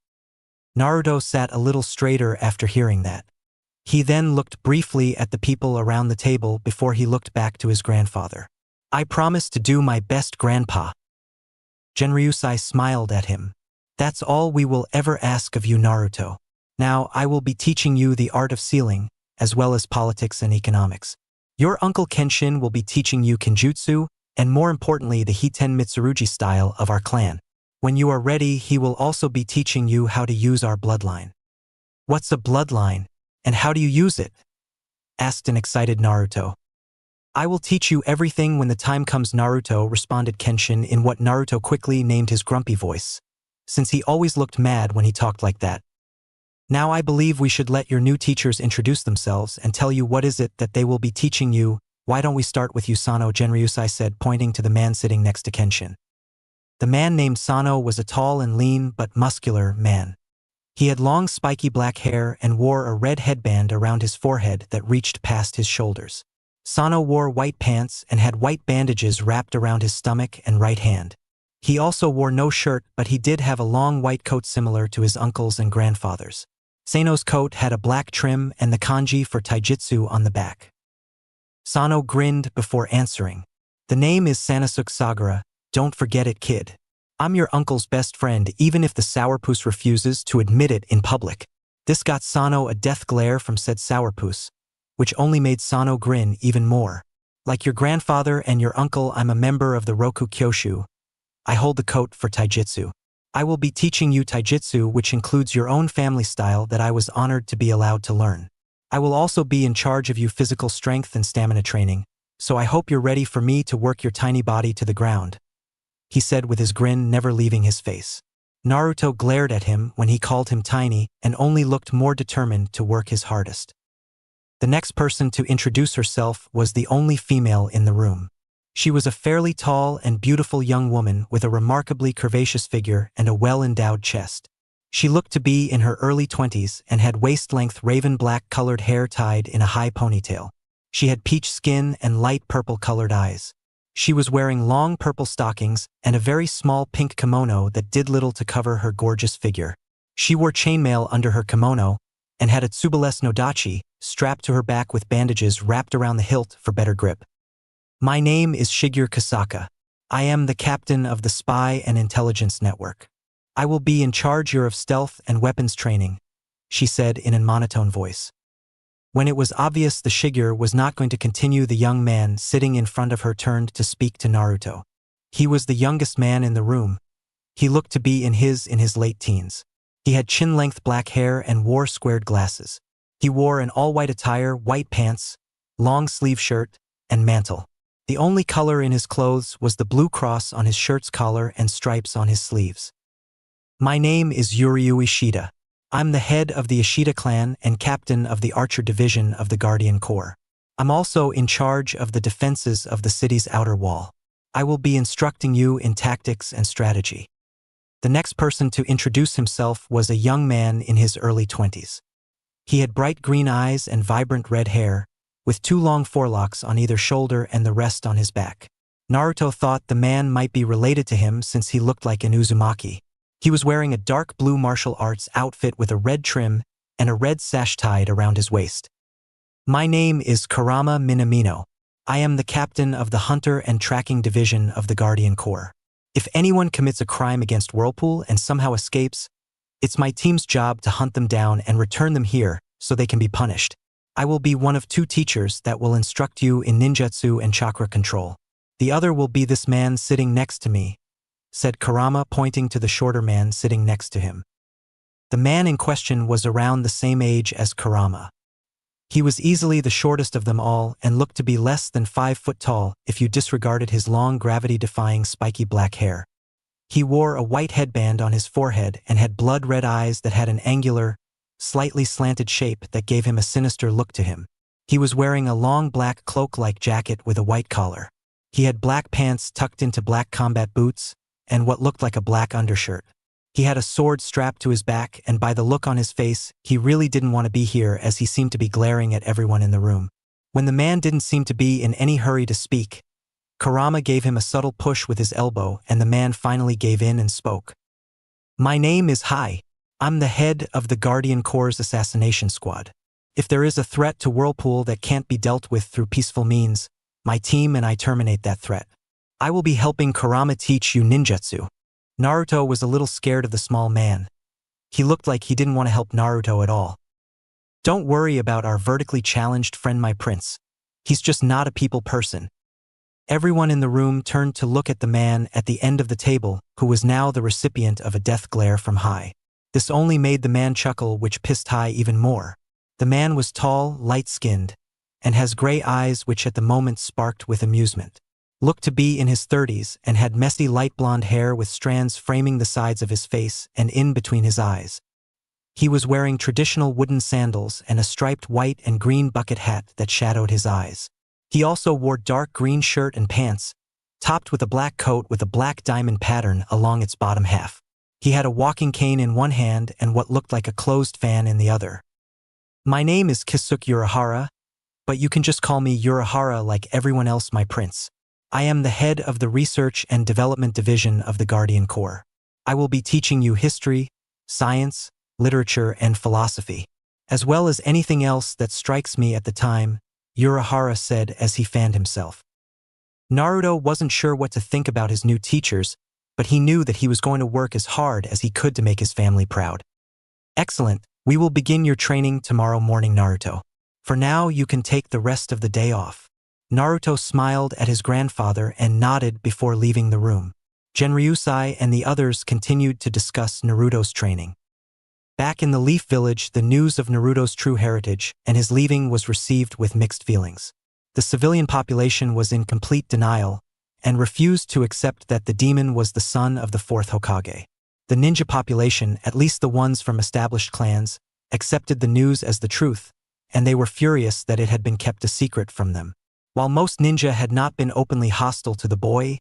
Naruto sat a little straighter after hearing that. He then looked briefly at the people around the table before he looked back to his grandfather. I promise to do my best, Grandpa. Genryusai smiled at him. That's all we will ever ask of you, Naruto. Now I will be teaching you the art of sealing, as well as politics and economics. Your uncle Kenshin will be teaching you Kenjutsu, and more importantly the Hiten Mitsurugi style of our clan. When you are ready, he will also be teaching you how to use our bloodline. What's a bloodline, and how do you use it? Asked an excited Naruto. I will teach you everything when the time comes, Naruto, responded Kenshin in what Naruto quickly named his grumpy voice, since he always looked mad when he talked like that. Now I believe we should let your new teachers introduce themselves and tell you what is it that they will be teaching you. Why don't we start with you, Sano, Genryusai said, pointing to the man sitting next to Kenshin. The man named Sano was a tall and lean but muscular man. He had long spiky black hair and wore a red headband around his forehead that reached past his shoulders. Sano wore white pants and had white bandages wrapped around his stomach and right hand. He also wore no shirt, but he did have a long white coat similar to his uncle's and grandfather's. Sano's coat had a black trim and the kanji for taijutsu on the back. Sano grinned before answering. The name is Sanosuke Sagara, don't forget it, kid. I'm your uncle's best friend even if the sourpuss refuses to admit it in public. This got Sano a death glare from said sourpuss, which only made Sano grin even more. Like your grandfather and your uncle, I'm a member of the Roku Kyoshu. I hold the coat for taijutsu. I will be teaching you taijutsu, which includes your own family style that I was honored to be allowed to learn. I will also be in charge of you physical strength and stamina training, so I hope you're ready for me to work your tiny body to the ground, he said with his grin never leaving his face. Naruto glared at him when he called him tiny and only looked more determined to work his hardest. The next person to introduce herself was the only female in the room. She was a fairly tall and beautiful young woman with a remarkably curvaceous figure and a well-endowed chest. She looked to be in her early 20s and had waist-length raven black-colored hair tied in a high ponytail. She had peach skin and light purple-colored eyes. She was wearing long purple stockings and a very small pink kimono that did little to cover her gorgeous figure. She wore chainmail under her kimono and had a tsubaless nodachi strapped to her back with bandages wrapped around the hilt for better grip. My name is Shigeru Kasaka. I am the captain of the Spy and Intelligence Network. I will be in charge here of stealth and weapons training, she said in a monotone voice. When it was obvious the Shigeru was not going to continue, the young man sitting in front of her turned to speak to Naruto. He was the youngest man in the room. He looked to be in his late teens. He had chin-length black hair and wore squared glasses. He wore an all-white attire, white pants, long-sleeve shirt, and mantle. The only color in his clothes was the blue cross on his shirt's collar and stripes on his sleeves. My name is Yuryu Ishida. I'm the head of the Ishida clan and captain of the Archer Division of the Guardian Corps. I'm also in charge of the defenses of the city's outer wall. I will be instructing you in tactics and strategy. The next person to introduce himself was a young man in his early 20s. He had bright green eyes and vibrant red hair, with 2 long forelocks on either shoulder and the rest on his back. Naruto thought the man might be related to him since he looked like an Uzumaki. He was wearing a dark blue martial arts outfit with a red trim and a red sash tied around his waist. My name is Kurama Minamino. I am the captain of the Hunter and Tracking Division of the Guardian Corps. If anyone commits a crime against Whirlpool and somehow escapes, it's my team's job to hunt them down and return them here so they can be punished. I will be one of 2 teachers that will instruct you in ninjutsu and chakra control. The other will be this man sitting next to me, said Kurama, pointing to the shorter man sitting next to him. The man in question was around the same age as Kurama. He was easily the shortest of them all and looked to be less than 5 foot tall if you disregarded his long gravity-defying spiky black hair. He wore a white headband on his forehead and had blood-red eyes that had an angular, slightly slanted shape that gave him a sinister look to him. He was wearing a long black cloak-like jacket with a white collar. He had black pants tucked into black combat boots and what looked like a black undershirt. He had a sword strapped to his back, and by the look on his face, he really didn't want to be here as he seemed to be glaring at everyone in the room. When the man didn't seem to be in any hurry to speak, Kurama gave him a subtle push with his elbow, and the man finally gave in and spoke. "My name is Heir. I'm the head of the Guardian Corps' assassination squad. If there is a threat to Whirlpool that can't be dealt with through peaceful means, my team and I terminate that threat. I will be helping Kurama teach you ninjutsu." Naruto was a little scared of the small man. He looked like he didn't want to help Naruto at all. "Don't worry about our vertically challenged friend, my prince. He's just not a people person." Everyone in the room turned to look at the man at the end of the table, who was now the recipient of a death glare from Heir. This only made the man chuckle, which pissed Heir even more. The man was tall, light-skinned, and has gray eyes which at the moment sparked with amusement. Looked to be in his 30s and had messy light blonde hair with strands framing the sides of his face and in between his eyes. He was wearing traditional wooden sandals and a striped white and green bucket hat that shadowed his eyes. He also wore dark green shirt and pants, topped with a black coat with a black diamond pattern along its bottom half. He had a walking cane in one hand and what looked like a closed fan in the other. "My name is Kisuke Urahara, but you can just call me Urahara like everyone else, my prince. I am the head of the Research and Development Division of the Guardian Corps. I will be teaching you history, science, literature, and philosophy, as well as anything else that strikes me at the time," Urahara said as he fanned himself. Naruto wasn't sure what to think about his new teachers, but he knew that he was going to work as hard as he could to make his family proud. "Excellent, we will begin your training tomorrow morning, Naruto. For now, you can take the rest of the day off." Naruto smiled at his grandfather and nodded before leaving the room. Genryusai and the others continued to discuss Naruto's training. Back in the Leaf Village, the news of Naruto's true heritage and his leaving was received with mixed feelings. The civilian population was in complete denial and refused to accept that the demon was the son of the fourth Hokage. The ninja population, at least the ones from established clans, accepted the news as the truth, and they were furious that it had been kept a secret from them. While most ninja had not been openly hostile to the boy,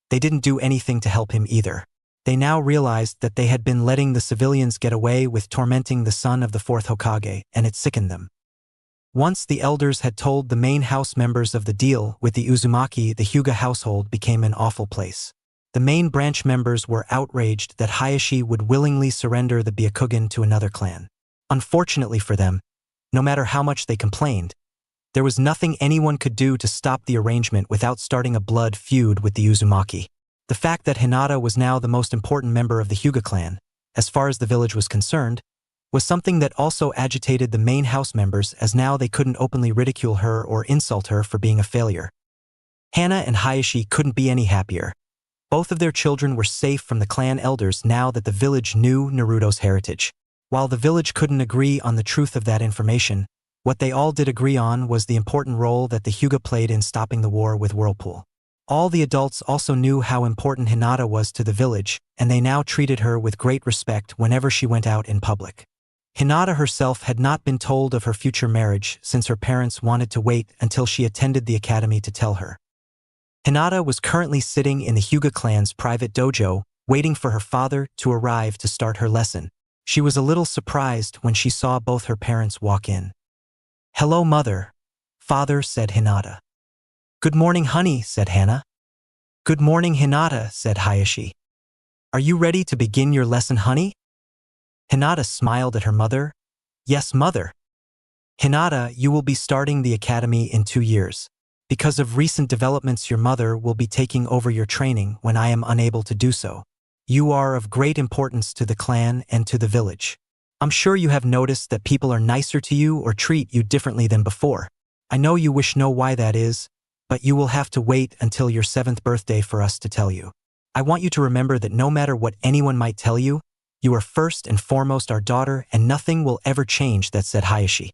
they didn't do anything to help him either. They now realized that they had been letting the civilians get away with tormenting the son of the fourth Hokage, and it sickened them. Once the elders had told the main house members of the deal with the Uzumaki, the Hyuga household became an awful place. The main branch members were outraged that Hayashi would willingly surrender the Byakugan to another clan. Unfortunately for them, no matter how much they complained, there was nothing anyone could do to stop the arrangement without starting a blood feud with the Uzumaki. The fact that Hinata was now the most important member of the Hyuga clan, as far as the village was concerned, was something that also agitated the main house members, as now they couldn't openly ridicule her or insult her for being a failure. Hana and Hayashi couldn't be any happier. Both of their children were safe from the clan elders now that the village knew Naruto's heritage. While the village couldn't agree on the truth of that information, what they all did agree on was the important role that the Hyuga played in stopping the war with Whirlpool. All the adults also knew how important Hinata was to the village, and they now treated her with great respect whenever she went out in public. Hinata herself had not been told of her future marriage since her parents wanted to wait until she attended the academy to tell her. Hinata was currently sitting in the Hyuga clan's private dojo, waiting for her father to arrive to start her lesson. She was a little surprised when she saw both her parents walk in. "Hello, mother," father said Hinata. "Good morning, honey," said Hana. "Good morning, Hinata," said Hayashi. "Are you ready to begin your lesson, honey?" Hinata smiled at her mother. "Yes, mother." "Hinata, you will be starting the academy in 2 years. Because of recent developments, your mother will be taking over your training when I am unable to do so. You are of great importance to the clan and to the village. I'm sure you have noticed that people are nicer to you or treat you differently than before. I know you wish to know why that is, but you will have to wait until your 7th birthday for us to tell you. I want you to remember that no matter what anyone might tell you, You are first and foremost our daughter, and nothing will ever change that, said Hayashi.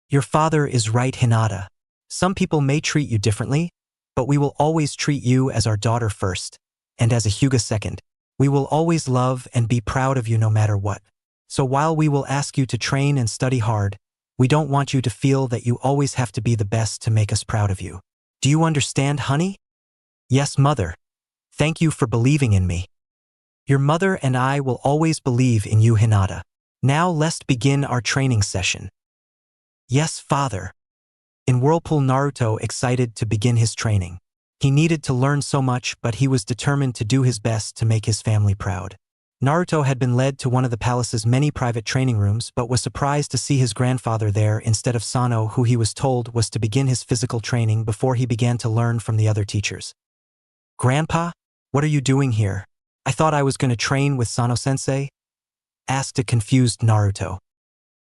Your father is right, Hinata. Some people may treat you differently, but we will always treat you as our daughter first, and as a Hyuga second. We will always love and be proud of you no matter what. So while we will ask you to train and study hard, we don't want you to feel that you always have to be the best to make us proud of you. Do you understand, honey? Yes, mother. Thank you for believing in me. Your mother and I will always believe in you, Hinata. Now let's begin our training session. Yes, father. In Whirlpool, Naruto excited to begin his training. He needed to learn so much, but he was determined to do his best to make his family proud. Naruto had been led to one of the palace's many private training rooms, but was surprised to see his grandfather there instead of Sano, who he was told was to begin his physical training before he began to learn from the other teachers. Grandpa, what are you doing here? I thought I was going to train with Sano-sensei? Asked a confused Naruto.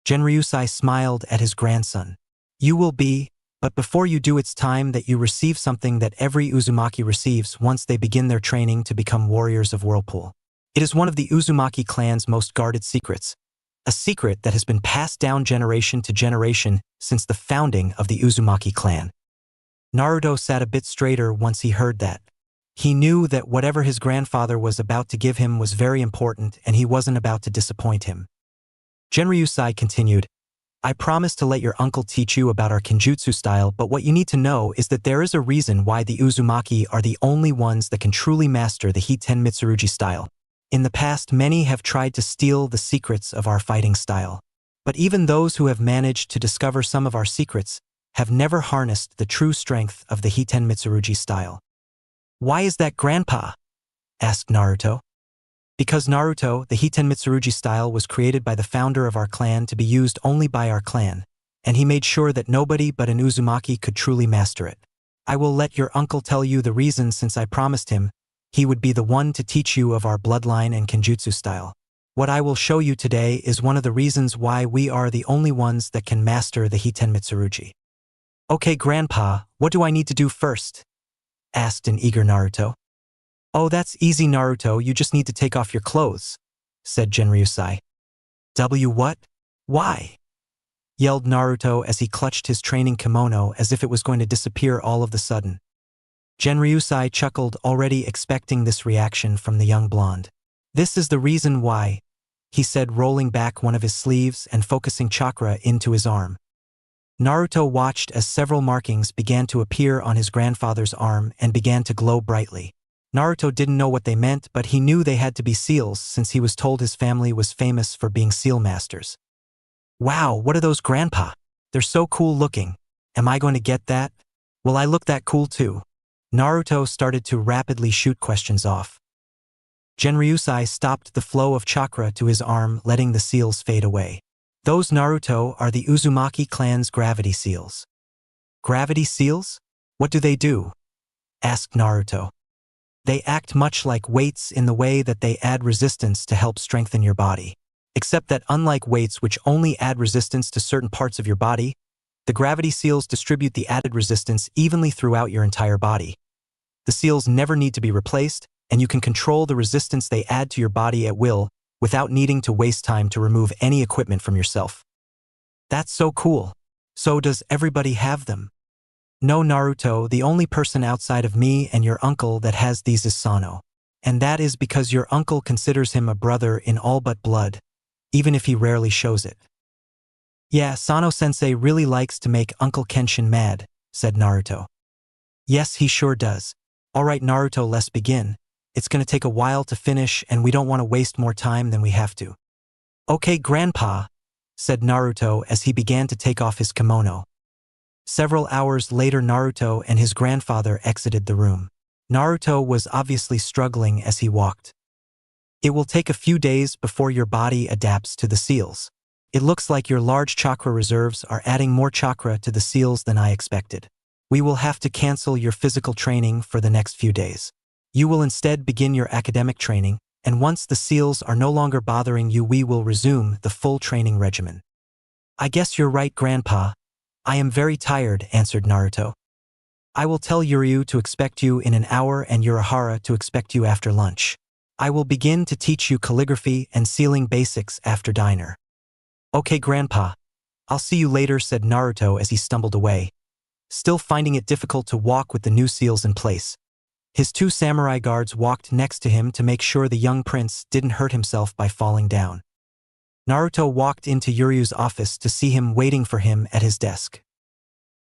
Genryusai smiled at his grandson. You will be, but before you do, it's time that you receive something that every Uzumaki receives once they begin their training to become warriors of Whirlpool. It is one of the Uzumaki clan's most guarded secrets, a secret that has been passed down generation to generation since the founding of the Uzumaki clan. Naruto sat a bit straighter once he heard that. He knew that whatever his grandfather was about to give him was very important, and he wasn't about to disappoint him. Genryusai continued, I promise to let your uncle teach you about our Kenjutsu style, but what you need to know is that there is a reason why the Uzumaki are the only ones that can truly master the Hiten Mitsurugi style. In the past, many have tried to steal the secrets of our fighting style. But even those who have managed to discover some of our secrets have never harnessed the true strength of the Hiten Mitsurugi style. Why is that, Grandpa? Asked Naruto. Because Naruto, the Hiten Mitsurugi style was created by the founder of our clan to be used only by our clan, and he made sure that nobody but an Uzumaki could truly master it. I will let your uncle tell you the reason, since I promised him he would be the one to teach you of our bloodline and Kenjutsu style. What I will show you today is one of the reasons why we are the only ones that can master the Hiten Mitsurugi. Okay, Grandpa, what do I need to do first? Asked an eager Naruto. Oh, that's easy, Naruto, you just need to take off your clothes, said Genryusai. What? Why? Yelled Naruto as he clutched his training kimono as if it was going to disappear all of a sudden. Genryusai chuckled, already expecting this reaction from the young blonde. This is the reason why, he said, rolling back one of his sleeves and focusing chakra into his arm. Naruto watched as several markings began to appear on his grandfather's arm and began to glow brightly. Naruto didn't know what they meant, but he knew they had to be seals since he was told his family was famous for being seal masters. Wow, what are those, Grandpa? They're so cool looking. Am I going to get that? Will I look that cool too? Naruto started to rapidly shoot questions off. Genryusai stopped the flow of chakra to his arm, letting the seals fade away. Those, Naruto, are the Uzumaki clan's gravity seals. Gravity seals? What do they do? Asked Naruto. They act much like weights in the way that they add resistance to help strengthen your body. Except that unlike weights which only add resistance to certain parts of your body, the gravity seals distribute the added resistance evenly throughout your entire body. The seals never need to be replaced, and you can control the resistance they add to your body at will without needing to waste time to remove any equipment from yourself. That's so cool. So does everybody have them? No, Naruto, the only person outside of me and your uncle that has these is Sano. And that is because your uncle considers him a brother in all but blood, even if he rarely shows it. Yeah, Sano-sensei really likes to make Uncle Kenshin mad, said Naruto. Yes, he sure does. Alright, Naruto, let's begin. It's gonna take a while to finish, and we don't want to waste more time than we have to. Okay, Grandpa, said Naruto as he began to take off his kimono. Several hours later, Naruto and his grandfather exited the room. Naruto was obviously struggling as he walked. It will take a few days before your body adapts to the seals. It looks like your large chakra reserves are adding more chakra to the seals than I expected. We will have to cancel your physical training for the next few days. You will instead begin your academic training, and once the seals are no longer bothering you, we will resume the full training regimen. I guess you're right, Grandpa. I am very tired, answered Naruto. I will tell Yuryu to expect you in an hour and Urahara to expect you after lunch. I will begin to teach you calligraphy and sealing basics after dinner. Okay, Grandpa. I'll see you later, said Naruto as he stumbled away, still finding it difficult to walk with the new seals in place. His two samurai guards walked next to him to make sure the young prince didn't hurt himself by falling down. Naruto walked into Yuryu's office to see him waiting for him at his desk.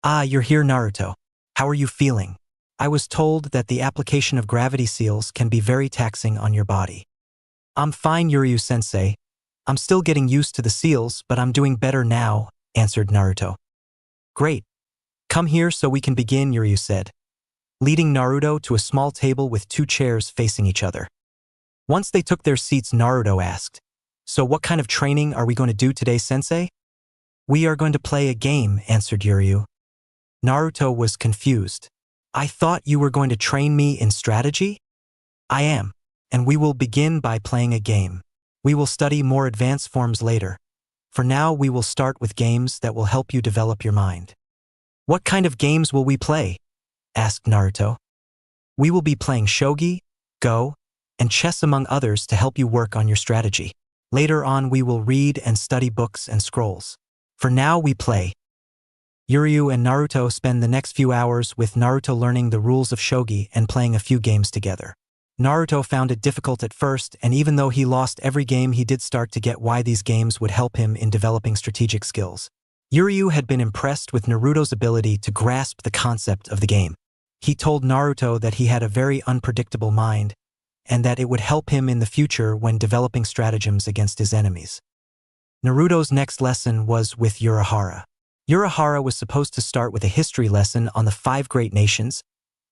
Ah, you're here, Naruto. How are you feeling? I was told that the application of gravity seals can be very taxing on your body. I'm fine, Yuryu-sensei. I'm still getting used to the seals, but I'm doing better now, answered Naruto. Great. Come here so we can begin, Yuryu said, leading Naruto to a small table with two chairs facing each other. Once they took their seats, Naruto asked, So what kind of training are we going to do today, sensei? We are going to play a game, answered Yuryu. Naruto was confused. I thought you were going to train me in strategy? I am, and we will begin by playing a game. We will study more advanced forms later. For now, we will start with games that will help you develop your mind. What kind of games will we play? Asked Naruto. We will be playing shogi, go, and chess among others to help you work on your strategy. Later on, we will read and study books and scrolls. For now, we play. Yuryu and Naruto spend the next few hours with Naruto learning the rules of shogi and playing a few games together. Naruto found it difficult at first, and even though he lost every game, he did start to get why these games would help him in developing strategic skills. Yuryu had been impressed with Naruto's ability to grasp the concept of the game. He told Naruto that he had a very unpredictable mind, and that it would help him in the future when developing stratagems against his enemies. Naruto's next lesson was with Urahara. Urahara was supposed to start with a history lesson on the 5 great nations,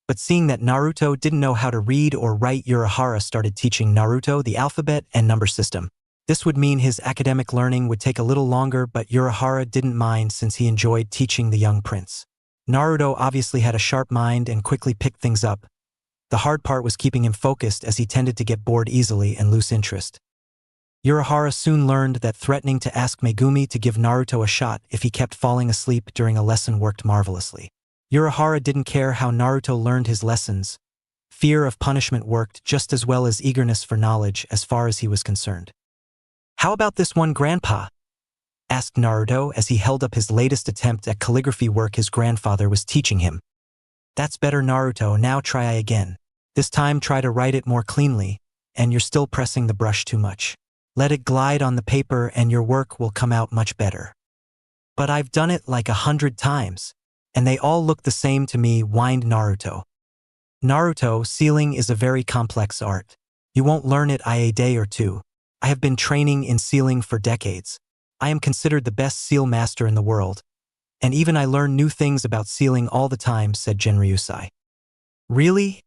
but seeing that Naruto didn't know how to read or write, Urahara started teaching Naruto the alphabet and number system. This would mean his academic learning would take a little longer, but Urahara didn't mind since he enjoyed teaching the young prince. Naruto obviously had a sharp mind and quickly picked things up. The hard part was keeping him focused, as he tended to get bored easily and lose interest. Urahara soon learned that threatening to ask Megumi to give Naruto a shot if he kept falling asleep during a lesson worked marvelously. Urahara didn't care how Naruto learned his lessons. Fear of punishment worked just as well as eagerness for knowledge as far as he was concerned. How about this one, Grandpa? Asked Naruto as he held up his latest attempt at calligraphy work his grandfather was teaching him. That's better, Naruto. Now try again. This time try to write it more cleanly, and you're still pressing the brush too much. Let it glide on the paper and your work will come out much better. But I've done it like 100 times, and they all look the same to me, whined Naruto. Naruto, sealing is a very complex art. You won't learn it in a day or two. I have been training in sealing for decades. I am considered the best seal master in the world, and even I learn new things about sealing all the time, said Genryusai. Really?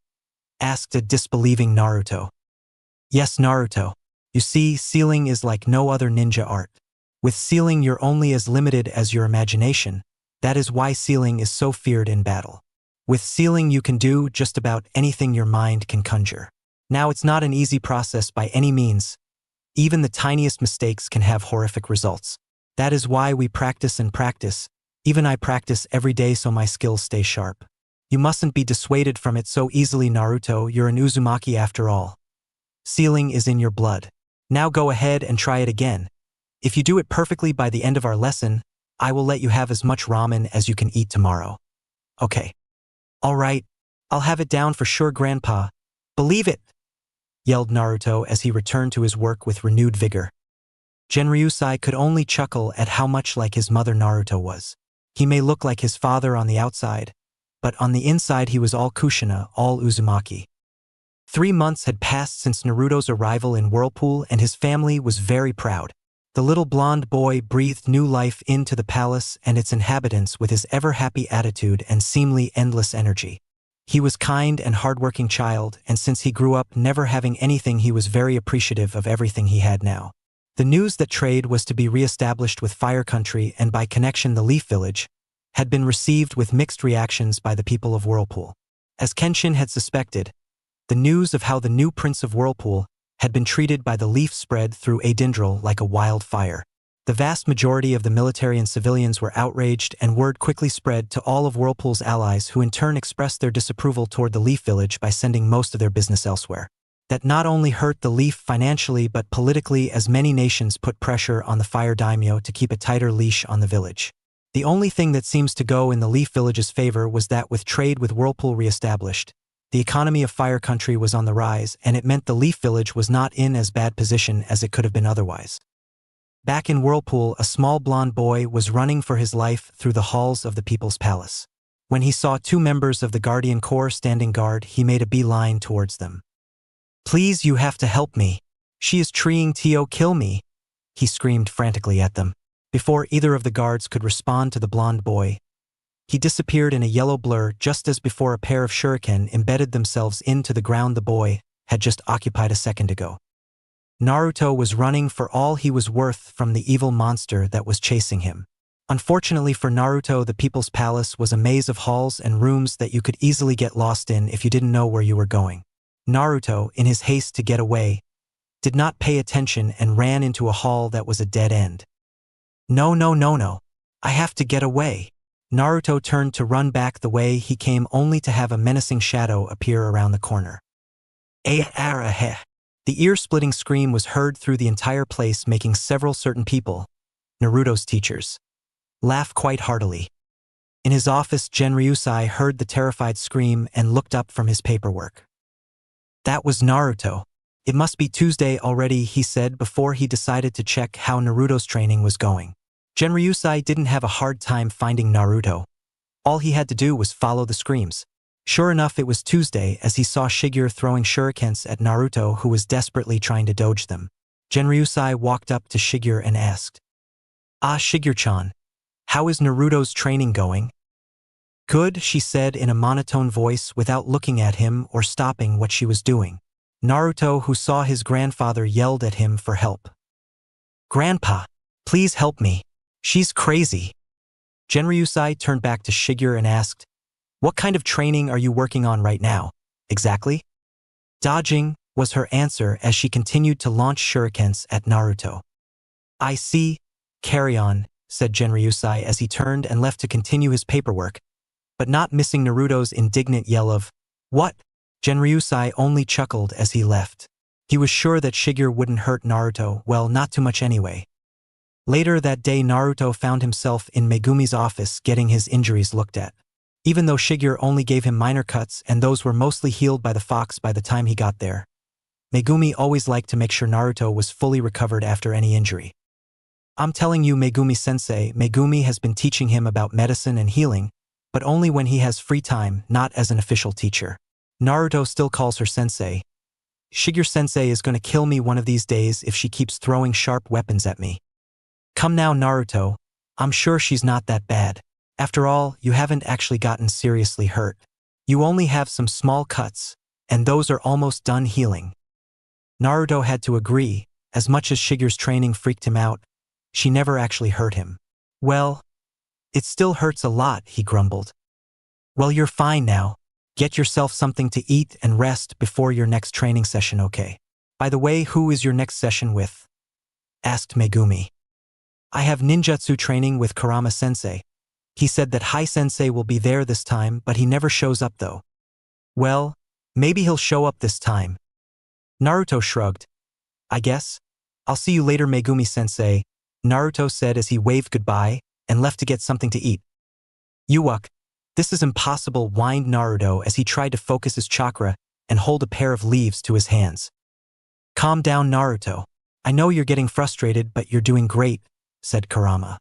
Asked a disbelieving Naruto. Yes, Naruto. You see, sealing is like no other ninja art. With sealing, you're only as limited as your imagination. That is why sealing is so feared in battle. With sealing, you can do just about anything your mind can conjure. Now, it's not an easy process by any means. Even the tiniest mistakes can have horrific results. That is why we practice and practice. Even I practice every day so my skills stay sharp. You mustn't be dissuaded from it so easily, Naruto. You're an Uzumaki after all. Sealing is in your blood. Now go ahead and try it again. If you do it perfectly by the end of our lesson, I will let you have as much ramen as you can eat tomorrow. Okay. All right. I'll have it down for sure, Grandpa. Believe it, yelled Naruto as he returned to his work with renewed vigor. Genryusai could only chuckle at how much like his mother Naruto was. He may look like his father on the outside, but on the inside he was all Kushina, all Uzumaki. 3 months had passed since Naruto's arrival in Whirlpool, and his family was very proud. The little blonde boy breathed new life into the palace and its inhabitants with his ever-happy attitude and seemingly endless energy. He was kind and hardworking child, and since he grew up never having anything, he was very appreciative of everything he had now. The news that trade was to be re-established with Fire Country, and by connection the Leaf Village, had been received with mixed reactions by the people of Whirlpool. As Kenshin had suspected, the news of how the new Prince of Whirlpool had been treated by the Leaf spread through Adindral like a wildfire. The vast majority of the military and civilians were outraged, and word quickly spread to all of Whirlpool's allies, who in turn expressed their disapproval toward the Leaf Village by sending most of their business elsewhere. That not only hurt the Leaf financially but politically, as many nations put pressure on the Fire Daimyo to keep a tighter leash on the village. The only thing that seems to go in the Leaf Village's favor was that with trade with Whirlpool re-established, the economy of Fire Country was on the rise, and it meant the Leaf Village was not in as bad position as it could have been otherwise. Back in Whirlpool, a small blonde boy was running for his life through the halls of the People's Palace. When he saw two members of the Guardian Corps standing guard, he made a beeline towards them. "Please, you have to help me. She is trying to kill me," he screamed frantically at them. Before either of the guards could respond to the blonde boy, he disappeared in a yellow blur just as before a pair of shuriken embedded themselves into the ground the boy had just occupied a second ago. Naruto was running for all he was worth from the evil monster that was chasing him. Unfortunately for Naruto, the People's Palace was a maze of halls and rooms that you could easily get lost in if you didn't know where you were going. Naruto, in his haste to get away, did not pay attention and ran into a hall that was a dead end. No, I have to get away. Naruto turned to run back the way he came, only to have a menacing shadow appear around the corner. The ear-splitting scream was heard through the entire place, making several certain people, Naruto's teachers, laugh quite heartily. In his office, Genryusai heard the terrified scream and looked up from his paperwork. That was Naruto. "It must be Tuesday already," he said before he decided to check how Naruto's training was going. Genryusai didn't have a hard time finding Naruto. All he had to do was follow the screams. Sure enough, it was Tuesday, as he saw Shigeru throwing shurikens at Naruto, who was desperately trying to dodge them. Genryusai walked up to Shigeru and asked, Shigeru-chan, how is Naruto's training going?" "Good," she said in a monotone voice without looking at him or stopping what she was doing. Naruto, who saw his grandfather, yelled at him for help. "Grandpa, please help me. She's crazy." Genryusai turned back to Shigeru and asked, "What kind of training are you working on right now, exactly?" "Dodging," was her answer as she continued to launch shurikens at Naruto. "I see. Carry on," said Genryusai as he turned and left to continue his paperwork, but not missing Naruto's indignant yell of, "What?" Genryusai only chuckled as he left. He was sure that Shigeru wouldn't hurt Naruto, well, not too much anyway. Later that day, Naruto found himself in Megumi's office getting his injuries looked at. Even though Shigeru only gave him minor cuts, and those were mostly healed by the fox by the time he got there, Megumi always liked to make sure Naruto was fully recovered after any injury. "I'm telling you, Megumi-sensei," Megumi has been teaching him about medicine and healing, but only when he has free time, not as an official teacher. Naruto still calls her sensei. "Shigeru-sensei is going to kill me one of these days if she keeps throwing sharp weapons at me." "Come now, Naruto. I'm sure she's not that bad. After all, you haven't actually gotten seriously hurt. You only have some small cuts, and those are almost done healing." Naruto had to agree. As much as Shigeru's training freaked him out, she never actually hurt him. "Well, it still hurts a lot," he grumbled. "Well, you're fine now. Get yourself something to eat and rest before your next training session, okay? By the way, who is your next session with?" asked Megumi. "I have ninjutsu training with Kurama-sensei. He said that Hai-sensei will be there this time, but he never shows up though." "Well, maybe he'll show up this time." Naruto shrugged. "I guess. I'll see you later, Megumi-sensei," Naruto said as he waved goodbye and left to get something to eat. "Yuck, this is impossible," whined Naruto as he tried to focus his chakra and hold a pair of leaves to his hands. "Calm down, Naruto. I know you're getting frustrated, but you're doing great," said Kurama.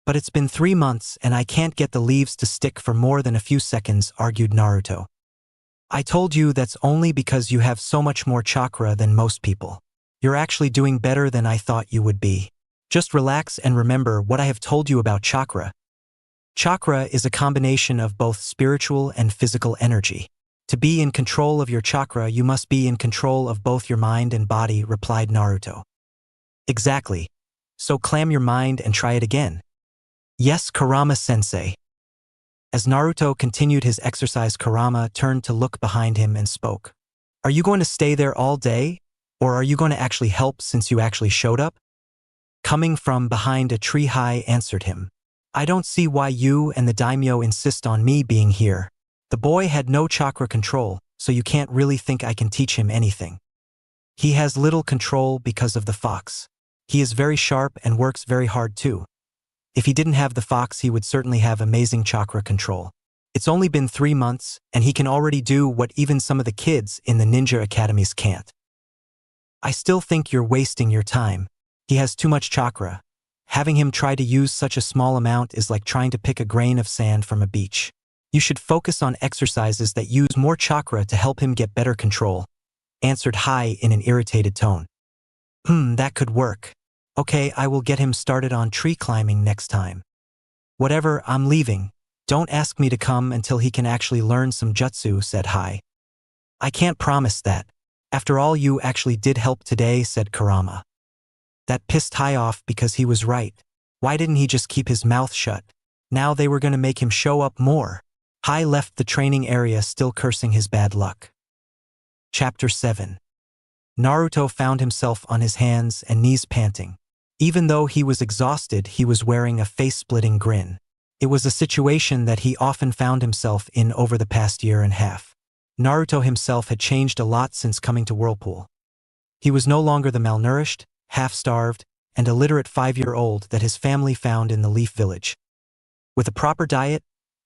"But it's been 3 months and I can't get the leaves to stick for more than a few seconds," argued Naruto. "I told you that's only because you have so much more chakra than most people. You're actually doing better than I thought you would be. Just relax and remember what I have told you about chakra. Chakra is a combination of both spiritual and physical energy. To be in control of your chakra, you must be in control of both your mind and body," replied Naruto. "Exactly. So clam your mind and try it again." "Yes, Kurama-sensei." As Naruto continued his exercise, Kurama turned to look behind him and spoke. "Are you going to stay there all day? Or are you going to actually help since you actually showed up?" Coming from behind a tree, Hai answered him. "I don't see why you and the daimyo insist on me being here." The boy had no chakra control, so you can't really think I can teach him anything. He has little control because of the fox. He is very sharp and works very hard too. If he didn't have the fox, he would certainly have amazing chakra control. It's only been 3 months, and he can already do what even some of the kids in the ninja academies can't. I still think you're wasting your time. He has too much chakra. Having him try to use such a small amount is like trying to pick a grain of sand from a beach. You should focus on exercises that use more chakra to help him get better control, answered Hai in an irritated tone. That could work. Okay, I will get him started on tree climbing next time. Whatever, I'm leaving. Don't ask me to come until he can actually learn some jutsu, said Hai. I can't promise that. After all, you actually did help today, said Kurama. That pissed Hai off because he was right. Why didn't he just keep his mouth shut? Now they were going to make him show up more. Hai left the training area still cursing his bad luck. Chapter 7. Naruto found himself on his hands and knees panting. Even though he was exhausted, he was wearing a face-splitting grin. It was a situation that he often found himself in over the past year and a half. Naruto himself had changed a lot since coming to Whirlpool. He was no longer the malnourished, half-starved, and illiterate 5-year-old that his family found in the Leaf Village. With a proper diet,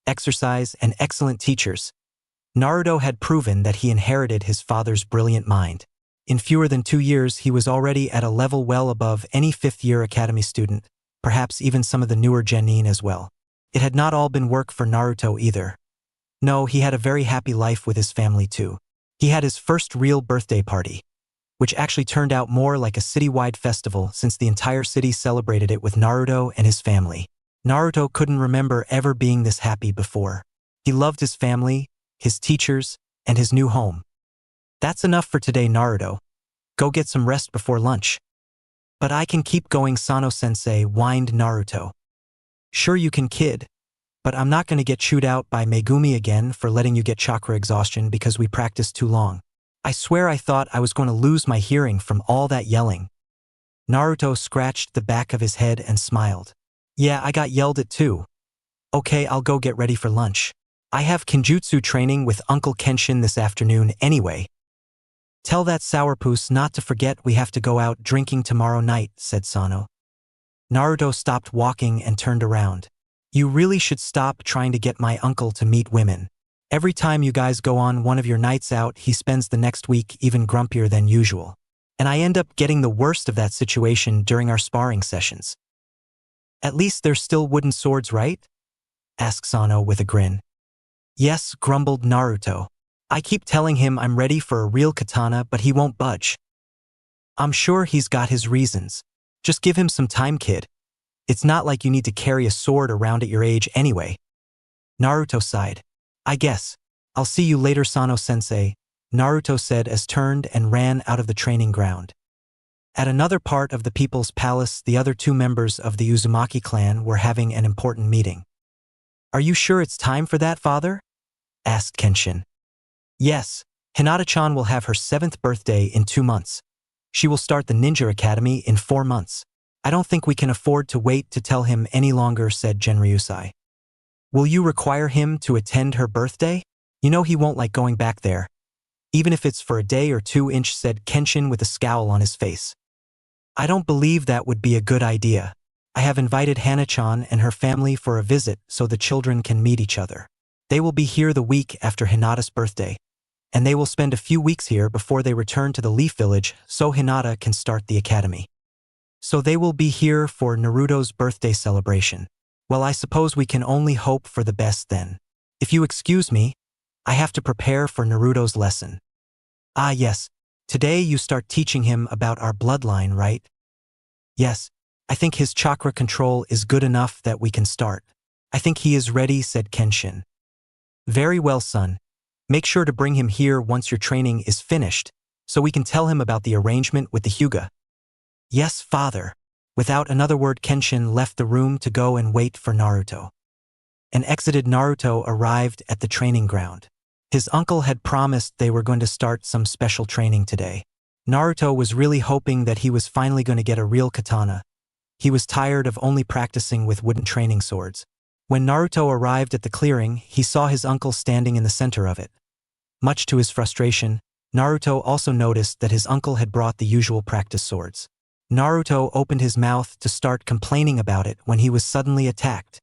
exercise, and excellent teachers, Naruto had proven that he inherited his father's brilliant mind. In fewer than 2 years, he was already at a level well above any 5th-year academy student, perhaps even some of the newer genin as well. It had not all been work for Naruto either. No, he had a very happy life with his family too. He had his first real birthday party, which actually turned out more like a citywide festival since the entire city celebrated it with Naruto and his family. Naruto couldn't remember ever being this happy before. He loved his family, his teachers, and his new home. That's enough for today, Naruto. Go get some rest before lunch. But I can keep going, Sano-sensei whined Naruto. Sure you can, kid. But I'm not going to get chewed out by Megumi again for letting you get chakra exhaustion because we practiced too long. I swear I thought I was going to lose my hearing from all that yelling. Naruto scratched the back of his head and smiled. Yeah, I got yelled at too. Okay, I'll go get ready for lunch. I have Kenjutsu training with Uncle Kenshin this afternoon anyway. Tell that sourpuss not to forget we have to go out drinking tomorrow night, said Sano. Naruto stopped walking and turned around. You really should stop trying to get my uncle to meet women. Every time you guys go on one of your nights out, he spends the next week even grumpier than usual. And I end up getting the worst of that situation during our sparring sessions. At least they're still wooden swords, right? Asked Sano with a grin. Yes, grumbled Naruto. I keep telling him I'm ready for a real katana, but he won't budge. I'm sure he's got his reasons. Just give him some time, kid. It's not like you need to carry a sword around at your age anyway. Naruto sighed. I guess. I'll see you later, Sano-sensei, Naruto said as turned and ran out of the training ground. At another part of the People's Palace, the other 2 members of the Uzumaki clan were having an important meeting. Are you sure it's time for that, father? Asked Kenshin. Yes, Hinata-chan will have her 7th birthday in 2 months. She will start the Ninja Academy in 4 months. I don't think we can afford to wait to tell him any longer, said Genryusai. Will you require him to attend her birthday? You know he won't like going back there. Even if it's for a day or 2, said Kenshin with a scowl on his face. I don't believe that would be a good idea. I have invited Hana-chan and her family for a visit so the children can meet each other. They will be here the week after Hinata's birthday, and they will spend a few weeks here before they return to the Leaf Village so Hinata can start the academy. So they will be here for Naruto's birthday celebration. Well, I suppose we can only hope for the best then. If you excuse me, I have to prepare for Naruto's lesson. Ah yes, today you start teaching him about our bloodline, right? Yes, I think his chakra control is good enough that we can start. I think he is ready, said Kenshin. Very well, son. Make sure to bring him here once your training is finished, so we can tell him about the arrangement with the Hyuga. Yes, father. Without another word, Kenshin left the room to go and wait for Naruto. An exited Naruto arrived at the training ground. His uncle had promised they were going to start some special training today. Naruto was really hoping that he was finally going to get a real katana. He was tired of only practicing with wooden training swords. When Naruto arrived at the clearing, he saw his uncle standing in the center of it. Much to his frustration, Naruto also noticed that his uncle had brought the usual practice swords. Naruto opened his mouth to start complaining about it when he was suddenly attacked.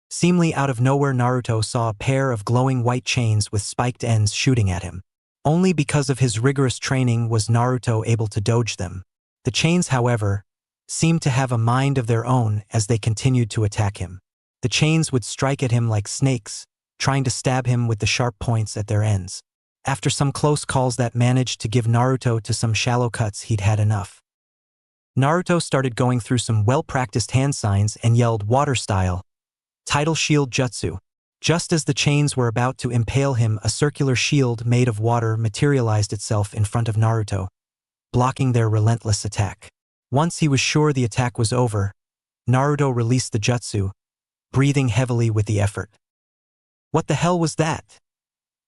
Seemingly out of nowhere, Naruto saw a pair of glowing white chains with spiked ends shooting at him. Only because of his rigorous training was Naruto able to dodge them. The chains, however, seemed to have a mind of their own as they continued to attack him. The chains would strike at him like snakes, trying to stab him with the sharp points at their ends. After some close calls that managed to give Naruto to some shallow cuts, he'd had enough. Naruto started going through some well-practiced hand signs and yelled water style, Tidal Shield Jutsu. Just as the chains were about to impale him, a circular shield made of water materialized itself in front of Naruto, blocking their relentless attack. Once he was sure the attack was over, Naruto released the jutsu, breathing heavily with the effort. What the hell was that?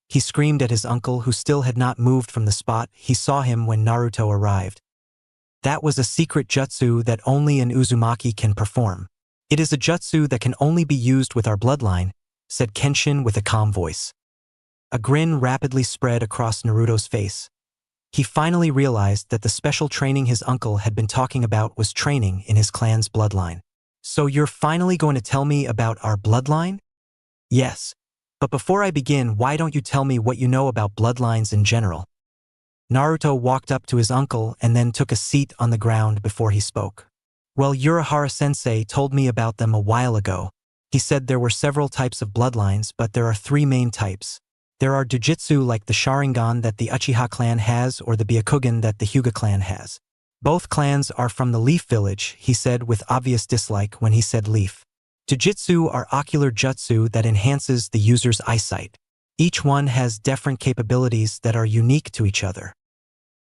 He screamed at his uncle, who still had not moved from the spot he saw him when Naruto arrived. That was a secret jutsu that only an Uzumaki can perform. It is a jutsu that can only be used with our bloodline, said Kenshin with a calm voice. A grin rapidly spread across Naruto's face. He finally realized that the special training his uncle had been talking about was training in his clan's bloodline. So you're finally going to tell me about our bloodline? Yes. But before I begin, why don't you tell me what you know about bloodlines in general? Naruto walked up to his uncle and then took a seat on the ground before he spoke. Well, Urahara-sensei told me about them a while ago. He said there were several types of bloodlines, but there are three main types. There are Jujutsu like the Sharingan that the Uchiha clan has or the Byakugan that the Hyuga clan has. Both clans are from the Leaf Village, he said with obvious dislike when he said Leaf. Jujutsu are ocular jutsu that enhances the user's eyesight. Each one has different capabilities that are unique to each other.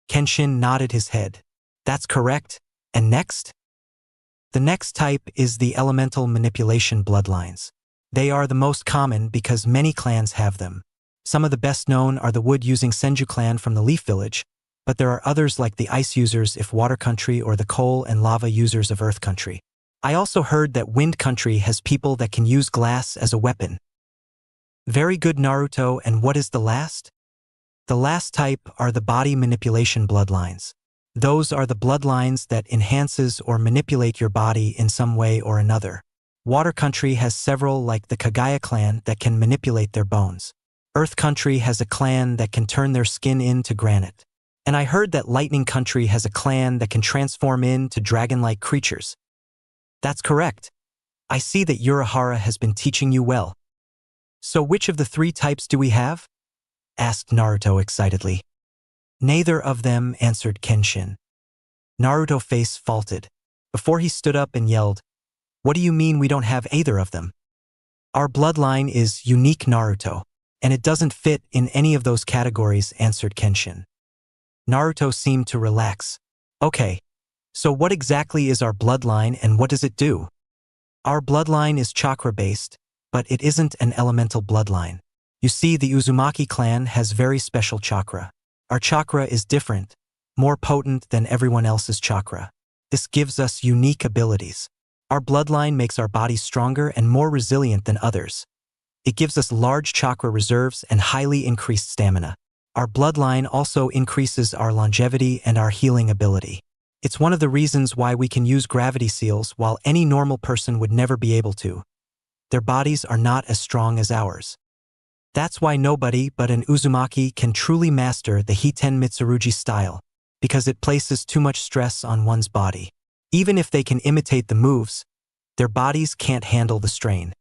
Kenshin nodded his head. That's correct. And next? The next type is the elemental manipulation bloodlines. They are the most common because many clans have them. Some of the best known are the wood-using Senju clan from the Leaf Village, but there are others like the ice users of Water Country or the coal and lava users of Earth Country. I also heard that Wind Country has people that can use glass as a weapon. Very good, Naruto, and what is the last? The last type are the body manipulation bloodlines. Those are the bloodlines that enhances or manipulate your body in some way or another. Water Country has several like the Kagaya clan that can manipulate their bones. Earth Country has a clan that can turn their skin into granite. And I heard that Lightning Country has a clan that can transform into dragon-like creatures. That's correct. I see that Urahara has been teaching you well. So which of the three types do we have? Asked Naruto excitedly. Neither of them, answered Kenshin. Naruto's face faltered. Before he stood up and yelled, What do you mean we don't have either of them? Our bloodline is unique, Naruto, and it doesn't fit in any of those categories, answered Kenshin. Naruto seemed to relax. Okay, so what exactly is our bloodline and what does it do? Our bloodline is chakra-based, but it isn't an elemental bloodline. You see, the Uzumaki clan has very special chakra. Our chakra is different, more potent than everyone else's chakra. This gives us unique abilities. Our bloodline makes our bodies stronger and more resilient than others. It gives us large chakra reserves and highly increased stamina. Our bloodline also increases our longevity and our healing ability. It's one of the reasons why we can use gravity seals while any normal person would never be able to. Their bodies are not as strong as ours. That's why nobody but an Uzumaki can truly master the Hiten Mitsurugi style, because it places too much stress on one's body. Even if they can imitate the moves, their bodies can't handle the strain.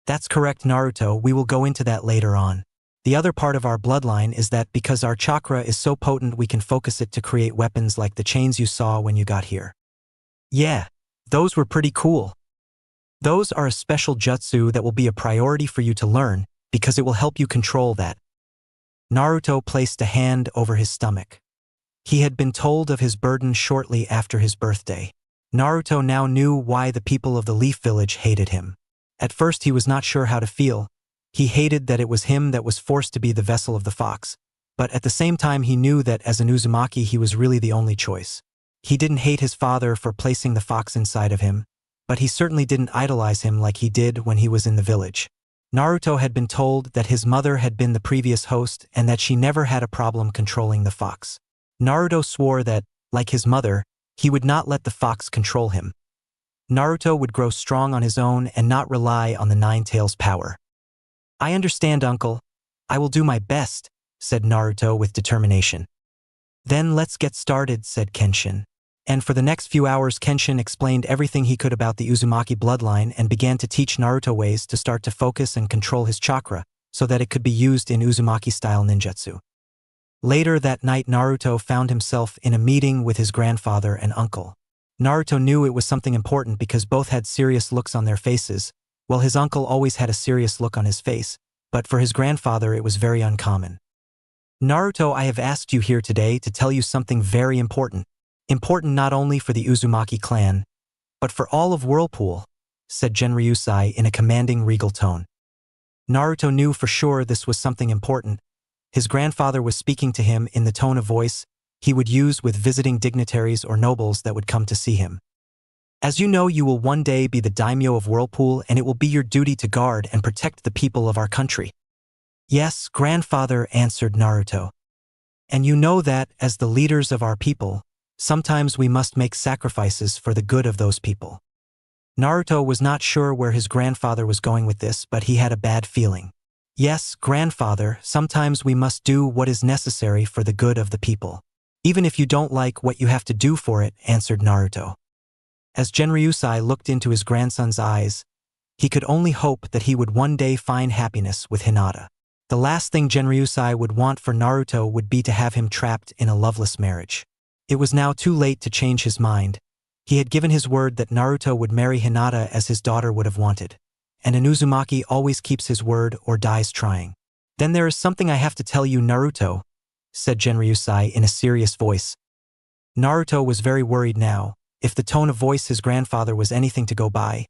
That's correct, Naruto. We will go into that later on. The other part of our bloodline is that because our chakra is so potent, we can focus it to create weapons like the chains you saw when you got here. Yeah, those were pretty cool. Those are a special jutsu that will be a priority for you to learn because it will help you control that. Naruto placed a hand over his stomach. He had been told of his burden shortly after his birthday. Naruto now knew why the people of the Leaf Village hated him. At first he was not sure how to feel. He hated that it was him that was forced to be the vessel of the fox, but at the same time he knew that as an Uzumaki he was really the only choice. He didn't hate his father for placing the fox inside of him, but he certainly didn't idolize him like he did when he was in the village. Naruto had been told that his mother had been the previous host and that she never had a problem controlling the fox. Naruto swore that, like his mother, he would not let the fox control him. Naruto would grow strong on his own and not rely on the Nine Tails' power. "I understand, uncle. I will do my best," said Naruto with determination. "Then let's get started," said Kenshin. And for the next few hours Kenshin explained everything he could about the Uzumaki bloodline and began to teach Naruto ways to start to focus and control his chakra so that it could be used in Uzumaki-style ninjutsu. Later that night Naruto found himself in a meeting with his grandfather and uncle. Naruto knew it was something important because both had serious looks on their faces, while his uncle always had a serious look on his face, but for his grandfather it was very uncommon. "Naruto, I have asked you here today to tell you something very important. Important not only for the Uzumaki clan, but for all of Whirlpool," said Genryusai in a commanding, regal tone. Naruto knew for sure this was something important. His grandfather was speaking to him in the tone of voice he would use with visiting dignitaries or nobles that would come to see him. "As you know, you will one day be the daimyo of Whirlpool, and it will be your duty to guard and protect the people of our country." "Yes, grandfather," answered Naruto. "And you know that, as the leaders of our people, sometimes we must make sacrifices for the good of those people." Naruto was not sure where his grandfather was going with this, but he had a bad feeling. "Yes, grandfather, sometimes we must do what is necessary for the good of the people. Even if you don't like what you have to do for it," answered Naruto. As Genryusai looked into his grandson's eyes, he could only hope that he would one day find happiness with Hinata. The last thing Genryusai would want for Naruto would be to have him trapped in a loveless marriage. It was now too late to change his mind. He had given his word that Naruto would marry Hinata as his daughter would have wanted, and an Uzumaki always keeps his word or dies trying. "Then there is something I have to tell you, Naruto," said Genryusai in a serious voice. Naruto was very worried now. If the tone of voice his grandfather was anything to go by,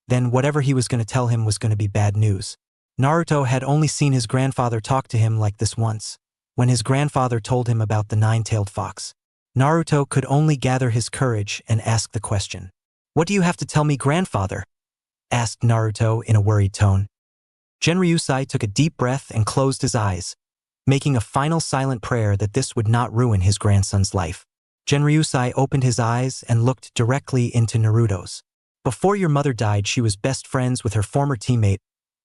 then whatever he was going to tell him was going to be bad news. Naruto had only seen his grandfather talk to him like this once, when his grandfather told him about the nine-tailed fox. Naruto could only gather his courage and ask the question. "What do you have to tell me, grandfather?" asked Naruto in a worried tone. Genryusai took a deep breath and closed his eyes, making a final silent prayer that this would not ruin his grandson's life. Genryusai opened his eyes and looked directly into Naruto's. "Before your mother died, she was best friends with her former teammate,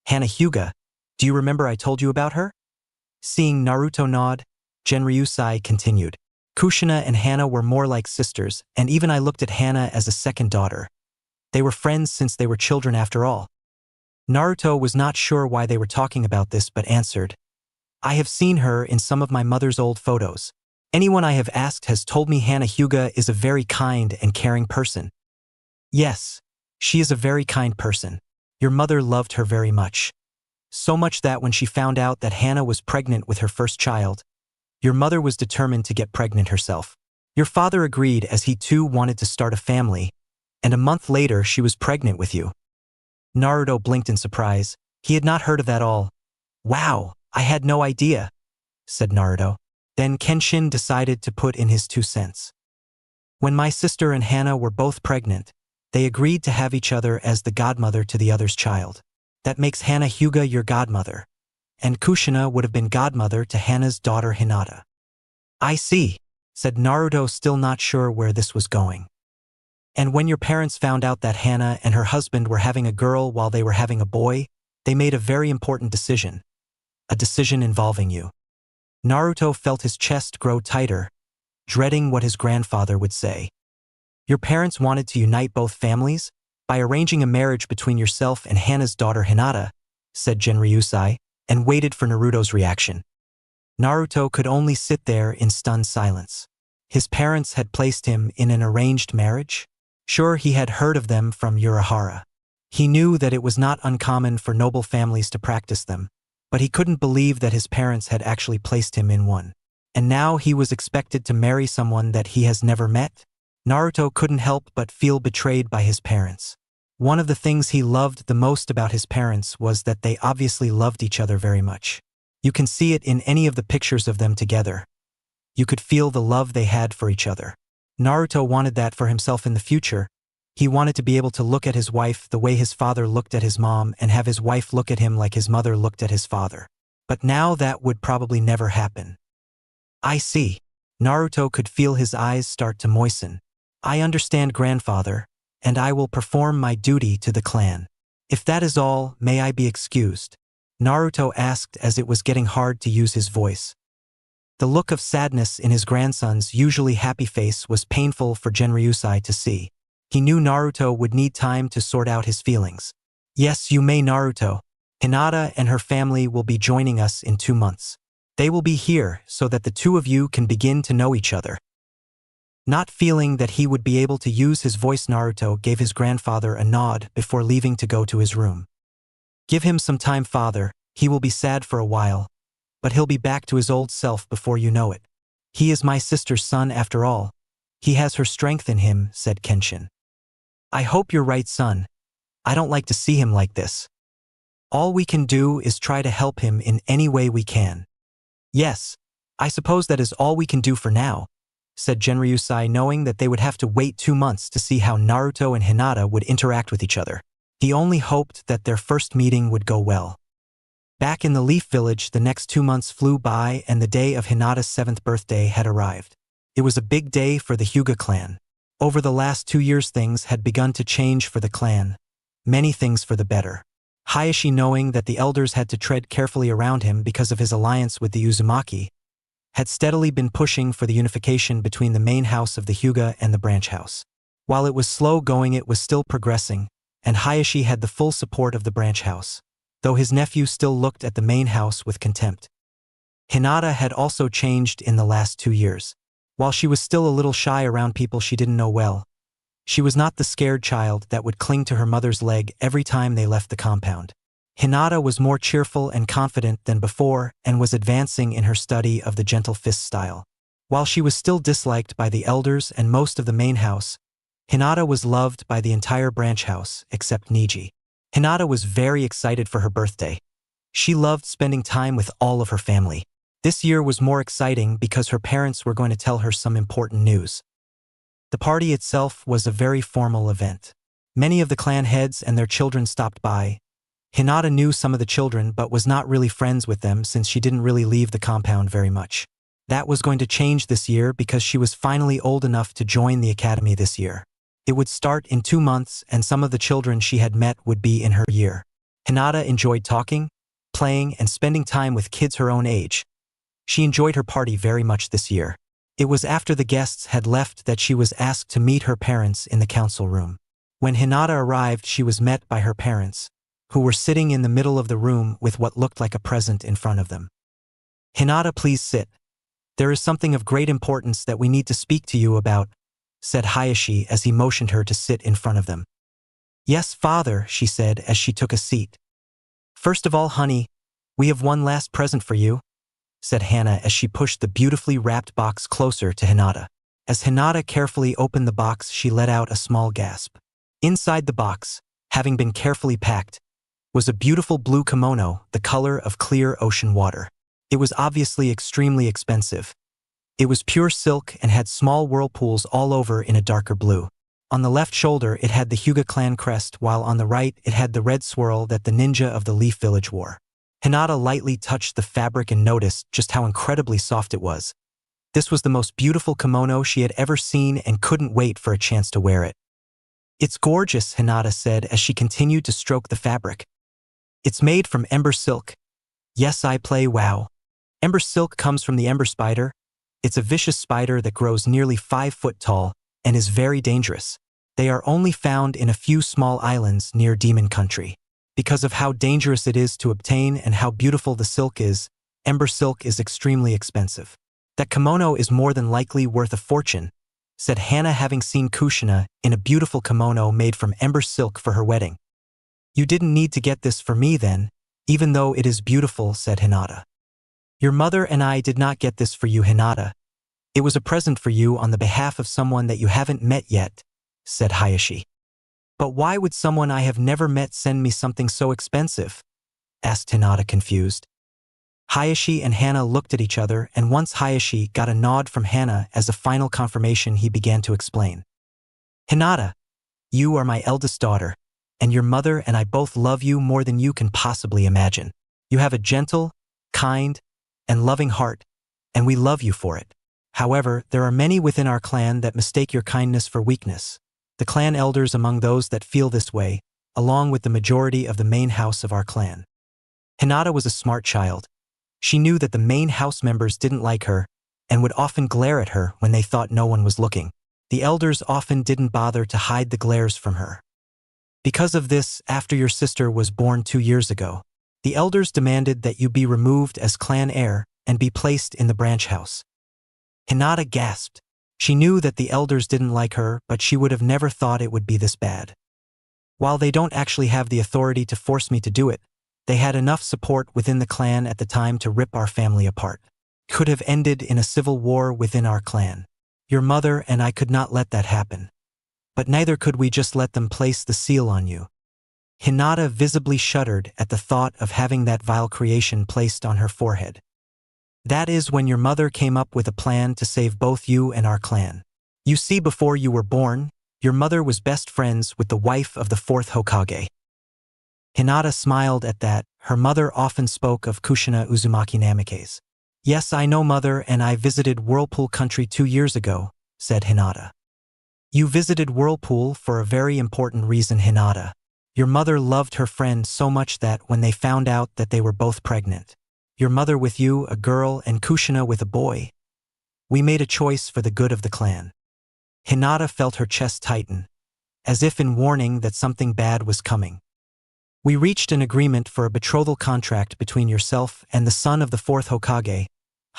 Hana Hyuga. Do you remember I told you about her?" Seeing Naruto nod, Genryusai continued. "Kushina and Hana were more like sisters, and even I looked at Hana as a second daughter. They were friends since they were children after all." Naruto was not sure why they were talking about this but answered, "I have seen her in some of my mother's old photos. Anyone I have asked has told me Hana Hyuga is a very kind and caring person." "Yes, she is a very kind person. Your mother loved her very much. So much that when she found out that Hana was pregnant with her first child, your mother was determined to get pregnant herself. Your father agreed as he too wanted to start a family, and a month later she was pregnant with you." Naruto blinked in surprise. He had not heard of that all. "Wow, I had no idea," said Naruto. Then Kenshin decided to put in his 2 cents. "When my sister and Hana were both pregnant, they agreed to have each other as the godmother to the other's child. That makes Hana Hyuga your godmother, and Kushina would have been godmother to Hana's daughter Hinata." "I see," said Naruto, still not sure where this was going. "And when your parents found out that Hana and her husband were having a girl while they were having a boy, they made a very important decision. A decision involving you." Naruto felt his chest grow tighter, dreading what his grandfather would say. "Your parents wanted to unite both families by arranging a marriage between yourself and Hana's daughter Hinata," said Genryusai, and waited for Naruto's reaction. Naruto could only sit there in stunned silence. His parents had placed him in an arranged marriage? Sure, he had heard of them from Urahara. He knew that it was not uncommon for noble families to practice them, but he couldn't believe that his parents had actually placed him in one. And now he was expected to marry someone that he has never met? Naruto couldn't help but feel betrayed by his parents. One of the things he loved the most about his parents was that they obviously loved each other very much. You can see it in any of the pictures of them together. You could feel the love they had for each other. Naruto wanted that for himself in the future, He wanted to be able to look at his wife the way his father looked at his mom and have his wife look at him like his mother looked at his father. But now that would probably never happen. I see. Naruto could feel his eyes start to moisten. I understand, grandfather, and I will perform my duty to the clan. If that is all, may I be excused? Naruto asked as it was getting hard to use his voice. The look of sadness in his grandson's usually happy face was painful for Genryusai to see. He knew Naruto would need time to sort out his feelings. Yes, you may, Naruto. Hinata and her family will be joining us in 2 months. They will be here so that the two of you can begin to know each other. Not feeling that he would be able to use his voice, Naruto gave his grandfather a nod before leaving to go to his room. Give him some time, father. He will be sad for a while, but he'll be back to his old self before you know it. He is my sister's son after all. He has her strength in him, said Kenshin. I hope you're right, son. I don't like to see him like this. All we can do is try to help him in any way we can. Yes, I suppose that is all we can do for now, said Genryusai, knowing that they would have to wait 2 months to see how Naruto and Hinata would interact with each other. He only hoped that their first meeting would go well. Back in the Leaf Village, the next 2 months flew by and the day of Hinata's 7th birthday had arrived. It was a big day for the Hyuga clan. Over the last 2 years things had begun to change for the clan. Many things for the better. Hayashi, knowing that the elders had to tread carefully around him because of his alliance with the Uzumaki, had steadily been pushing for the unification between the main house of the Hyuga and the branch house. While it was slow going, it was still progressing, and Hayashi had the full support of the branch house, though his nephew still looked at the main house with contempt. Hinata had also changed in the last 2 years. While she was still a little shy around people she didn't know well, she was not the scared child that would cling to her mother's leg every time they left the compound. Hinata was more cheerful and confident than before and was advancing in her study of the gentle fist style. While she was still disliked by the elders and most of the main house, Hinata was loved by the entire branch house except Niji. Hinata was very excited for her birthday. She loved spending time with all of her family. This year was more exciting because her parents were going to tell her some important news. The party itself was a very formal event. Many of the clan heads and their children stopped by. Hinata knew some of the children but was not really friends with them since she didn't really leave the compound very much. That was going to change this year because she was finally old enough to join the academy this year. It would start in 2 months and some of the children she had met would be in her year. Hinata enjoyed talking, playing, and spending time with kids her own age. She enjoyed her party very much this year. It was after the guests had left that she was asked to meet her parents in the council room. When Hinata arrived, she was met by her parents, who were sitting in the middle of the room with what looked like a present in front of them. Hinata, please sit. There is something of great importance that we need to speak to you about, said Hayashi as he motioned her to sit in front of them. Yes, father, she said as she took a seat. First of all, honey, we have one last present for you, said Hana as she pushed the beautifully wrapped box closer to Hinata. As Hinata carefully opened the box, she let out a small gasp. Inside the box, having been carefully packed, was a beautiful blue kimono, the color of clear ocean water. It was obviously extremely expensive. It was pure silk and had small whirlpools all over in a darker blue. On the left shoulder it had the Hyuga clan crest, while on the right it had the red swirl that the ninja of the Leaf Village wore. Hinata lightly touched the fabric and noticed just how incredibly soft it was. This was the most beautiful kimono she had ever seen and couldn't wait for a chance to wear it. It's gorgeous, Hinata said as she continued to stroke the fabric. It's made from ember silk. Yes, I play WoW. Ember silk comes from the ember spider. It's a vicious spider that grows nearly 5 foot tall and is very dangerous. They are only found in a few small islands near Demon Country. Because of how dangerous it is to obtain and how beautiful the silk is, ember silk is extremely expensive. That kimono is more than likely worth a fortune, said Hana, having seen Kushina in a beautiful kimono made from ember silk for her wedding. You didn't need to get this for me then, even though it is beautiful, said Hinata. Your mother and I did not get this for you, Hinata. It was a present for you on the behalf of someone that you haven't met yet, said Hayashi. But why would someone I have never met send me something so expensive? Asked Hinata, confused. Hayashi and Hana looked at each other, and once Hayashi got a nod from Hana as a final confirmation, he began to explain. Hinata, You are my eldest daughter, and your mother and I both love you more than you can possibly imagine. You have a gentle, kind, and loving heart, and we love you for it. However, there are many within our clan that mistake your kindness for weakness. The clan elders among those that feel this way, along with the majority of the main house of our clan. Hinata was a smart child. She knew that the main house members didn't like her and would often glare at her when they thought no one was looking. The elders often didn't bother to hide the glares from her. Because of this, after your sister was born 2 years ago, the elders demanded that you be removed as clan heir and be placed in the branch house. Hinata gasped. She knew that the elders didn't like her, but she would have never thought it would be this bad. While they don't actually have the authority to force me to do it, they had enough support within the clan at the time to rip our family apart. Could have ended in a civil war within our clan. Your mother and I could not let that happen. But neither could we just let them place the seal on you. Hinata visibly shuddered at the thought of having that vile creation placed on her forehead. That is when your mother came up with a plan to save both you and our clan. You see, before you were born, your mother was best friends with the wife of the 4th Hokage. Hinata smiled at that. Her mother often spoke of Kushina Uzumaki Namikaze. Yes, I know, mother, and I visited Whirlpool Country 2 years ago, said Hinata. You visited Whirlpool for a very important reason, Hinata. Your mother loved her friend so much that when they found out that they were both pregnant, your mother with you, a girl, and Kushina with a boy, we made a choice for the good of the clan. Hinata felt her chest tighten, as if in warning that something bad was coming. We reached an agreement for a betrothal contract between yourself and the son of the 4th Hokage,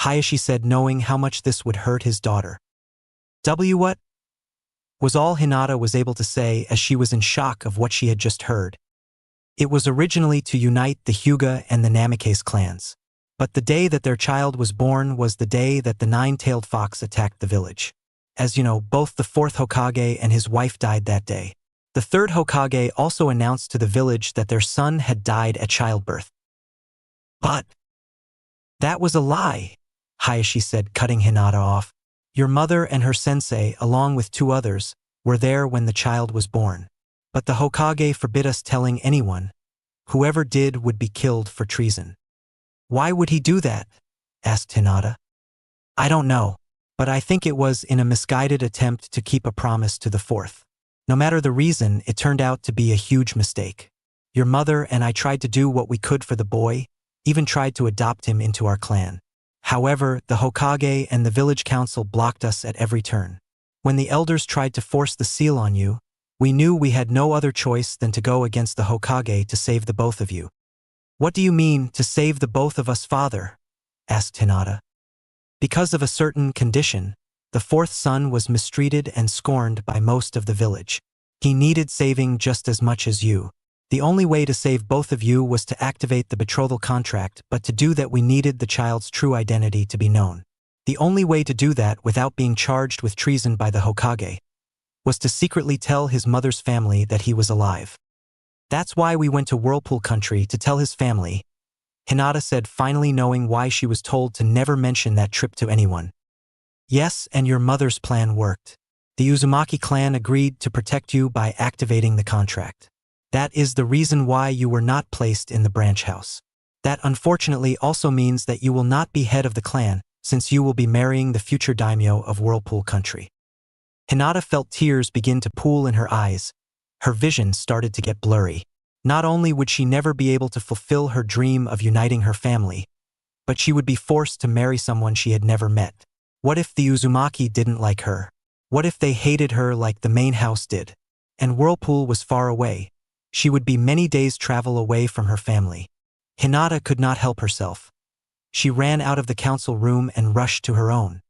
Hayashi said, knowing how much this would hurt his daughter. What? Was all Hinata was able to say as she was in shock of what she had just heard. It was originally to unite the Hyuga and the Namikaze clans. But the day that their child was born was the day that the 9-tailed fox attacked the village. As you know, both the 4th Hokage and his wife died that day. The 3rd Hokage also announced to the village that their son had died at childbirth. But that was a lie, Hayashi said, cutting Hinata off. Your mother and her sensei, along with 2 others, were there when the child was born. But the Hokage forbid us telling anyone. Whoever did would be killed for treason. Why would he do that? Asked Hinata. I don't know, but I think it was in a misguided attempt to keep a promise to the 4th. No matter the reason, it turned out to be a huge mistake. Your mother and I tried to do what we could for the boy, even tried to adopt him into our clan. However, the Hokage and the village council blocked us at every turn. When the elders tried to force the seal on you, we knew we had no other choice than to go against the Hokage to save the both of you. What do you mean, to save the both of us, father? Asked Hinata. Because of a certain condition, the 4th son was mistreated and scorned by most of the village. He needed saving just as much as you. The only way to save both of you was to activate the betrothal contract, but to do that we needed the child's true identity to be known. The only way to do that without being charged with treason by the Hokage was to secretly tell his mother's family that he was alive. That's why we went to Whirlpool Country, to tell his family, Hinata said, finally knowing why she was told to never mention that trip to anyone. Yes, and your mother's plan worked. The Uzumaki clan agreed to protect you by activating the contract. That is the reason why you were not placed in the branch house. That unfortunately also means that you will not be head of the clan, since you will be marrying the future daimyo of Whirlpool Country. Hinata felt tears begin to pool in her eyes. Her vision started to get blurry. Not only would she never be able to fulfill her dream of uniting her family, but she would be forced to marry someone she had never met. What if the Uzumaki didn't like her? What if they hated her like the main house did? And Whirlpool was far away. She would be many days' travel away from her family. Hinata could not help herself. She ran out of the council room and rushed to her own.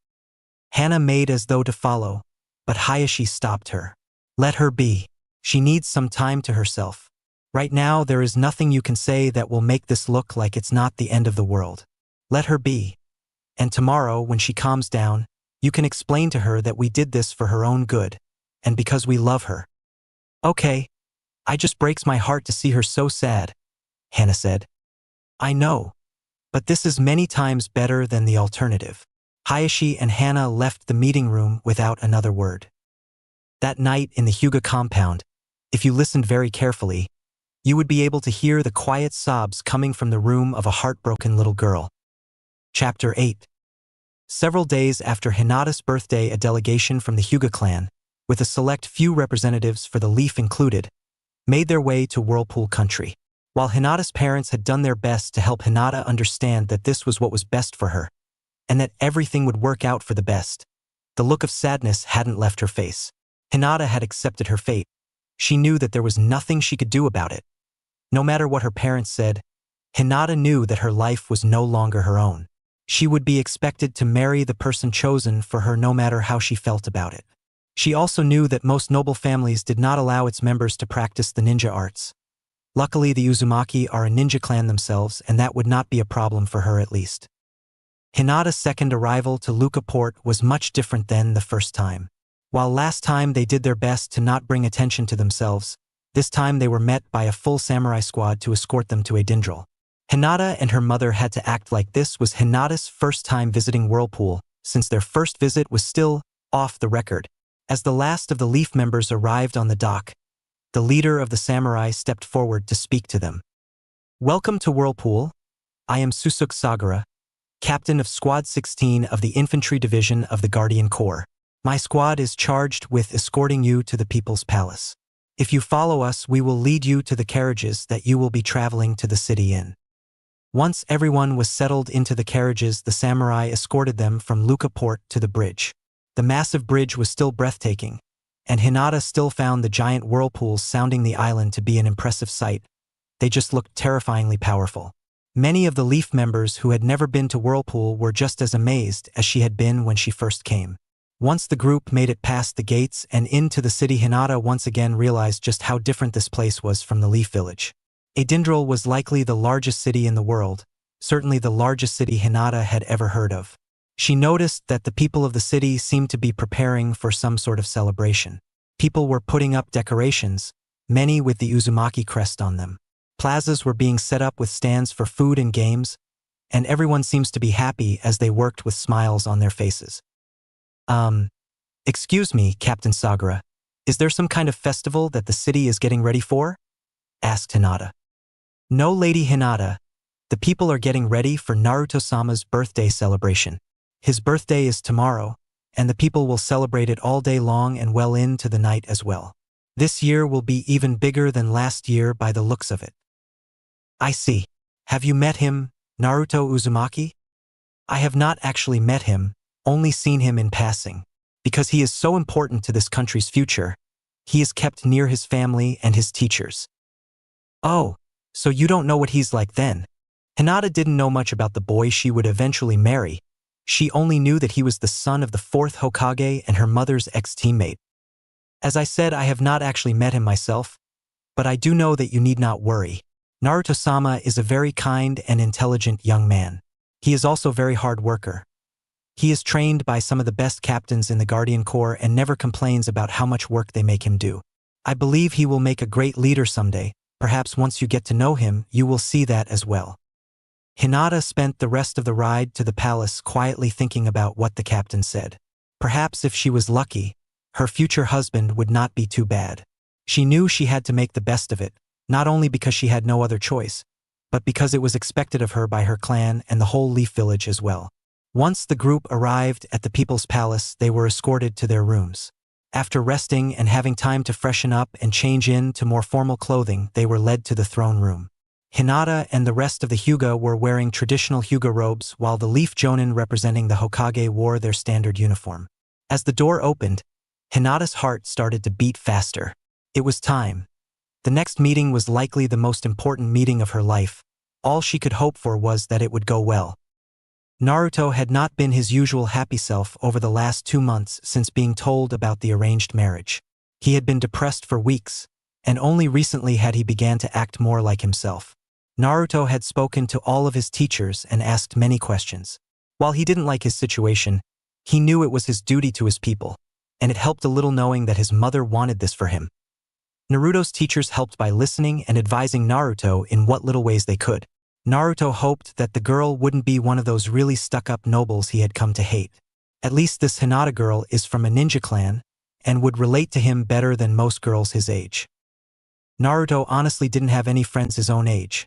Hana made as though to follow, but Hayashi stopped her. Let her be. She needs some time to herself. Right now, there is nothing you can say that will make this look like it's not the end of the world. Let her be. And tomorrow, when she calms down, you can explain to her that we did this for her own good, and because we love her. Okay. I just breaks my heart to see her so sad, Hana said. I know. But this is many times better than the alternative. Hayashi and Hana left the meeting room without another word. That night in the Hyuga compound, If you listened very carefully, you would be able to hear the quiet sobs coming from the room of a heartbroken little girl. Chapter 8. Several days after Hinata's birthday, a delegation from the Hyuga clan, with a select few representatives for the Leaf included, made their way to Whirlpool Country. While Hinata's parents had done their best to help Hinata understand that this was what was best for her, and that everything would work out for the best, the look of sadness hadn't left her face. Hinata had accepted her fate. She knew that there was nothing she could do about it. No matter what her parents said, Hinata knew that her life was no longer her own. She would be expected to marry the person chosen for her no matter how she felt about it. She also knew that most noble families did not allow its members to practice the ninja arts. Luckily, the Uzumaki are a ninja clan themselves, and that would not be a problem for her at least. Hinata's second arrival to Luca Port was much different than the first time. While last time they did their best to not bring attention to themselves, this time they were met by a full samurai squad to escort them to Adindral. Hinata and her mother had to act like this was Hinata's first time visiting Whirlpool, since their first visit was still off the record. As the last of the Leaf members arrived on the dock, the leader of the samurai stepped forward to speak to them. "Welcome to Whirlpool. I am Susuke Sagara, captain of Squad 16 of the Infantry Division of the Guardian Corps. My squad is charged with escorting you to the People's Palace. If you follow us, we will lead you to the carriages that you will be traveling to the city in." Once everyone was settled into the carriages, the samurai escorted them from Luca Port to the bridge. The massive bridge was still breathtaking, and Hinata still found the giant whirlpools sounding the island to be an impressive sight. They just looked terrifyingly powerful. Many of the Leaf members who had never been to Whirlpool were just as amazed as she had been when she first came. Once the group made it past the gates and into the city, Hinata once again realized just how different this place was from the Leaf village. Adindral was likely the largest city in the world, certainly the largest city Hinata had ever heard of. She noticed that the people of the city seemed to be preparing for some sort of celebration. People were putting up decorations, many with the Uzumaki crest on them. Plazas were being set up with stands for food and games, and everyone seems to be happy as they worked with smiles on their faces. Excuse me, Captain Sagara, is there some kind of festival that the city is getting ready for?" asked Hinata. "No, Lady Hinata. The people are getting ready for Naruto-sama's birthday celebration. His birthday is tomorrow, and the people will celebrate it all day long and well into the night as well. This year will be even bigger than last year by the looks of it." "I see. Have you met him, Naruto Uzumaki?" "I have not actually met him, only seen him in passing. Because he is so important to this country's future, he is kept near his family and his teachers." "Oh, so you don't know what he's like then?" Hinata didn't know much about the boy she would eventually marry. She only knew that he was the son of the 4th Hokage and her mother's ex-teammate. "As I said, I have not actually met him myself, but I do know that you need not worry. Naruto-sama is a very kind and intelligent young man. He is also a very hard worker. He is trained by some of the best captains in the Guardian Corps and never complains about how much work they make him do. I believe he will make a great leader someday. Perhaps once you get to know him, you will see that as well." Hinata spent the rest of the ride to the palace quietly thinking about what the captain said. Perhaps if she was lucky, her future husband would not be too bad. She knew she had to make the best of it, not only because she had no other choice, but because it was expected of her by her clan and the whole Leaf village as well. Once the group arrived at the People's Palace, they were escorted to their rooms. After resting and having time to freshen up and change into more formal clothing, they were led to the throne room. Hinata and the rest of the Hyuga were wearing traditional Hyuga robes, while the Leaf Jonin representing the Hokage wore their standard uniform. As the door opened, Hinata's heart started to beat faster. It was time. The next meeting was likely the most important meeting of her life. All she could hope for was that it would go well. Naruto had not been his usual happy self over the last 2 months since being told about the arranged marriage. He had been depressed for weeks, and only recently had he began to act more like himself. Naruto had spoken to all of his teachers and asked many questions. While he didn't like his situation, he knew it was his duty to his people, and it helped a little knowing that his mother wanted this for him. Naruto's teachers helped by listening and advising Naruto in what little ways they could. Naruto hoped that the girl wouldn't be one of those really stuck-up nobles he had come to hate. At least this Hinata girl is from a ninja clan and would relate to him better than most girls his age. Naruto honestly didn't have any friends his own age.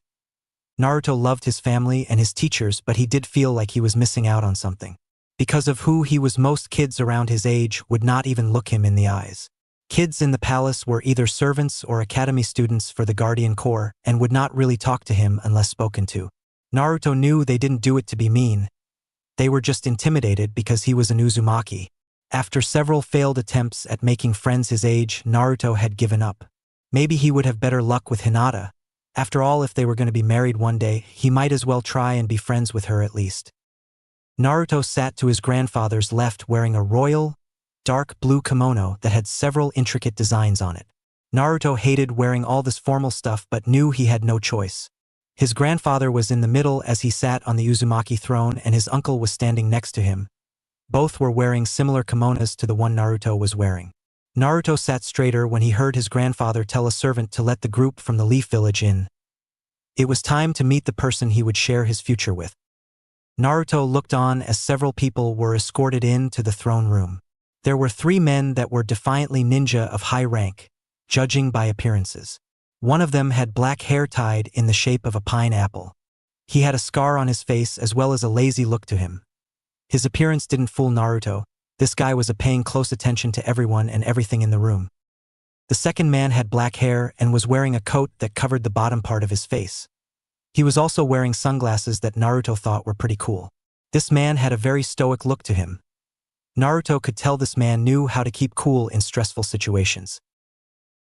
Naruto loved his family and his teachers, but he did feel like he was missing out on something. Because of who he was, most kids around his age would not even look him in the eyes. Kids in the palace were either servants or academy students for the Guardian Corps and would not really talk to him unless spoken to. Naruto knew they didn't do it to be mean. They were just intimidated because he was an Uzumaki. After several failed attempts at making friends his age, Naruto had given up. Maybe he would have better luck with Hinata. After all, if they were going to be married one day, he might as well try and be friends with her at least. Naruto sat to his grandfather's left wearing a royal, dark blue kimono that had several intricate designs on it. Naruto hated wearing all this formal stuff but knew he had no choice. His grandfather was in the middle as he sat on the Uzumaki throne, and his uncle was standing next to him. Both were wearing similar kimonos to the one Naruto was wearing. Naruto sat straighter when he heard his grandfather tell a servant to let the group from the Leaf Village in. It was time to meet the person he would share his future with. Naruto looked on as several people were escorted in to the throne room. There were 3 men that were defiantly ninja of high rank, judging by appearances. One of them had black hair tied in the shape of a pineapple. He had a scar on his face as well as a lazy look to him. His appearance didn't fool Naruto. This guy was paying close attention to everyone and everything in the room. The second man had black hair and was wearing a coat that covered the bottom part of his face. He was also wearing sunglasses that Naruto thought were pretty cool. This man had a very stoic look to him. Naruto could tell this man knew how to keep cool in stressful situations.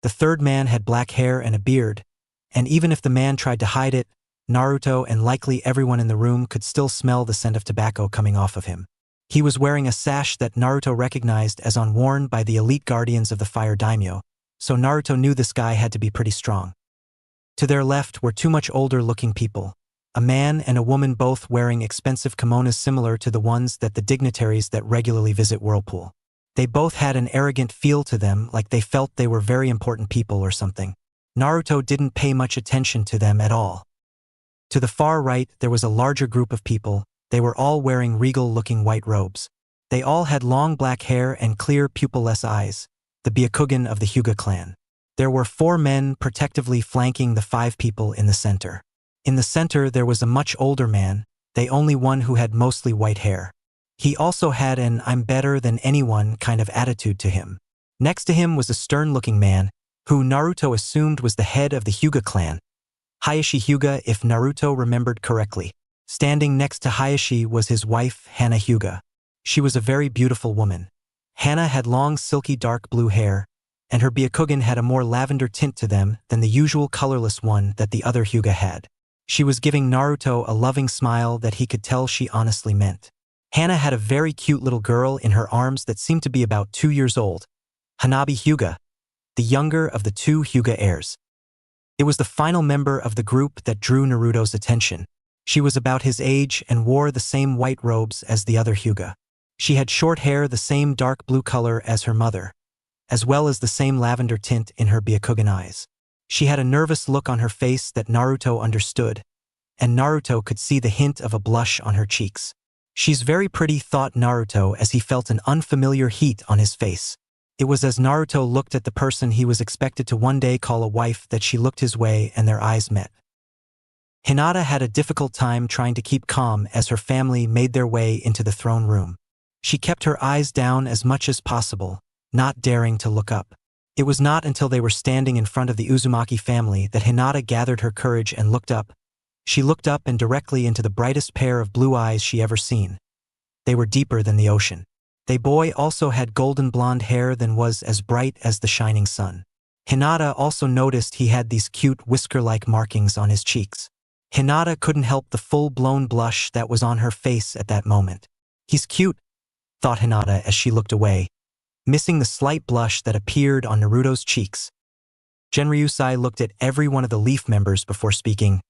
The third man had black hair and a beard, and even if the man tried to hide it, Naruto and likely everyone in the room could still smell the scent of tobacco coming off of him. He was wearing a sash that Naruto recognized as worn by the elite guardians of the Fire Daimyo, so Naruto knew this guy had to be pretty strong. To their left were 2 much older-looking people, a man and a woman, both wearing expensive kimonos similar to the ones that the dignitaries that regularly visit Whirlpool. They both had an arrogant feel to them, like they felt they were very important people or something. Naruto didn't pay much attention to them at all. To the far right, there was a larger group of people. They were all wearing regal-looking white robes. They all had long black hair and clear pupilless eyes, the Byakugan of the Hyuga clan. There were 4 men protectively flanking the 5 people in the center. In the center there was a much older man, the only one who had mostly white hair. He also had an "I'm better than anyone" kind of attitude to him. Next to him was a stern-looking man, who Naruto assumed was the head of the Hyuga clan, Hayashi Hyuga if Naruto remembered correctly. Standing next to Hayashi was his wife, Hana Hyuga. She was a very beautiful woman. Hana had long silky dark blue hair, and her Byakugan had a more lavender tint to them than the usual colorless one that the other Hyuga had. She was giving Naruto a loving smile that he could tell she honestly meant. Hana had a very cute little girl in her arms that seemed to be about 2 years old, Hanabi Hyuga, the younger of the 2 Hyuga heirs. It was the final member of the group that drew Naruto's attention. She was about his age and wore the same white robes as the other Hyuga. She had short hair the same dark blue color as her mother, as well as the same lavender tint in her Byakugan eyes. She had a nervous look on her face that Naruto understood, and Naruto could see the hint of a blush on her cheeks. She's very pretty, thought Naruto as he felt an unfamiliar heat on his face. It was as Naruto looked at the person he was expected to one day call a wife that she looked his way and their eyes met. Hinata had a difficult time trying to keep calm as her family made their way into the throne room. She kept her eyes down as much as possible, not daring to look up. It was not until they were standing in front of the Uzumaki family that Hinata gathered her courage and looked up. She looked up and directly into the brightest pair of blue eyes she ever seen. They were deeper than the ocean. The boy also had golden blonde hair that was as bright as the shining sun. Hinata also noticed he had these cute whisker-like markings on his cheeks. Hinata couldn't help the full-blown blush that was on her face at that moment. He's cute, thought Hinata as she looked away, missing the slight blush that appeared on Naruto's cheeks. Genryusai looked at every one of the Leaf members before speaking.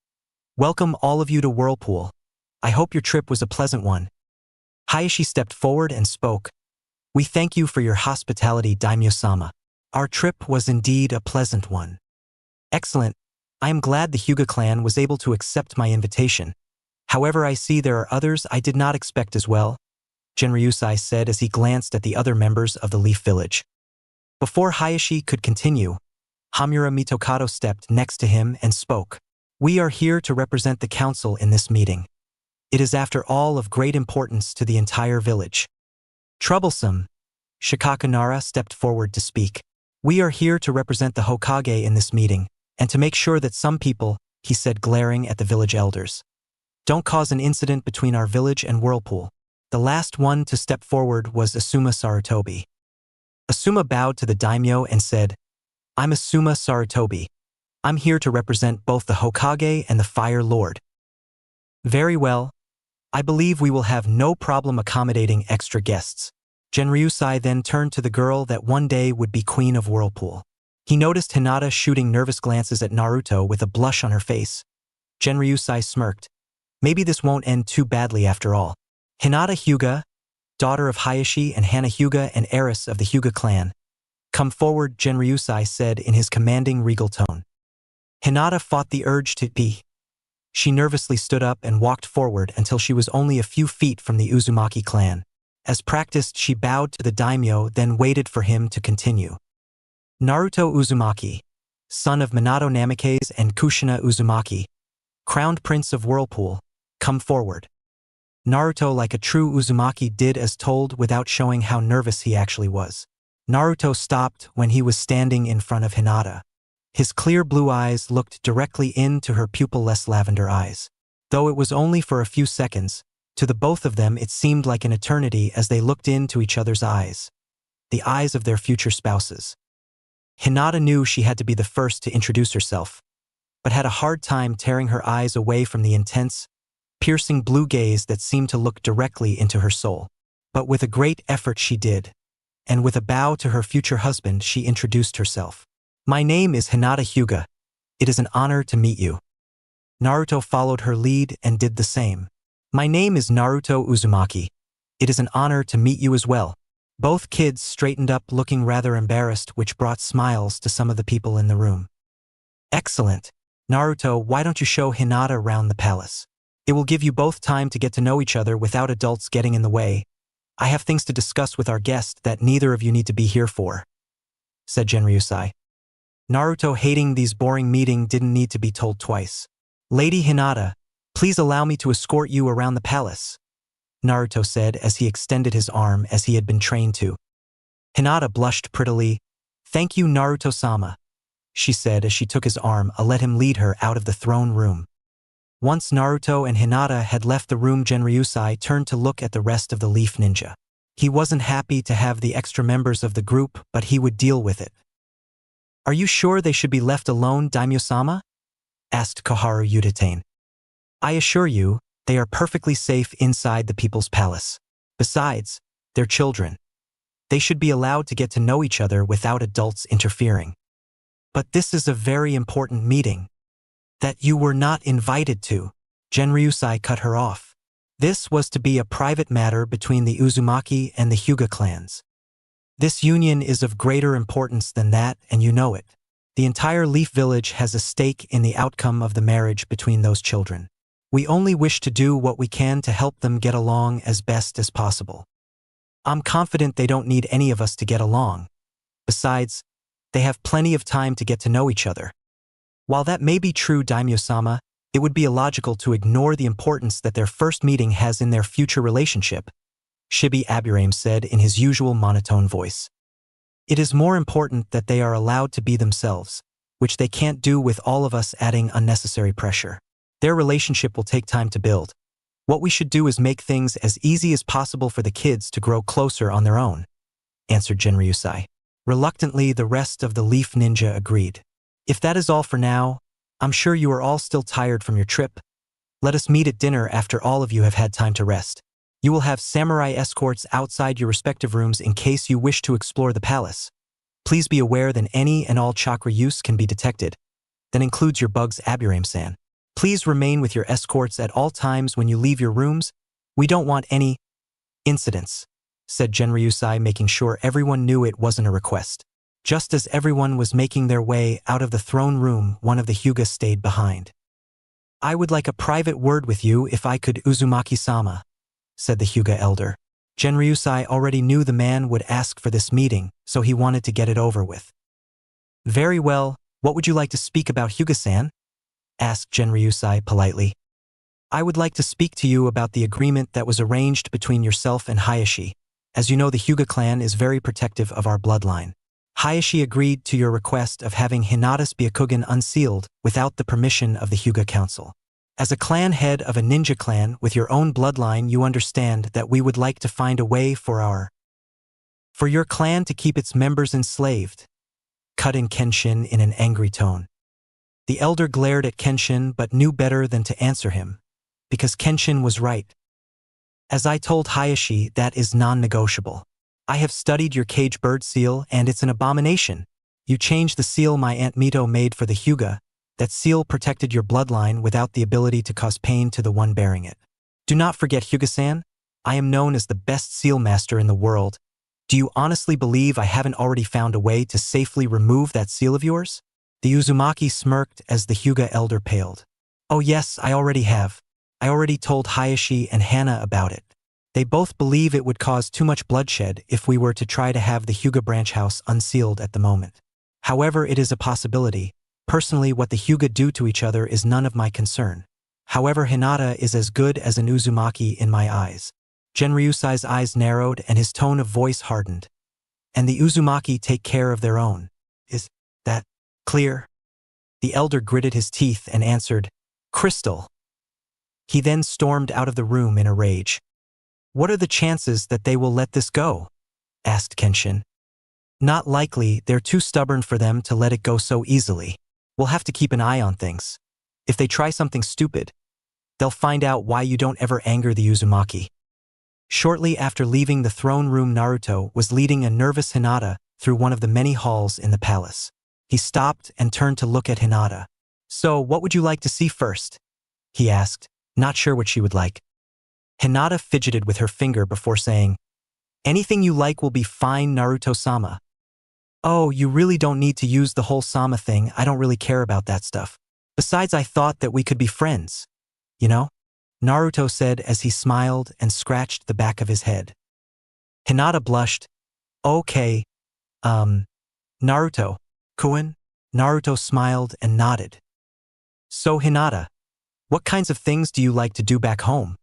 Welcome all of you to Whirlpool. I hope your trip was a pleasant one. Hayashi stepped forward and spoke. We thank you for your hospitality, Daimyo-sama. Our trip was indeed a pleasant one. Excellent. I am glad the Hyuga clan was able to accept my invitation. However, I see there are others I did not expect as well, Genryusai said as he glanced at the other members of the Leaf Village. Before Hayashi could continue, Hamura Mitokado stepped next to him and spoke. We are here to represent the council in this meeting. It is after all of great importance to the entire village. Troublesome. Shikakanara stepped forward to speak. We are here to represent the Hokage in this meeting, and to make sure that some people, he said glaring at the village elders, don't cause an incident between our village and Whirlpool. The last one to step forward was Asuma Sarutobi. Asuma bowed to the daimyo and said, I'm Asuma Sarutobi. I'm here to represent both the Hokage and the Fire Lord. Very well. I believe we will have no problem accommodating extra guests. Genryusai then turned to the girl that one day would be queen of Whirlpool. He noticed Hinata shooting nervous glances at Naruto with a blush on her face. Genryusai smirked. Maybe this won't end too badly after all. Hinata Hyuga, daughter of Hayashi and Hana Hyuga and heiress of the Hyuga clan. Come forward, Genryusai said in his commanding regal tone. Hinata fought the urge to pee. She nervously stood up and walked forward until she was only a few feet from the Uzumaki clan. As practiced, she bowed to the daimyo, then waited for him to continue. Naruto Uzumaki, son of Minato Namikaze and Kushina Uzumaki, crowned prince of Whirlpool, come forward. Naruto, like a true Uzumaki, did as told without showing how nervous he actually was. Naruto stopped when he was standing in front of Hinata. His clear blue eyes looked directly into her pupil-less lavender eyes. Though it was only for a few seconds, to the both of them it seemed like an eternity as they looked into each other's eyes. The eyes of their future spouses. Hinata knew she had to be the first to introduce herself, but had a hard time tearing her eyes away from the intense, piercing blue gaze that seemed to look directly into her soul. But with a great effort she did, and with a bow to her future husband she introduced herself. My name is Hinata Hyuga. It is an honor to meet you. Naruto followed her lead and did the same. My name is Naruto Uzumaki. It is an honor to meet you as well. Both kids straightened up looking rather embarrassed, which brought smiles to some of the people in the room. Excellent. Naruto, why don't you show Hinata around the palace? It will give you both time to get to know each other without adults getting in the way. I have things to discuss with our guest that neither of you need to be here for, said Genryusai. Naruto, hating these boring meetings, didn't need to be told twice. Lady Hinata, please allow me to escort you around the palace, Naruto said as he extended his arm as he had been trained to. Hinata blushed prettily. Thank you, Naruto-sama, she said as she took his arm and let him lead her out of the throne room. Once Naruto and Hinata had left the room, Genryusai turned to look at the rest of the Leaf Ninja. He wasn't happy to have the extra members of the group, but he would deal with it. Are you sure they should be left alone, Daimyo-sama? Asked Koharu Udatane. I assure you, they are perfectly safe inside the People's Palace. Besides, they're children. They should be allowed to get to know each other without adults interfering. But this is a very important meeting that you were not invited to. Genryusai cut her off. This was to be a private matter between the Uzumaki and the Hyuga clans. This union is of greater importance than that, and you know it. The entire Leaf Village has a stake in the outcome of the marriage between those children. We only wish to do what we can to help them get along as best as possible. I'm confident they don't need any of us to get along. Besides, they have plenty of time to get to know each other. While that may be true, Daimyo-sama, it would be illogical to ignore the importance that their first meeting has in their future relationship, Shibi Aburame said in his usual monotone voice. It is more important that they are allowed to be themselves, which they can't do with all of us adding unnecessary pressure. Their relationship will take time to build. What we should do is make things as easy as possible for the kids to grow closer on their own, answered Genryusai. Reluctantly, the rest of the Leaf Ninja agreed. If that is all for now, I'm sure you are all still tired from your trip. Let us meet at dinner after all of you have had time to rest. You will have samurai escorts outside your respective rooms in case you wish to explore the palace. Please be aware that any and all chakra use can be detected. That includes your bugs, Aburame-san. Please remain with your escorts at all times when you leave your rooms. We don't want any incidents, said Genryusai, making sure everyone knew it wasn't a request. Just as everyone was making their way out of the throne room, one of the Hyuga stayed behind. I would like a private word with you if I could, Uzumaki-sama, said the Hyuga elder. Genryusai already knew the man would ask for this meeting, so he wanted to get it over with. Very well, what would you like to speak about, Hyuga-san? Asked Genryusai politely. I would like to speak to you about the agreement that was arranged between yourself and Hayashi. As you know, the Hyuga clan is very protective of our bloodline. Hayashi agreed to your request of having Hinata's Byakugan unsealed without the permission of the Hyuga Council. As a clan head of a ninja clan with your own bloodline, you understand that we would like to find a way for your clan to keep its members enslaved. Cut in Kenshin in an angry tone. The elder glared at Kenshin but knew better than to answer him, because Kenshin was right. As I told Hayashi, that is non-negotiable. I have studied your cage bird seal and it's an abomination. You changed the seal my Aunt Mito made for the Hyuga. That seal protected your bloodline without the ability to cause pain to the one bearing it. Do not forget, Hyuga-san, I am known as the best seal master in the world. Do you honestly believe I haven't already found a way to safely remove that seal of yours? The Uzumaki smirked as the Hyuga elder paled. Oh yes, I already have. I already told Hayashi and Hana about it. They both believe it would cause too much bloodshed if we were to try to have the Hyuga branch house unsealed at the moment. However, it is a possibility. Personally, what the Hyuga do to each other is none of my concern. However, Hinata is as good as an Uzumaki in my eyes. Genryusai's eyes narrowed and his tone of voice hardened. And the Uzumaki take care of their own. Is that clear? The elder gritted his teeth and answered, Crystal. He then stormed out of the room in a rage. What are the chances that they will let this go? Asked Kenshin. Not likely, they're too stubborn for them to let it go so easily. We'll have to keep an eye on things. If they try something stupid, they'll find out why you don't ever anger the Uzumaki. Shortly after leaving the throne room, Naruto was leading a nervous Hinata through one of the many halls in the palace. He stopped and turned to look at Hinata. So, what would you like to see first? He asked, not sure what she would like. Hinata fidgeted with her finger before saying, Anything you like will be fine, Naruto-sama. Oh, you really don't need to use the whole Sama thing. I don't really care about that stuff. Besides, I thought that we could be friends. You know? Naruto said as he smiled and scratched the back of his head. Hinata blushed. Okay. Naruto-kun? Naruto smiled and nodded. So Hinata, what kinds of things do you like to do back home?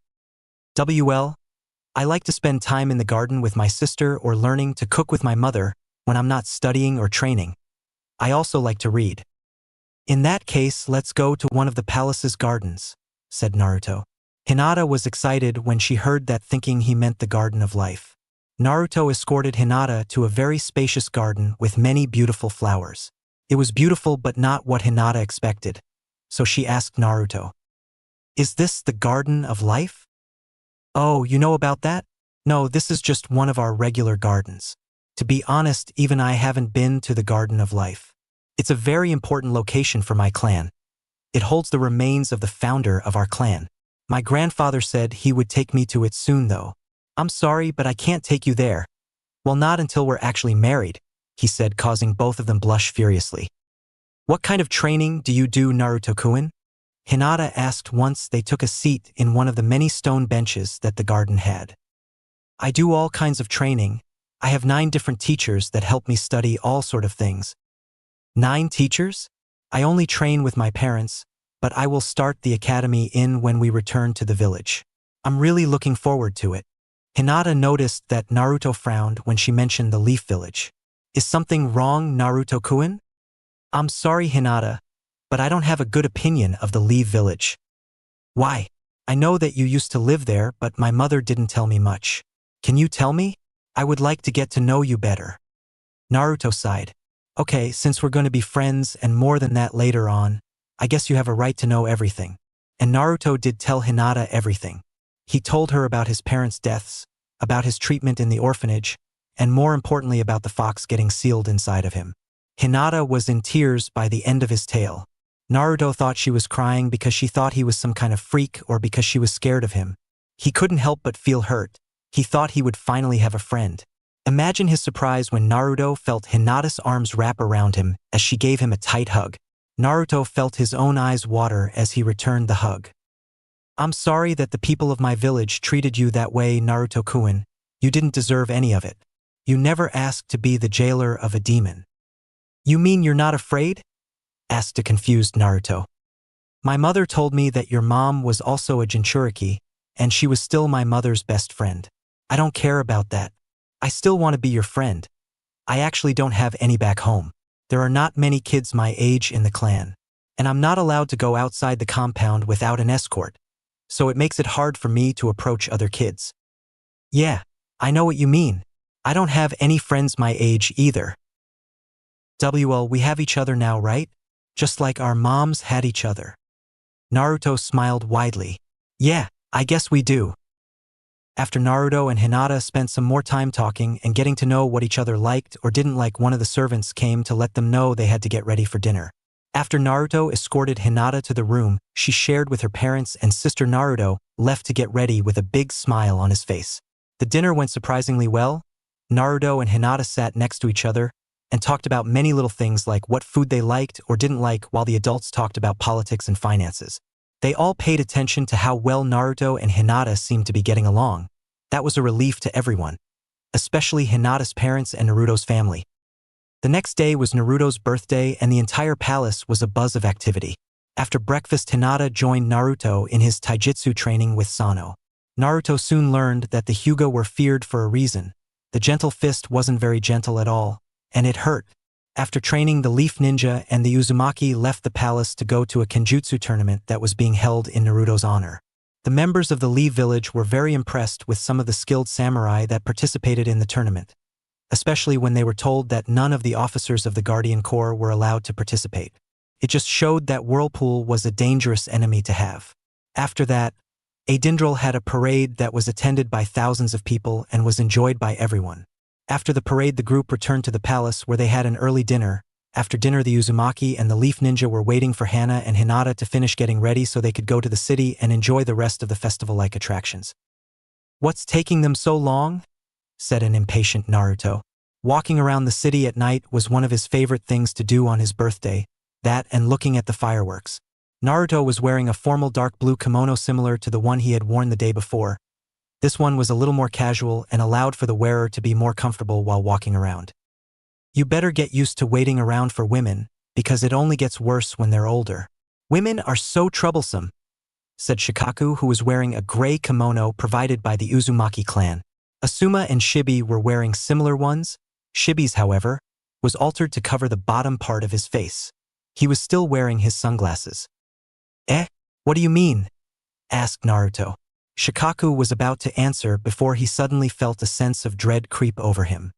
WL, I like to spend time in the garden with my sister or learning to cook with my mother when I'm not studying or training. I also like to read. In that case, let's go to one of the palace's gardens, said Naruto. Hinata was excited when she heard that, thinking he meant the Garden of Life. Naruto escorted Hinata to a very spacious garden with many beautiful flowers. It was beautiful but not what Hinata expected, so she asked Naruto, Is this the Garden of Life? Oh, you know about that? No, this is just one of our regular gardens. To be honest, even I haven't been to the Garden of Life. It's a very important location for my clan. It holds the remains of the founder of our clan. My grandfather said he would take me to it soon though. I'm sorry, but I can't take you there. Well, not until we're actually married, he said, causing both of them blush furiously. What kind of training do you do, Naruto-kun? Hinata asked once they took a seat in one of the many stone benches that the garden had. I do all kinds of training. I have 9 different teachers that help me study all sort of things. 9 teachers? I only train with my parents, but I will start the academy when we return to the village. I'm really looking forward to it. Hinata noticed that Naruto frowned when she mentioned the Leaf Village. Is something wrong, Naruto-kun? I'm sorry, Hinata, but I don't have a good opinion of the Leaf Village. Why? I know that you used to live there, but my mother didn't tell me much. Can you tell me? I would like to get to know you better. Naruto sighed. Okay, since we're going to be friends and more than that later on, I guess you have a right to know everything. And Naruto did tell Hinata everything. He told her about his parents' deaths, about his treatment in the orphanage, and more importantly about the fox getting sealed inside of him. Hinata was in tears by the end of his tale. Naruto thought she was crying because she thought he was some kind of freak or because she was scared of him. He couldn't help but feel hurt. He thought he would finally have a friend. Imagine his surprise when Naruto felt Hinata's arms wrap around him as she gave him a tight hug. Naruto felt his own eyes water as he returned the hug. I'm sorry that the people of my village treated you that way, Naruto-kun. You didn't deserve any of it. You never asked to be the jailer of a demon. You mean you're not afraid? Asked a confused Naruto. My mother told me that your mom was also a Jinchuriki, and she was still my mother's best friend. I don't care about that. I still want to be your friend. I actually don't have any back home. There are not many kids my age in the clan, and I'm not allowed to go outside the compound without an escort, so it makes it hard for me to approach other kids. Yeah, I know what you mean. I don't have any friends my age either. Well, we have each other now, right? Just like our moms had each other. Naruto smiled widely. Yeah, I guess we do. After Naruto and Hinata spent some more time talking and getting to know what each other liked or didn't like, one of the servants came to let them know they had to get ready for dinner. After Naruto escorted Hinata to the room she shared with her parents and sister, Naruto left to get ready with a big smile on his face. The dinner went surprisingly well. Naruto and Hinata sat next to each other and talked about many little things like what food they liked or didn't like, while the adults talked about politics and finances. They all paid attention to how well Naruto and Hinata seemed to be getting along. That was a relief to everyone, especially Hinata's parents and Naruto's family. The next day was Naruto's birthday, and the entire palace was a buzz of activity. After breakfast, Hinata joined Naruto in his taijutsu training with Sano. Naruto soon learned that the Hyuga were feared for a reason. The gentle fist wasn't very gentle at all, and it hurt. After training, the Leaf Ninja and the Uzumaki left the palace to go to a Kenjutsu tournament that was being held in Naruto's honor. The members of the Leaf village were very impressed with some of the skilled samurai that participated in the tournament, especially when they were told that none of the officers of the Guardian Corps were allowed to participate. It just showed that Whirlpool was a dangerous enemy to have. After that, Adindral had a parade that was attended by thousands of people and was enjoyed by everyone. After the parade, the group returned to the palace where they had an early dinner. After dinner, the Uzumaki and the Leaf Ninja were waiting for Hana and Hinata to finish getting ready so they could go to the city and enjoy the rest of the festival-like attractions. What's taking them so long? Said an impatient Naruto. Walking around the city at night was one of his favorite things to do on his birthday, that and looking at the fireworks. Naruto was wearing a formal dark blue kimono similar to the one he had worn the day before. This one was a little more casual and allowed for the wearer to be more comfortable while walking around. You better get used to waiting around for women, because it only gets worse when they're older. Women are so troublesome, said Shikaku, who was wearing a gray kimono provided by the Uzumaki clan. Asuma and Shibi were wearing similar ones. Shibi's, however, was altered to cover the bottom part of his face. He was still wearing his sunglasses. What do you mean? Asked Naruto. Shikaku was about to answer before he suddenly felt a sense of dread creep over him.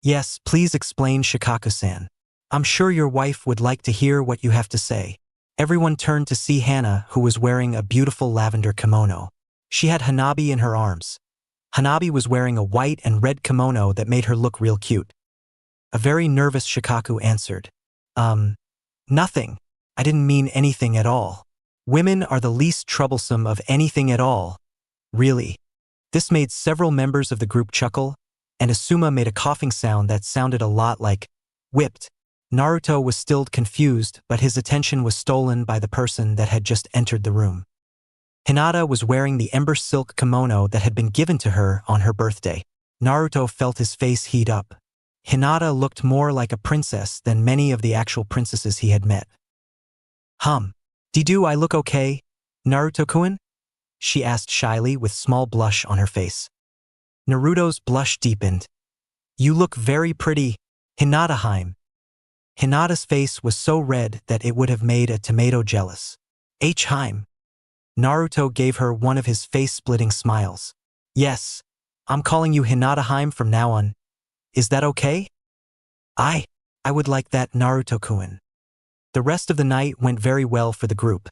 Yes, please explain, Shikaku-san. I'm sure your wife would like to hear what you have to say. Everyone turned to see Hana, who was wearing a beautiful lavender kimono. She had Hanabi in her arms. Hanabi was wearing a white and red kimono that made her look real cute. A very nervous Shikaku answered, Nothing. I didn't mean anything at all. Women are the least troublesome of anything at all. Really. This made several members of the group chuckle, and Asuma made a coughing sound that sounded a lot like whipped. Naruto was still confused, but his attention was stolen by the person that had just entered the room. Hinata was wearing the ember silk kimono that had been given to her on her birthday. Naruto felt his face heat up. Hinata looked more like a princess than many of the actual princesses he had met. Do I look okay, Naruto-kun? She asked shyly with small blush on her face. Naruto's blush deepened. You look very pretty, Hinata-heim. Hinata's face was so red that it would have made a tomato jealous. H-heim. Naruto gave her one of his face-splitting smiles. Yes, I'm calling you Hinata-heim from now on. Is that okay? I would like that, Naruto-kun. The rest of the night went very well for the group.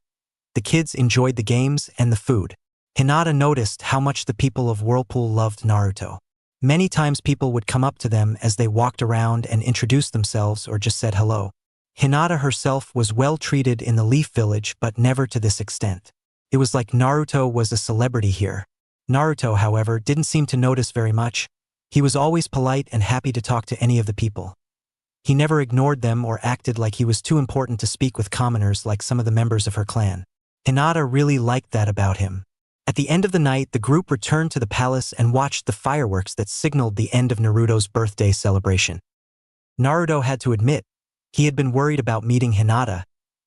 The kids enjoyed the games and the food. Hinata noticed how much the people of Whirlpool loved Naruto. Many times people would come up to them as they walked around and introduce themselves or just said hello. Hinata herself was well treated in the Leaf Village, but never to this extent. It was like Naruto was a celebrity here. Naruto, however, didn't seem to notice very much. He was always polite and happy to talk to any of the people. He never ignored them or acted like he was too important to speak with commoners like some of the members of her clan. Hinata really liked that about him. At the end of the night, the group returned to the palace and watched the fireworks that signaled the end of Naruto's birthday celebration. Naruto had to admit, He had been worried about meeting Hinata.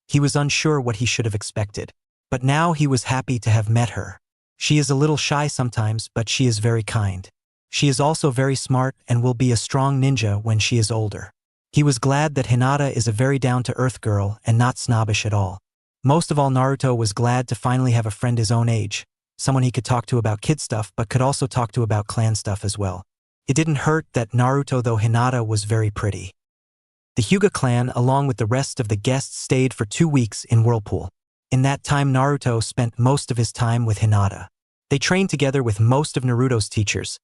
He was unsure what he should have expected. But now he was happy to have met her. She is a little shy sometimes, but she is very kind. She is also very smart and will be a strong ninja when she is older. He was glad that Hinata is a very down-to-earth girl and not snobbish at all. Most of all, Naruto was glad to finally have a friend his own age, someone he could talk to about kid stuff but could also talk to about clan stuff as well. It didn't hurt that Naruto, though Hinata was very pretty. The Hyuga clan, along with the rest of the guests, stayed for 2 weeks in Whirlpool. In that time, Naruto spent most of his time with Hinata. They trained together with most of Naruto's teachers.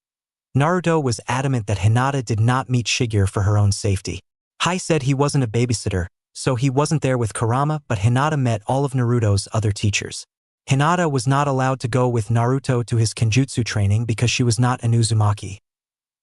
Naruto was adamant that Hinata did not meet Shigeru for her own safety. Hai said he wasn't a babysitter, so he wasn't there with Kurama, but Hinata met all of Naruto's other teachers. Hinata was not allowed to go with Naruto to his Kenjutsu training because she was not an Uzumaki.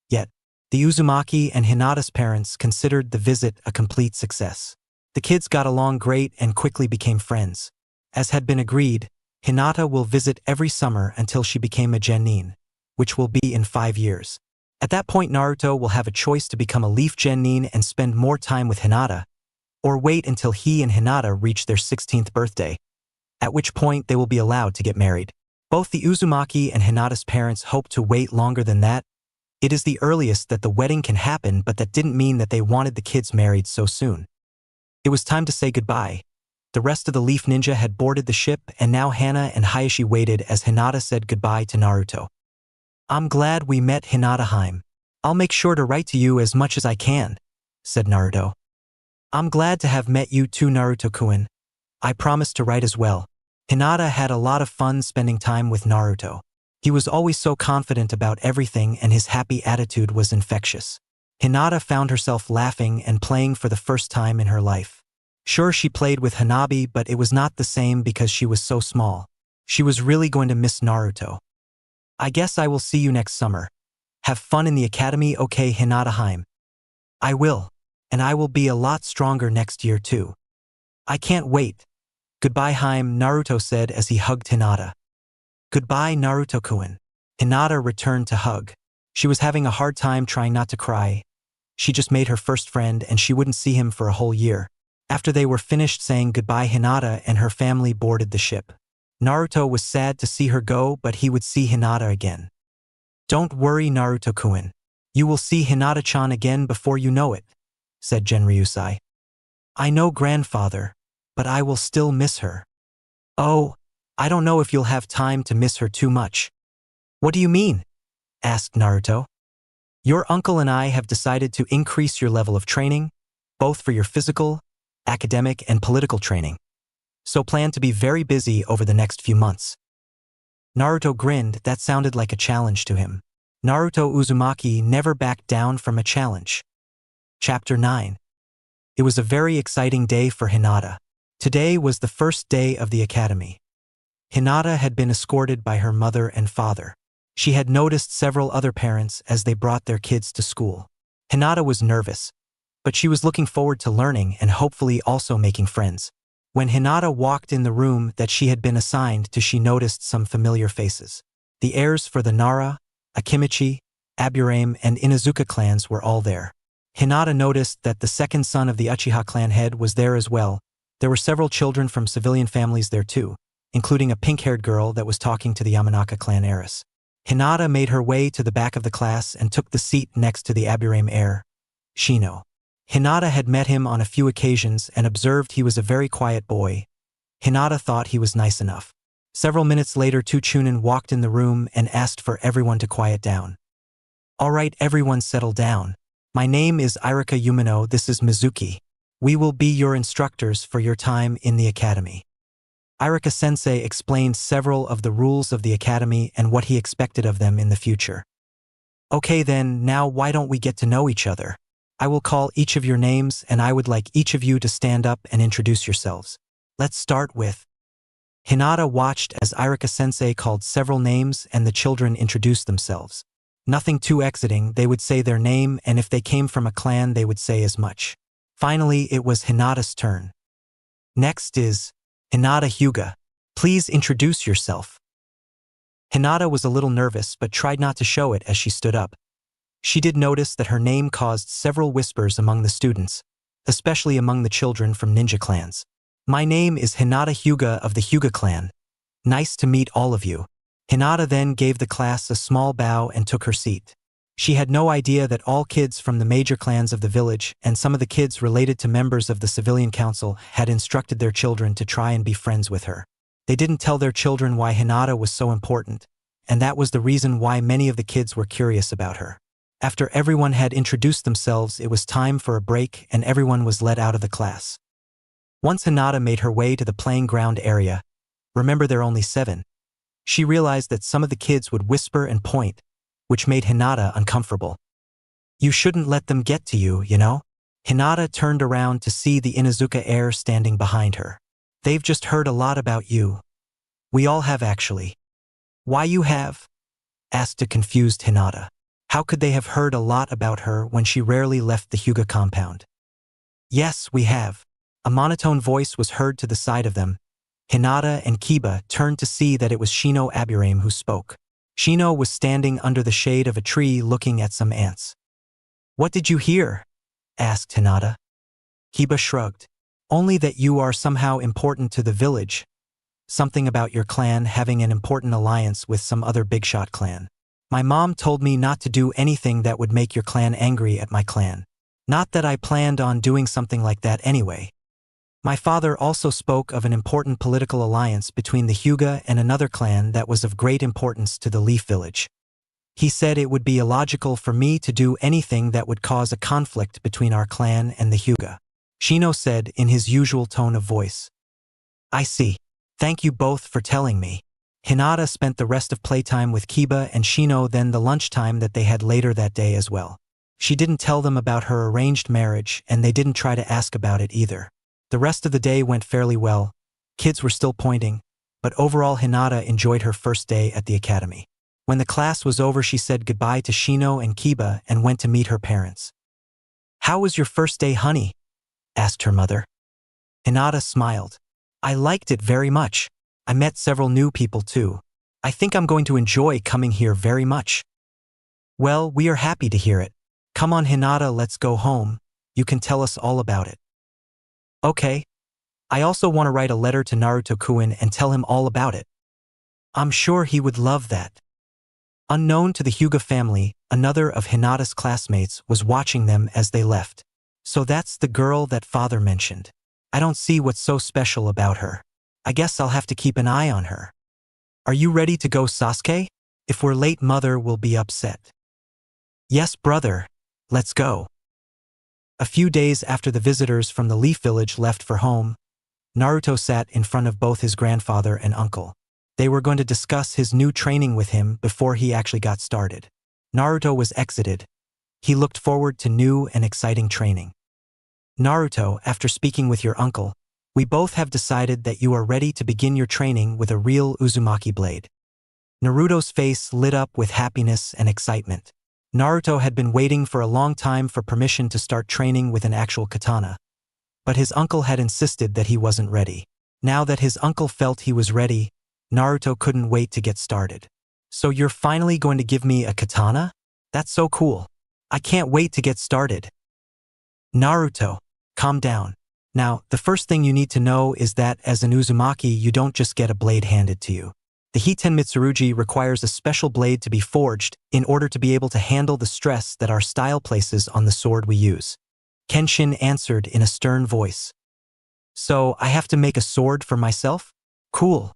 Yet, the Uzumaki and Hinata's parents considered the visit a complete success. The kids got along great and quickly became friends. As had been agreed, Hinata will visit every summer until she became a genin, which will be in 5 years. At that point, Naruto will have a choice to become a leaf genin and spend more time with Hinata, or wait until he and Hinata reach their 16th birthday, at which point they will be allowed to get married. Both the Uzumaki and Hinata's parents hope to wait longer than that. It is the earliest that the wedding can happen, but that didn't mean that they wanted the kids married so soon. It was time to say goodbye. The rest of the Leaf Ninja had boarded the ship, and now Hana and Hayashi waited as Hinata said goodbye to Naruto. "I'm glad we met, Hinata-heim. I'll make sure to write to you as much as I can," said Naruto. "I'm glad to have met you too, Naruto-kun. I promise to write as well." Hinata had a lot of fun spending time with Naruto. He was always so confident about everything and his happy attitude was infectious. Hinata found herself laughing and playing for the first time in her life. Sure, she played with Hanabi, but it was not the same because she was so small. She was really going to miss Naruto. "I guess I will see you next summer. Have fun in the academy, okay, Hinata-heim?" "I will. And I will be a lot stronger next year too." "I can't wait." "Goodbye, Heim," Naruto said as he hugged Hinata. "Goodbye, Naruto-kun." Hinata returned to hug. She was having a hard time trying not to cry. She just made her first friend and she wouldn't see him for a whole year. After they were finished saying goodbye, Hinata and her family boarded the ship. Naruto was sad to see her go, but he would see Hinata again. "Don't worry, Naruto-kun. You will see Hinata-chan again before you know it," said Genryusai. "I know, grandfather, but I will still miss her." "Oh, I don't know if you'll have time to miss her too much." "What do you mean?" asked Naruto. "Your uncle and I have decided to increase your level of training, both for your physical, academic, and political training. So plan to be very busy over the next few months." Naruto grinned. That sounded like a challenge to him. Naruto Uzumaki never backed down from a challenge. Chapter 9. It was a very exciting day for Hinata. Today was the first day of the academy. Hinata had been escorted by her mother and father. She had noticed several other parents as they brought their kids to school. Hinata was nervous, but she was looking forward to learning and hopefully also making friends. When Hinata walked in the room that she had been assigned to, she noticed some familiar faces. The heirs for the Nara, Akimichi, Aburame, and Inuzuka clans were all there. Hinata noticed that the second son of the Uchiha clan head was there as well. There were several children from civilian families there too, including a pink-haired girl that was talking to the Yamanaka clan heiress. Hinata made her way to the back of the class and took the seat next to the Aburame heir, Shino. Hinata had met him on a few occasions and observed he was a very quiet boy. Hinata thought he was nice enough. Several minutes later, two Chunin walked in the room and asked for everyone to quiet down. "All right, everyone settle down. My name is Irika Yumino, this is Mizuki. We will be your instructors for your time in the academy." Irika-sensei explained several of the rules of the academy and what he expected of them in the future. "Okay then, now why don't we get to know each other? I will call each of your names and I would like each of you to stand up and introduce yourselves. Let's start with..." Hinata watched as Irika-sensei called several names and the children introduced themselves. Nothing too exciting, they would say their name, and if they came from a clan they would say as much. Finally, it was Hinata's turn. "Next is Hinata Hyuga. Please introduce yourself." Hinata was a little nervous but tried not to show it as she stood up. She did notice that her name caused several whispers among the students, especially among the children from ninja clans. My name is Hinata Hyuga of the Hyuga clan. Nice to meet all of you. Hinata then gave the class a small bow and took her seat. She had no idea that all kids from the major clans of the village and some of the kids related to members of the civilian council had instructed their children to try and be friends with her. They didn't tell their children why Hinata was so important, and that was the reason why many of the kids were curious about her. After everyone had introduced themselves, it was time for a break and everyone was let out of the class. Once Hinata made her way to the playing ground area, remember there are only 7, she realized that some of the kids would whisper and point, which made Hinata uncomfortable. You shouldn't let them get to you, you know? Hinata turned around to see the Inuzuka heir standing behind her. They've just heard a lot about you. We all have actually. Why you have? Asked a confused Hinata. How could they have heard a lot about her when she rarely left the Hyuga compound? Yes, we have. A monotone voice was heard to the side of them. Hinata and Kiba turned to see that it was Shino Aburame who spoke. Shino was standing under the shade of a tree looking at some ants. What did you hear? Asked Hinata. Kiba shrugged. Only that you are somehow important to the village. Something about your clan having an important alliance with some other big-shot clan. My mom told me not to do anything that would make your clan angry at my clan. Not that I planned on doing something like that anyway. My father also spoke of an important political alliance between the Hyuga and another clan that was of great importance to the Leaf Village. He said it would be illogical for me to do anything that would cause a conflict between our clan and the Hyuga. Shino said in his usual tone of voice. I see. Thank you both for telling me. Hinata spent the rest of playtime with Kiba and Shino, then the lunchtime that they had later that day as well. She didn't tell them about her arranged marriage and they didn't try to ask about it either. The rest of the day went fairly well. Kids were still pointing, but overall Hinata enjoyed her first day at the academy. When the class was over, she said goodbye to Shino and Kiba and went to meet her parents. How was your first day, honey? Asked her mother. Hinata smiled. I liked it very much. I met several new people too. I think I'm going to enjoy coming here very much. Well, we are happy to hear it. Come on, Hinata, let's go home. You can tell us all about it. Okay. I also want to write a letter to Naruto-kun and tell him all about it. I'm sure he would love that. Unknown to the Hyuga family, another of Hinata's classmates was watching them as they left. So that's the girl that father mentioned. I don't see what's so special about her. I guess I'll have to keep an eye on her. Are you ready to go, Sasuke? If we're late, mother will be upset. Yes, brother. Let's go. A few days after the visitors from the Leaf Village left for home, Naruto sat in front of both his grandfather and uncle. They were going to discuss his new training with him before he actually got started. Naruto was excited. He looked forward to new and exciting training. Naruto, after speaking with your uncle, we both have decided that you are ready to begin your training with a real Uzumaki blade. Naruto's face lit up with happiness and excitement. Naruto had been waiting for a long time for permission to start training with an actual katana. But his uncle had insisted that he wasn't ready. Now that his uncle felt he was ready, Naruto couldn't wait to get started. So you're finally going to give me a katana? That's so cool. I can't wait to get started. Naruto, calm down. Now, the first thing you need to know is that as an Uzumaki, you don't just get a blade handed to you. The Hiten Mitsurugi requires a special blade to be forged in order to be able to handle the stress that our style places on the sword we use. Kenshin answered in a stern voice. So, I have to make a sword for myself? Cool.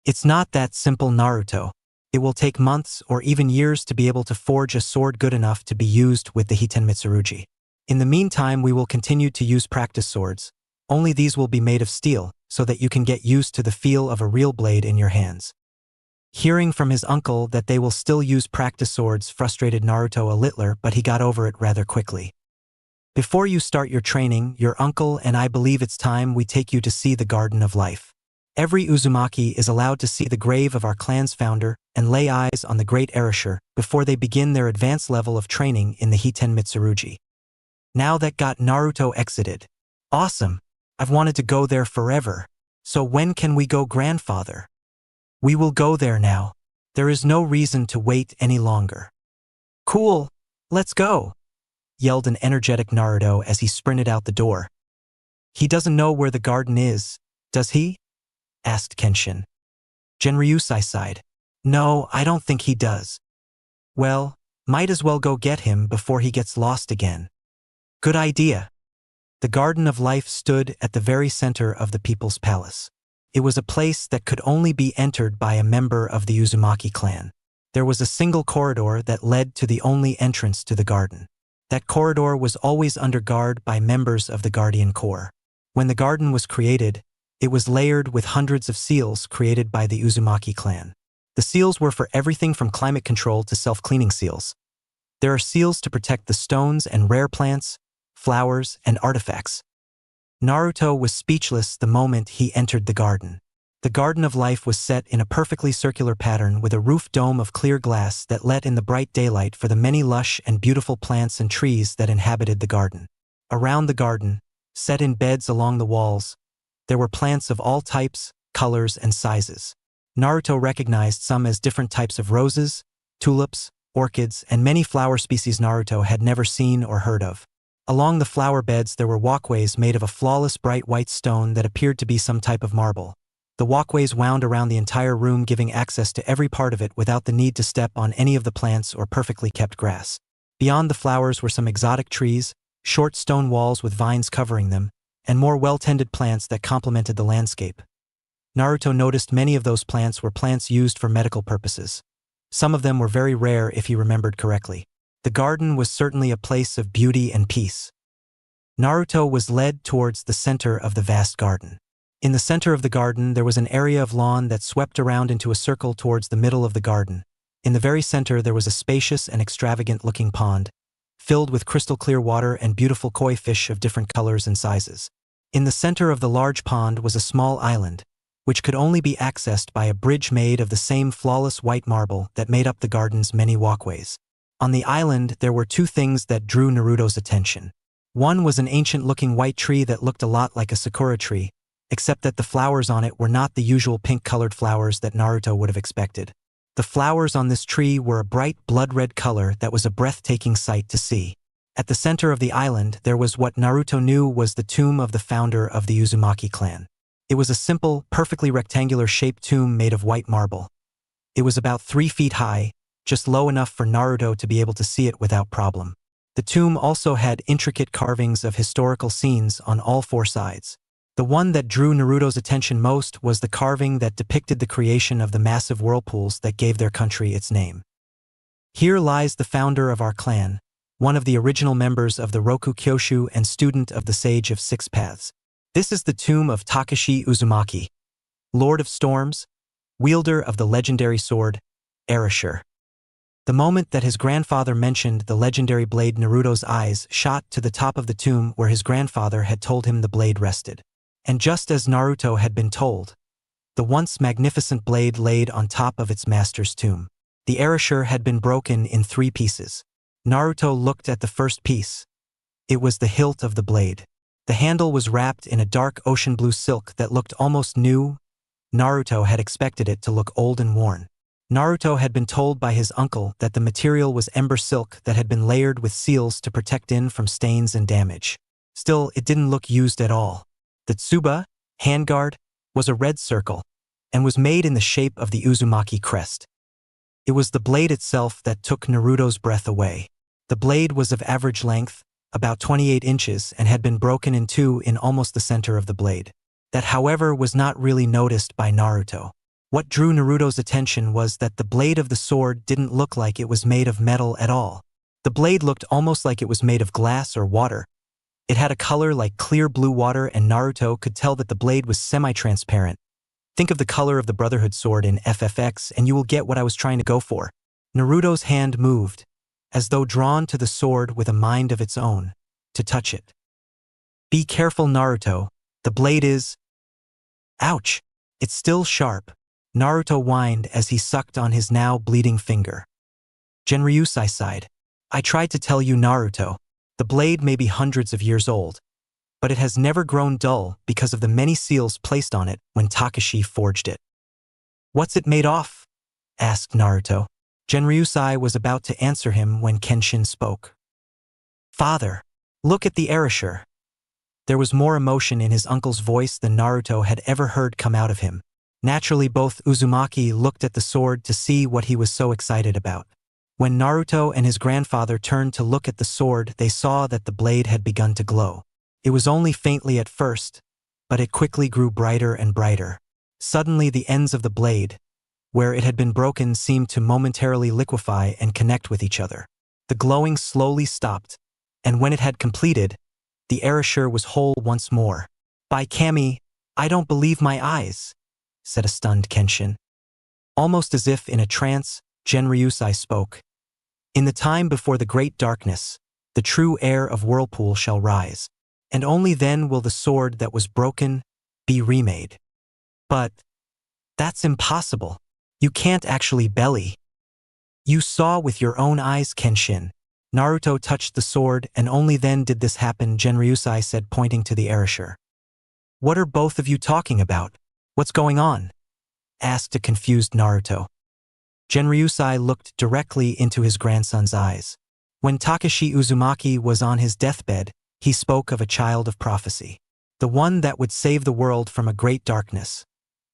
It's not that simple, Naruto. It will take months or even years to be able to forge a sword good enough to be used with the Hiten Mitsurugi. In the meantime, we will continue to use practice swords. Only these will be made of steel, so that you can get used to the feel of a real blade in your hands. Hearing from his uncle that they will still use practice swords frustrated Naruto a little, but he got over it rather quickly. Before you start your training, your uncle and I believe it's time we take you to see the Garden of Life. Every Uzumaki is allowed to see the grave of our clan's founder and lay eyes on the great Erasure before they begin their advanced level of training in the Hiten Mitsurugi. Now that got Naruto excited. Awesome. I've wanted to go there forever. So when can we go, grandfather? We will go there now. There is no reason to wait any longer. Cool. Let's go. yelled an energetic Naruto as he sprinted out the door. He doesn't know where the garden is, does he? Asked Kenshin. Genryusai sighed. No, I don't think he does. Well, might as well go get him before he gets lost again. Good idea. The Garden of Life stood at the very center of the People's Palace. It was a place that could only be entered by a member of the Uzumaki clan. There was a single corridor that led to the only entrance to the garden. That corridor was always under guard by members of the Guardian Corps. When the garden was created, it was layered with hundreds of seals created by the Uzumaki clan. The seals were for everything from climate control to self-cleaning seals. There are seals to protect the stones and rare plants, flowers, and artifacts. Naruto was speechless the moment he entered the garden. The Garden of Life was set in a perfectly circular pattern with a roof dome of clear glass that let in the bright daylight for the many lush and beautiful plants and trees that inhabited the garden. Around the garden, set in beds along the walls, there were plants of all types, colors, and sizes. Naruto recognized some as different types of roses, tulips, orchids, and many flower species Naruto had never seen or heard of. Along the flower beds there were walkways made of a flawless bright white stone that appeared to be some type of marble. The walkways wound around the entire room, giving access to every part of it without the need to step on any of the plants or perfectly kept grass. Beyond the flowers were some exotic trees, short stone walls with vines covering them, and more well-tended plants that complemented the landscape. Naruto noticed many of those plants were plants used for medical purposes. Some of them were very rare if he remembered correctly. The garden was certainly a place of beauty and peace. Naruto was led towards the center of the vast garden. In the center of the garden there was an area of lawn that swept around into a circle towards the middle of the garden. In the very center there was a spacious and extravagant-looking pond, filled with crystal-clear water and beautiful koi fish of different colors and sizes. In the center of the large pond was a small island, which could only be accessed by a bridge made of the same flawless white marble that made up the garden's many walkways. On the island there were two things that drew Naruto's attention. One was an ancient-looking white tree that looked a lot like a sakura tree, except that the flowers on it were not the usual pink-colored flowers that Naruto would have expected. The flowers on this tree were a bright blood-red color that was a breathtaking sight to see. At the center of the island, there was what Naruto knew was the tomb of the founder of the Uzumaki clan. It was a simple, perfectly rectangular-shaped tomb made of white marble. It was about 3 feet high, just low enough for Naruto to be able to see it without problem. The tomb also had intricate carvings of historical scenes on all 4 sides. The one that drew Naruto's attention most was the carving that depicted the creation of the massive whirlpools that gave their country its name. Here lies the founder of our clan, one of the original members of the Roku Kyoshu and student of the Sage of Six Paths. This is the tomb of Takashi Uzumaki, Lord of Storms, wielder of the legendary sword, Heir. The moment that his grandfather mentioned the legendary blade, Naruto's eyes shot to the top of the tomb where his grandfather had told him the blade rested. And just as Naruto had been told, the once magnificent blade laid on top of its master's tomb. The Heir had been broken in 3 pieces. Naruto looked at the first piece. It was the hilt of the blade. The handle was wrapped in a dark ocean blue silk that looked almost new. Naruto had expected it to look old and worn. Naruto had been told by his uncle that the material was ember silk that had been layered with seals to protect it from stains and damage. Still, it didn't look used at all. The tsuba, handguard, was a red circle, and was made in the shape of the Uzumaki crest. It was the blade itself that took Naruto's breath away. The blade was of average length, about 28 inches, and had been broken in 2 in almost the center of the blade. That, however, was not really noticed by Naruto. What drew Naruto's attention was that the blade of the sword didn't look like it was made of metal at all. The blade looked almost like it was made of glass or water. It had a color like clear blue water, and Naruto could tell that the blade was semi-transparent. Think of the color of the Brotherhood sword in FFX and you will get what I was trying to go for. Naruto's hand moved, as though drawn to the sword with a mind of its own, to touch it. Be careful, Naruto. The blade is… Ouch! It's still sharp. Naruto whined as he sucked on his now bleeding finger. Genryusai sighed. I tried to tell you, Naruto. The blade may be hundreds of years old, but it has never grown dull because of the many seals placed on it when Takashi forged it. What's it made of? Asked Naruto. Genryusai was about to answer him when Kenshin spoke. Father, look at the erasure. There was more emotion in his uncle's voice than Naruto had ever heard come out of him. Naturally, both Uzumaki looked at the sword to see what he was so excited about. When Naruto and his grandfather turned to look at the sword, they saw that the blade had begun to glow. It was only faintly at first, but it quickly grew brighter and brighter. Suddenly, the ends of the blade, where it had been broken, seemed to momentarily liquefy and connect with each other. The glowing slowly stopped, and when it had completed, the erasure was whole once more. "By Kami, I don't believe my eyes," said a stunned Kenshin. Almost as if in a trance, Genryusai spoke. "In the time before the great darkness, the true heir of Whirlpool shall rise, and only then will the sword that was broken be remade." "But that's impossible. You can't actually belly." "You saw with your own eyes, Kenshin." Naruto touched the sword, and only then did this happen, Genryusai said, pointing to the erasure. "What are both of you talking about? What's going on?" asked a confused Naruto. Genryusai looked directly into his grandson's eyes. When Takashi Uzumaki was on his deathbed, he spoke of a child of prophecy, the one that would save the world from a great darkness.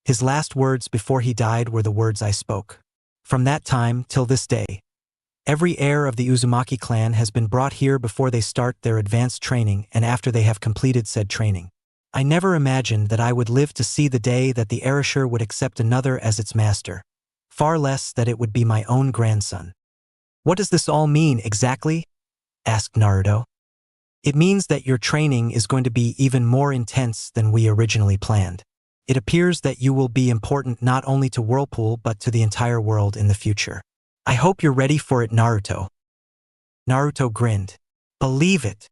His last words before he died were the words I spoke. From that time till this day, every heir of the Uzumaki clan has been brought here before they start their advanced training and after they have completed said training. I never imagined that I would live to see the day that the erasure would accept another as its master, far less that it would be my own grandson. "What does this all mean exactly?" asked Naruto. "It means that your training is going to be even more intense than we originally planned. It appears that you will be important not only to Whirlpool but to the entire world in the future. I hope you're ready for it, Naruto." Naruto grinned. "Believe it."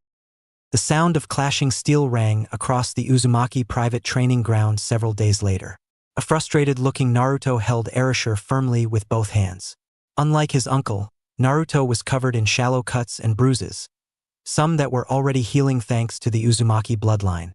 The sound of clashing steel rang across the Uzumaki private training ground several days later. A frustrated-looking Naruto held erasure firmly with both hands. Unlike his uncle, Naruto was covered in shallow cuts and bruises, some that were already healing thanks to the Uzumaki bloodline.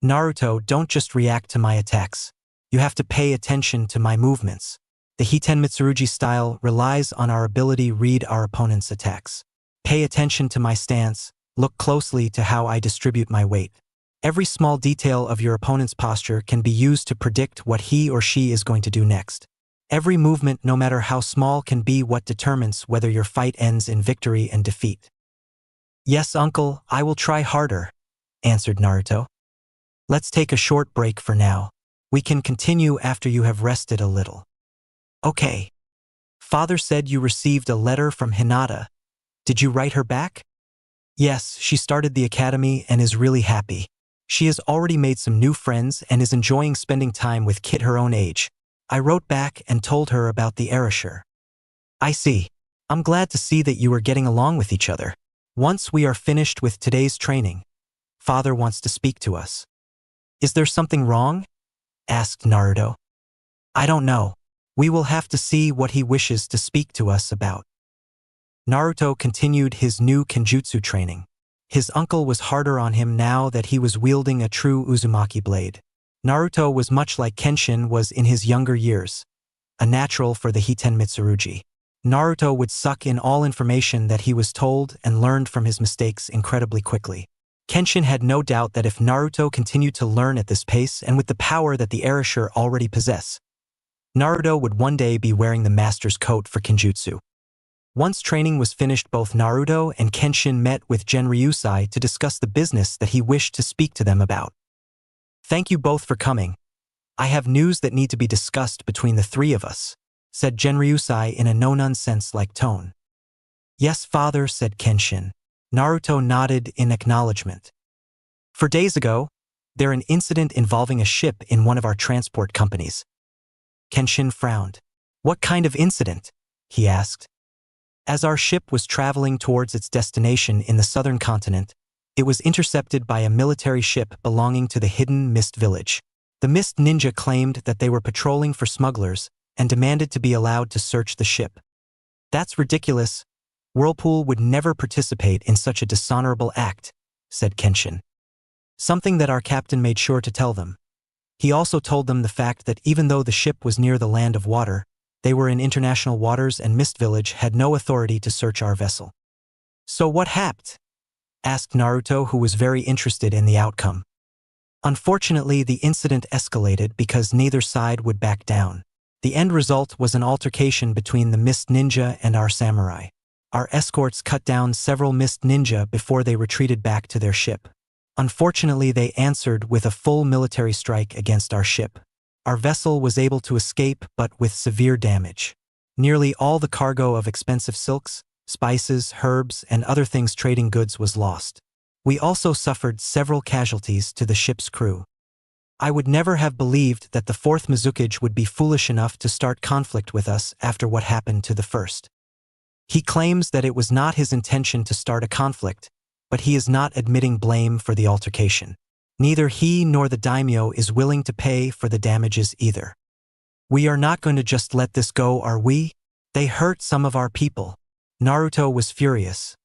"Naruto, don't just react to my attacks. You have to pay attention to my movements. The Hiten Mitsurugi style relies on our ability to read our opponent's attacks. Pay attention to my stance, look closely to how I distribute my weight. Every small detail of your opponent's posture can be used to predict what he or she is going to do next. Every movement, no matter how small, can be what determines whether your fight ends in victory and defeat." "Yes, uncle, I will try harder," answered Naruto. "Let's take a short break for now. We can continue after you have rested a little." "Okay. Father said you received a letter from Hinata. Did you write her back?" "Yes, she started the academy and is really happy. She has already made some new friends and is enjoying spending time with kids her own age. I wrote back and told her about the erasure." "I see. I'm glad to see that you are getting along with each other. Once we are finished with today's training, Father wants to speak to us." "Is there something wrong?" asked Naruto. "I don't know. We will have to see what he wishes to speak to us about." Naruto continued his new kenjutsu training. His uncle was harder on him now that he was wielding a true Uzumaki blade. Naruto was much like Kenshin was in his younger years, a natural for the Hiten Mitsurugi. Naruto would suck in all information that he was told and learned from his mistakes incredibly quickly. Kenshin had no doubt that if Naruto continued to learn at this pace and with the power that the erasure already possessed, Naruto would one day be wearing the master's coat for kenjutsu. Once training was finished, both Naruto and Kenshin met with Genryusai to discuss the business that he wished to speak to them about. "Thank you both for coming. I have news that need to be discussed between the three of us," said Genryusai in a no-nonsense-like tone. "Yes, father," said Kenshin. Naruto nodded in acknowledgement. "For days ago, there an incident involving a ship in one of our transport companies." Kenshin frowned. "What kind of incident?" he asked. "As our ship was traveling towards its destination in the southern continent, it was intercepted by a military ship belonging to the hidden Mist Village. The Mist Ninja claimed that they were patrolling for smugglers and demanded to be allowed to search the ship. That's ridiculous. Whirlpool would never participate in such a dishonorable act, said Kenshin. Something that our captain made sure to tell them. He also told them the fact that even though the ship was near the land of water, they were in international waters and Mist Village had no authority to search our vessel. So what happened? asked Naruto, who was very interested in the outcome. Unfortunately, the incident escalated because neither side would back down. The end result was an altercation between the Mist Ninja and our samurai. Our escorts cut down several Mist Ninja before they retreated back to their ship. Unfortunately, they answered with a full military strike against our ship. Our vessel was able to escape, but with severe damage. Nearly all the cargo of expensive silks, spices, herbs, and other things trading goods was lost. We also suffered several casualties to the ship's crew. I would never have believed that the fourth Mizukage would be foolish enough to start conflict with us after what happened to the first. He claims that it was not his intention to start a conflict, but he is not admitting blame for the altercation. Neither he nor the daimyo is willing to pay for the damages either. We are not going to just let this go, are we? They hurt some of our people. Naruto was furious.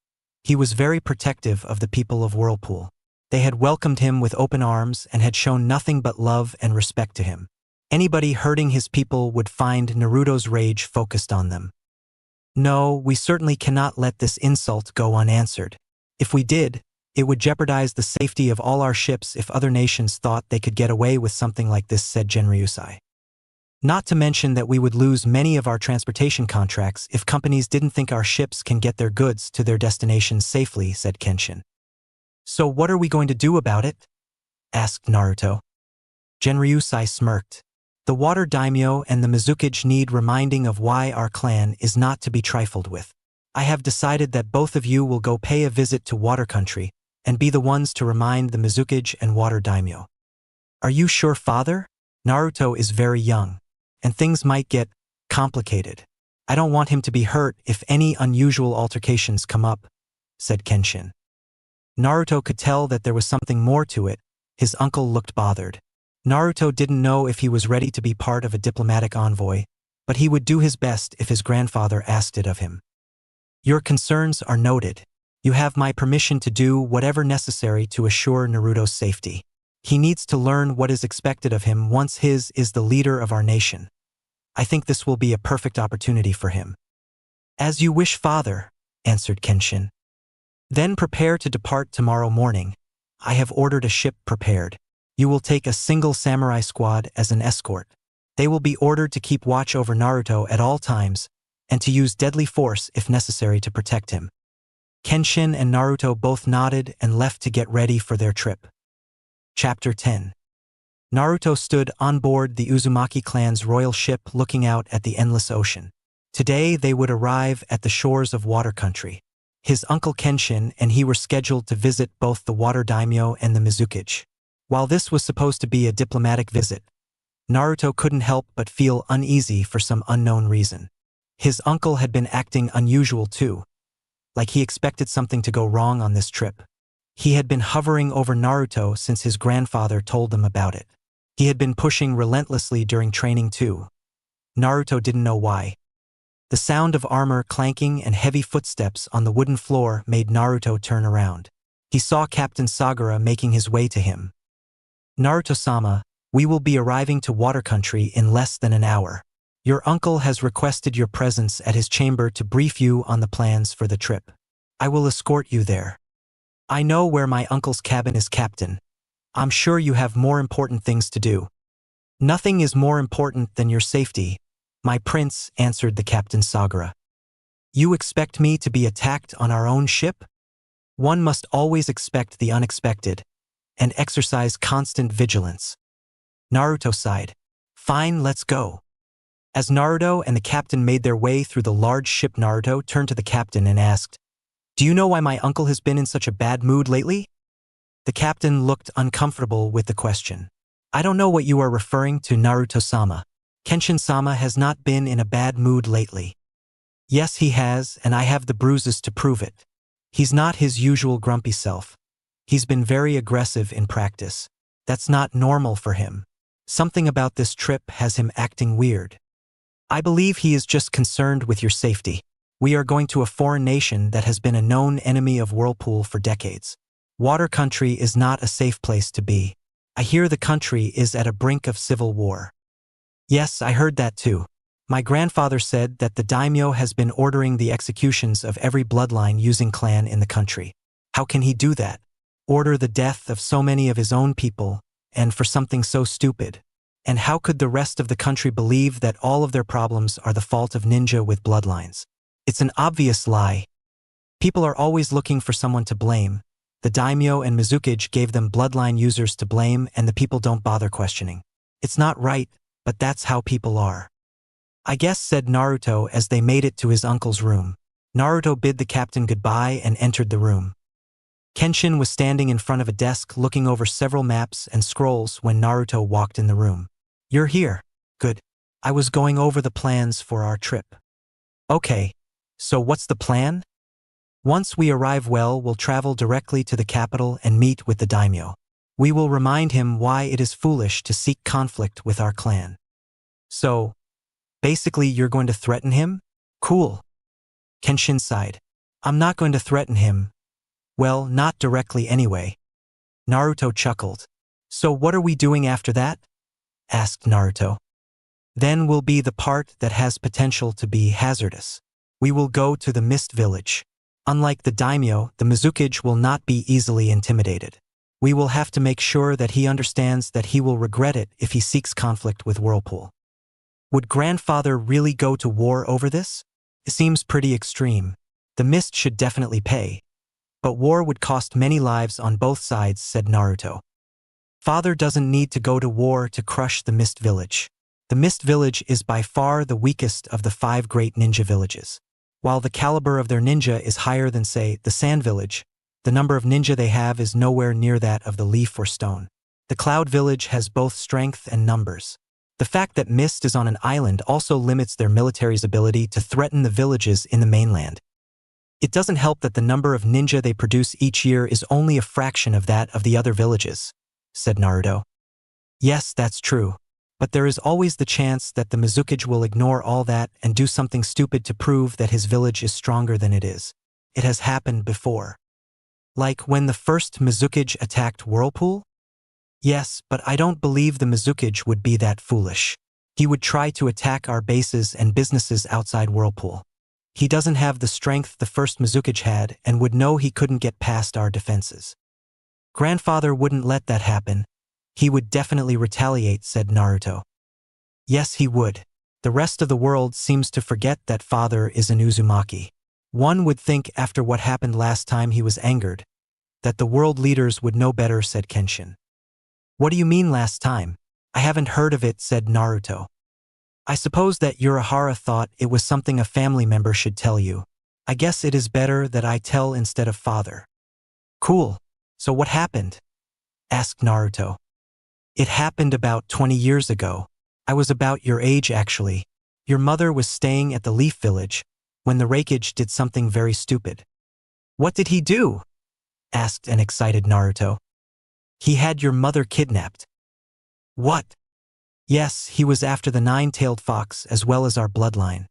He was very protective of the people of Whirlpool. They had welcomed him with open arms and had shown nothing but love and respect to him. Anybody hurting his people would find Naruto's rage focused on them. No, we certainly cannot let this insult go unanswered. If we did, it would jeopardize the safety of all our ships if other nations thought they could get away with something like this, said Genryusai. Not to mention that we would lose many of our transportation contracts if companies didn't think our ships can get their goods to their destinations safely, said Kenshin. So what are we going to do about it? Asked Naruto. Genryusai smirked. The water daimyo and the Mizukage need reminding of why our clan is not to be trifled with. I have decided that both of you will go pay a visit to Water Country and be the ones to remind the Mizukage and water daimyo. Are you sure, father? Naruto is very young, and things might get complicated. I don't want him to be hurt if any unusual altercations come up, said Kenshin. Naruto could tell that there was something more to it. His uncle looked bothered. Naruto didn't know if he was ready to be part of a diplomatic envoy, but he would do his best if his grandfather asked it of him. Your concerns are noted. You have my permission to do whatever necessary to assure Naruto's safety. He needs to learn what is expected of him once his is the leader of our nation. I think this will be a perfect opportunity for him. As you wish, father, answered Kenshin. Then prepare to depart tomorrow morning. I have ordered a ship prepared. You will take a single samurai squad as an escort. They will be ordered to keep watch over Naruto at all times and to use deadly force if necessary to protect him. Kenshin and Naruto both nodded and left to get ready for their trip. Chapter 10. Naruto stood on board the Uzumaki clan's royal ship looking out at the endless ocean. Today they would arrive at the shores of Water Country. His uncle Kenshin and he were scheduled to visit both the water daimyo and the Mizukage. While this was supposed to be a diplomatic visit, Naruto couldn't help but feel uneasy for some unknown reason. His uncle had been acting unusual too, like he expected something to go wrong on this trip. He had been hovering over Naruto since his grandfather told them about it. He had been pushing relentlessly during training too. Naruto didn't know why. The sound of armor clanking and heavy footsteps on the wooden floor made Naruto turn around. He saw Captain Sagara making his way to him. Naruto-sama, we will be arriving to Water Country in less than an hour. Your uncle has requested your presence at his chamber to brief you on the plans for the trip. I will escort you there. I know where my uncle's cabin is, Captain. I'm sure you have more important things to do. Nothing is more important than your safety, my prince, answered the Captain Sagara. You expect me to be attacked on our own ship? One must always expect the unexpected and exercise constant vigilance. Naruto sighed. Fine, let's go. As Naruto and the captain made their way through the large ship, Naruto turned to the captain and asked, Do you know why my uncle has been in such a bad mood lately? The captain looked uncomfortable with the question. I don't know what you are referring to, Naruto-sama. Kenshin-sama has not been in a bad mood lately. Yes, he has, and I have the bruises to prove it. He's not his usual grumpy self. He's been very aggressive in practice. That's not normal for him. Something about this trip has him acting weird. I believe he is just concerned with your safety. We are going to a foreign nation that has been a known enemy of Whirlpool for decades. Water Country is not a safe place to be. I hear the country is at a brink of civil war. Yes, I heard that too. My grandfather said that the daimyo has been ordering the executions of every bloodline using clan in the country. How can he do that? Order the death of so many of his own people, and for something so stupid? And how could the rest of the country believe that all of their problems are the fault of ninja with bloodlines? It's an obvious lie. People are always looking for someone to blame. The daimyo and Mizukage gave them bloodline users to blame, and the people don't bother questioning. It's not right, but that's how people are. I guess, said Naruto as they made it to his uncle's room. Naruto bid the captain goodbye and entered the room. Kenshin was standing in front of a desk looking over several maps and scrolls when Naruto walked in the room. You're here. Good. I was going over the plans for our trip. Okay, so what's the plan? Once we arrive, we'll travel directly to the capital and meet with the daimyo. We will remind him why it is foolish to seek conflict with our clan. So, basically you're going to threaten him? Cool. Kenshin sighed. I'm not going to threaten him. Well, not directly anyway. Naruto chuckled. So what are we doing after that? Asked Naruto. Then will be the part that has potential to be hazardous. We will go to the Mist Village. Unlike the daimyo, the Mizukage will not be easily intimidated. We will have to make sure that he understands that he will regret it if he seeks conflict with Whirlpool. Would grandfather really go to war over this? It seems pretty extreme. The Mist should definitely pay. But war would cost many lives on both sides, said Naruto. Father doesn't need to go to war to crush the Mist Village. The Mist Village is by far the weakest of the 5 great ninja villages. While the caliber of their ninja is higher than, say, the Sand Village, the number of ninja they have is nowhere near that of the Leaf or Stone. The Cloud Village has both strength and numbers. The fact that Mist is on an island also limits their military's ability to threaten the villages in the mainland. It doesn't help that the number of ninja they produce each year is only a fraction of that of the other villages, said Naruto. Yes, that's true. But there is always the chance that the Mizukage will ignore all that and do something stupid to prove that his village is stronger than it is. It has happened before. Like when the first Mizukage attacked Whirlpool? Yes, but I don't believe the Mizukage would be that foolish. He would try to attack our bases and businesses outside Whirlpool. He doesn't have the strength the first Mizukage had and would know he couldn't get past our defenses. Grandfather wouldn't let that happen. He would definitely retaliate, said Naruto. Yes, he would. The rest of the world seems to forget that father is an Uzumaki. One would think after what happened last time he was angered, that the world leaders would know better, said Kenshin. What do you mean last time? I haven't heard of it, said Naruto. I suppose that Urahara thought it was something a family member should tell you. I guess it is better that I tell instead of father. Cool. So what happened? Asked Naruto. It happened about 20 years ago. I was about your age, actually. Your mother was staying at the Leaf Village when the Raikage did something very stupid. What did he do? Asked an excited Naruto. He had your mother kidnapped. What? Yes, he was after the 9-tailed fox as well as our bloodline.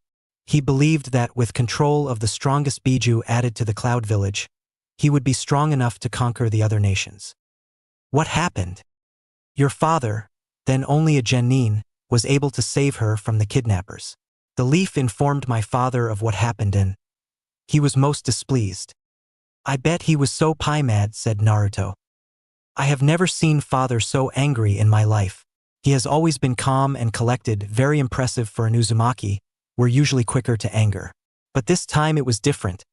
He believed that with control of the strongest Biju added to the Cloud Village, he would be strong enough to conquer the other nations. What happened? Your father, then only a genin, was able to save her from the kidnappers. The Leaf informed my father of what happened and he was most displeased. I bet he was so pie-mad, said Naruto. I have never seen father so angry in my life. He has always been calm and collected, very impressive for an Uzumaki. We're usually quicker to anger. But this time it was different.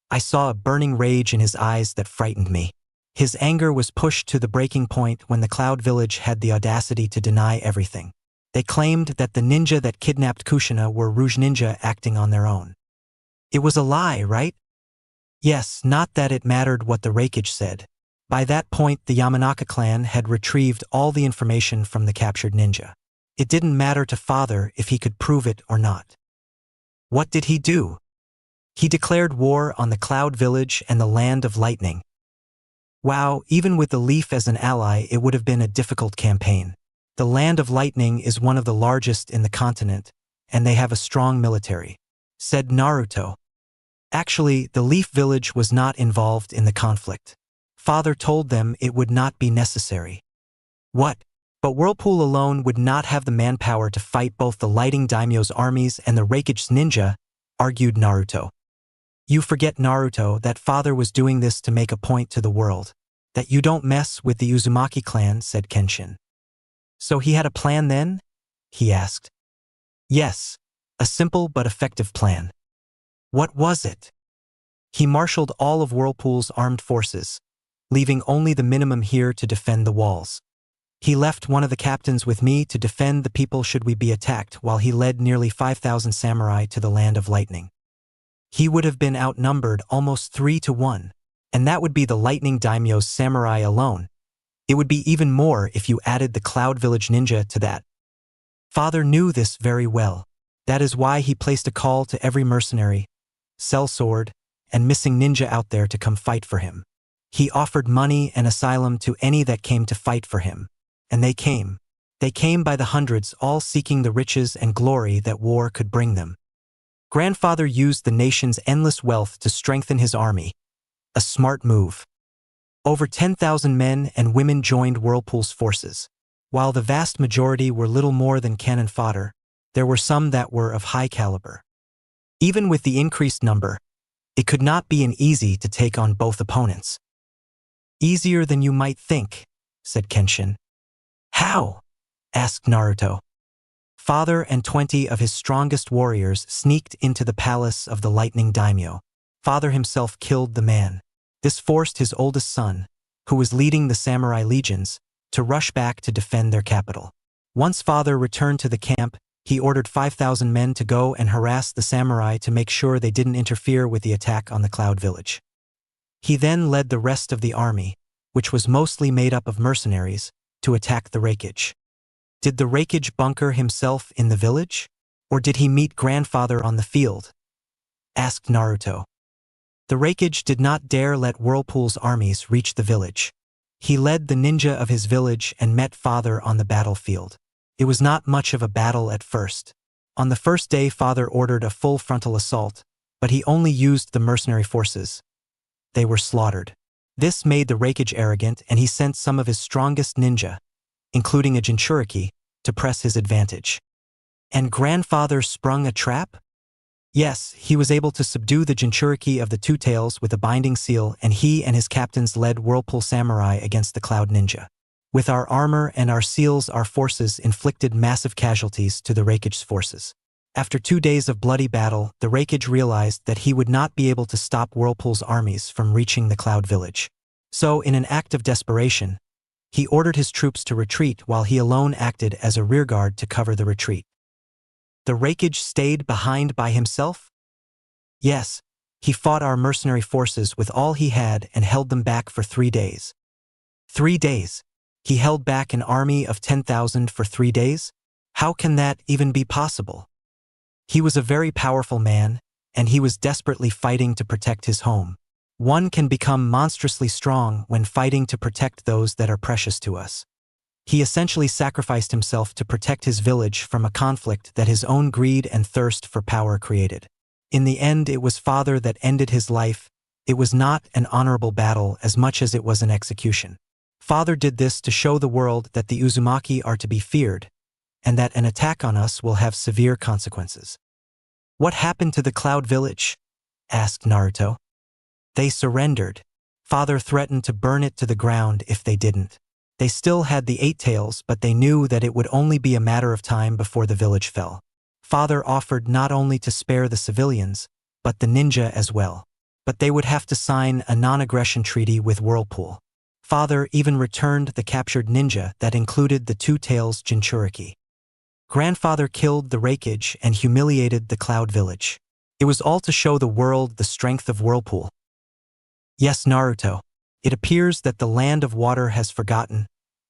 I saw a burning rage in his eyes that frightened me. His anger was pushed to the breaking point when the Cloud Village had the audacity to deny everything. They claimed that the ninja that kidnapped Kushina were Rouge Ninja acting on their own. It was a lie, right? Yes, not that it mattered what the Raikage said. By that point, the Yamanaka clan had retrieved all the information from the captured ninja. It didn't matter to father if he could prove it or not. What did he do? He declared war on the Cloud Village and the Land of Lightning. Wow, even with the Leaf as an ally, it would have been a difficult campaign. The Land of Lightning is one of the largest in the continent, and they have a strong military, said Naruto. Actually, the Leaf Village was not involved in the conflict. Father told them it would not be necessary. What? But Whirlpool alone would not have the manpower to fight both the Lighting Daimyo's armies and the Raikage's ninja, argued Naruto. You forget, Naruto, that father was doing this to make a point to the world. That you don't mess with the Uzumaki clan, said Kenshin. So he had a plan then? He asked. Yes, a simple but effective plan. What was it? He marshaled all of Whirlpool's armed forces, leaving only the minimum here to defend the walls. He left one of the captains with me to defend the people should we be attacked, while he led nearly 5,000 samurai to the land of lightning. He would have been outnumbered almost 3-1, and that would be the lightning daimyo's samurai alone. It would be even more if you added the Cloud Village ninja to that. Father knew this very well. That is why he placed a call to every mercenary, sellsword, and missing ninja out there to come fight for him. He offered money and asylum to any that came to fight for him. And they came. They came by the hundreds, all seeking the riches and glory that war could bring them. Grandfather used the nation's endless wealth to strengthen his army. A smart move. Over 10,000 men and women joined Whirlpool's forces. While the vast majority were little more than cannon fodder, there were some that were of high caliber. Even with the increased number, it could not be easy to take on both opponents. Easier than you might think, said Kenshin. How? Asked Naruto. Father and 20 of his strongest warriors sneaked into the palace of the lightning daimyo. Father himself killed the man. This forced his oldest son, who was leading the samurai legions, to rush back to defend their capital. Once father returned to the camp, he ordered 5,000 men to go and harass the samurai to make sure they didn't interfere with the attack on the Cloud Village. He then led the rest of the army, which was mostly made up of mercenaries, to attack the Raikage. Did the Raikage bunker himself in the village? Or did he meet grandfather on the field? Asked Naruto. The Raikage did not dare let Whirlpool's armies reach the village. He led the ninja of his village and met father on the battlefield. It was not much of a battle at first. On the first day father ordered a full frontal assault, but he only used the mercenary forces. They were slaughtered. This made the Raikage arrogant, and he sent some of his strongest ninja, including a Jinchuriki, to press his advantage. And grandfather sprung a trap? Yes, he was able to subdue the Jinchuriki of the Two Tails with a binding seal, and he and his captains led Whirlpool Samurai against the Cloud Ninja. With our armor and our seals, our forces inflicted massive casualties to the Raikage's forces. After 2 days of bloody battle, the Raikage realized that he would not be able to stop Whirlpool's armies from reaching the Cloud Village. So, in an act of desperation, he ordered his troops to retreat while he alone acted as a rearguard to cover the retreat. The Raikage stayed behind by himself? Yes, he fought our mercenary forces with all he had and held them back for 3 days. 3 days? He held back an army of 10,000 for 3 days? How can that even be possible? He was a very powerful man, and he was desperately fighting to protect his home. One can become monstrously strong when fighting to protect those that are precious to us. He essentially sacrificed himself to protect his village from a conflict that his own greed and thirst for power created. In the end, it was father that ended his life. It was not an honorable battle as much as it was an execution. Father did this to show the world that the Uzumaki are to be feared, and that an attack on us will have severe consequences. What happened to the Cloud Village? Asked Naruto. They surrendered. Father threatened to burn it to the ground if they didn't. They still had the 8 tails, but they knew that it would only be a matter of time before the village fell. Father offered not only to spare the civilians, but the ninja as well. But they would have to sign a non-aggression treaty with Whirlpool. Father even returned the captured ninja that included the Two Tails Jinchuriki. Grandfather killed the Raikage and humiliated the Cloud Village. It was all to show the world the strength of Whirlpool. Yes, Naruto. It appears that the Land of Water has forgotten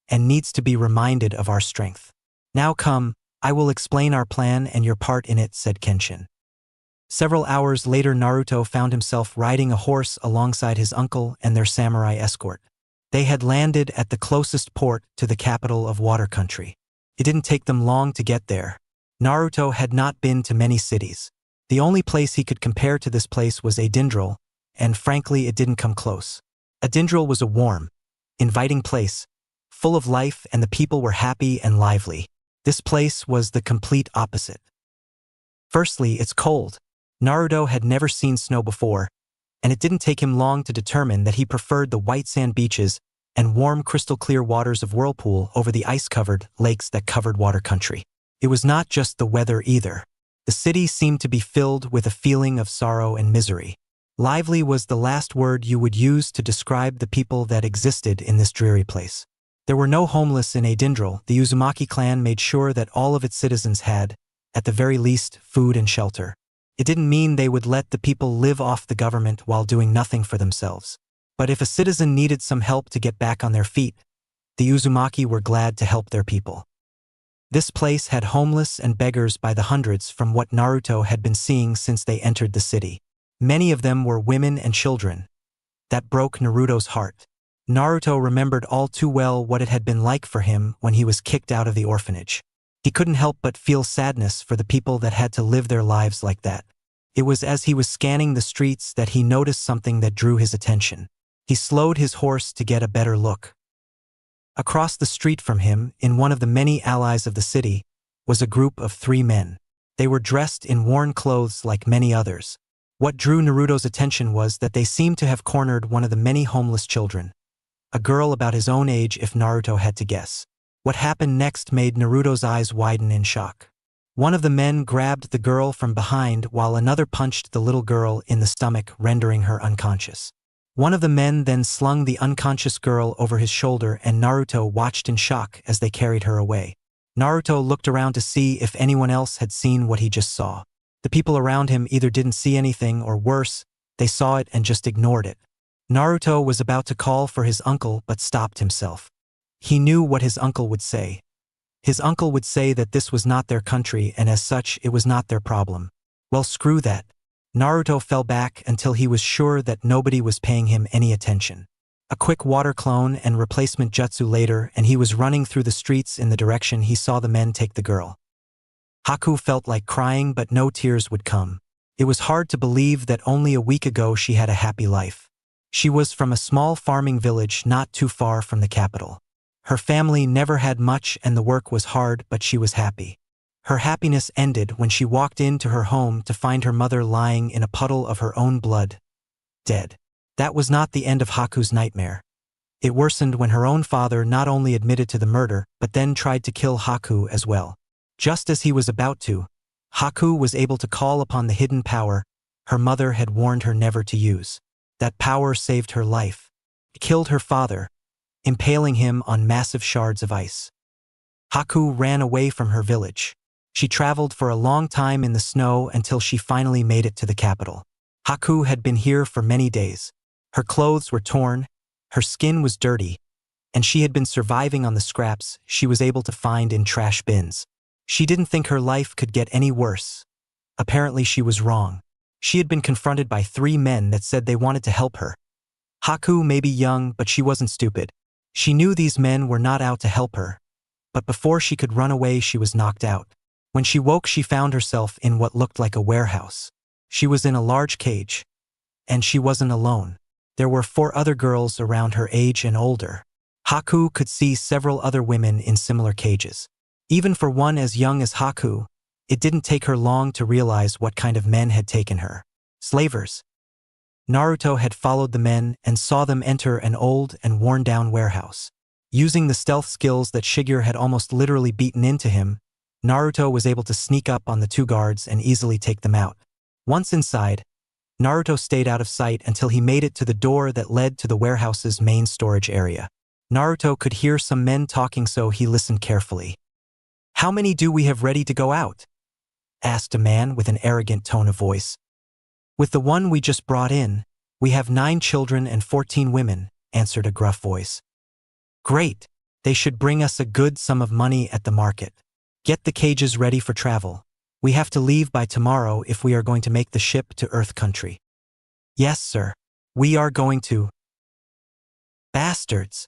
and needs to be reminded of our strength. Now come, I will explain our plan and your part in it, said Kenshin. Several hours later, Naruto found himself riding a horse alongside his uncle and their samurai escort. They had landed at the closest port to the capital of Water Country. It didn't take them long to get there. Naruto had not been to many cities. The only place he could compare to this place was Adindral, and frankly, it didn't come close. Adindral was a warm, inviting place, full of life, and the people were happy and lively. This place was the complete opposite. Firstly, it's cold. Naruto had never seen snow before, and it didn't take him long to determine that he preferred the white sand beaches and warm crystal-clear waters of Whirlpool over the ice-covered lakes that covered water country. It was not just the weather either. The city seemed to be filled with a feeling of sorrow and misery. Lively was the last word you would use to describe the people that existed in this dreary place. There were no homeless in Adindral. The Uzumaki clan made sure that all of its citizens had, at the very least, food and shelter. It didn't mean they would let the people live off the government while doing nothing for themselves. But if a citizen needed some help to get back on their feet, the Uzumaki were glad to help their people. This place had homeless and beggars by the hundreds from what Naruto had been seeing since they entered the city. Many of them were women and children. That broke Naruto's heart. Naruto remembered all too well what it had been like for him when he was kicked out of the orphanage. He couldn't help but feel sadness for the people that had to live their lives like that. It was as he was scanning the streets that he noticed something that drew his attention. He slowed his horse to get a better look. Across the street from him, in one of the many alleys of the city, was a group of 3 men. They were dressed in worn clothes like many others. What drew Naruto's attention was that they seemed to have cornered one of the many homeless children. A girl about his own age if Naruto had to guess. What happened next made Naruto's eyes widen in shock. One of the men grabbed the girl from behind while another punched the little girl in the stomach, rendering her unconscious. One of the men then slung the unconscious girl over his shoulder and Naruto watched in shock as they carried her away. Naruto looked around to see if anyone else had seen what he just saw. The people around him either didn't see anything or worse, they saw it and just ignored it. Naruto was about to call for his uncle but stopped himself. He knew what his uncle would say. His uncle would say that this was not their country and as such it was not their problem. Well, screw that. Naruto fell back until he was sure that nobody was paying him any attention. A quick water clone and replacement jutsu later and he was running through the streets in the direction he saw the men take the girl. Haku felt like crying but no tears would come. It was hard to believe that only a week ago she had a happy life. She was from a small farming village not too far from the capital. Her family never had much and the work was hard but she was happy. Her happiness ended when she walked into her home to find her mother lying in a puddle of her own blood, dead. That was not the end of Haku's nightmare. It worsened when her own father not only admitted to the murder but then tried to kill Haku as well. Just as he was about to, Haku was able to call upon the hidden power her mother had warned her never to use. That power saved her life. It killed her father, impaling him on massive shards of ice. Haku ran away from her village. She traveled for a long time in the snow until she finally made it to the capital. Haku had been here for many days. Her clothes were torn, her skin was dirty, and she had been surviving on the scraps she was able to find in trash bins. She didn't think her life could get any worse. Apparently she was wrong. She had been confronted by 3 men that said they wanted to help her. Haku may be young, but she wasn't stupid. She knew these men were not out to help her. But before she could run away, she was knocked out. When she woke, she found herself in what looked like a warehouse. She was in a large cage. And she wasn't alone. There were 4 other girls around her age and older. Haku could see several other women in similar cages. Even for one as young as Haku, it didn't take her long to realize what kind of men had taken her. Slavers. Naruto had followed the men and saw them enter an old and worn-down warehouse. Using the stealth skills that Shigeru had almost literally beaten into him, Naruto was able to sneak up on the 2 guards and easily take them out. Once inside, Naruto stayed out of sight until he made it to the door that led to the warehouse's main storage area. Naruto could hear some men talking, so he listened carefully. "How many do we have ready to go out?" asked a man with an arrogant tone of voice. "With the one we just brought in, we have 9 children and 14 women," answered a gruff voice. "Great. They should bring us a good sum of money at the market. Get the cages ready for travel. We have to leave by tomorrow if we are going to make the ship to Earth Country." "Yes, sir. We are going to." Bastards.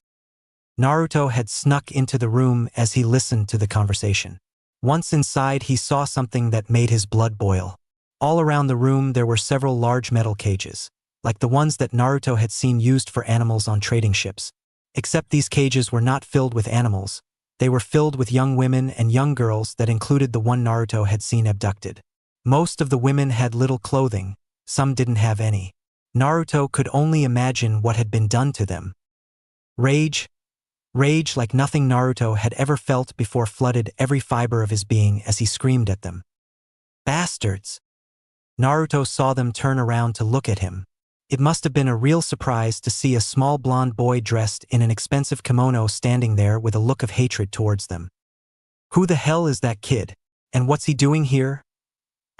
Naruto had snuck into the room as he listened to the conversation. Once inside, he saw something that made his blood boil. All around the room there were several large metal cages, like the ones that Naruto had seen used for animals on trading ships. Except these cages were not filled with animals. They were filled with young women and young girls that included the one Naruto had seen abducted. Most of the women had little clothing, some didn't have any. Naruto could only imagine what had been done to them. Rage like nothing Naruto had ever felt before flooded every fiber of his being as he screamed at them. Bastards! Naruto saw them turn around to look at him. It must have been a real surprise to see a small blonde boy dressed in an expensive kimono standing there with a look of hatred towards them. "Who the hell is that kid? And what's he doing here?"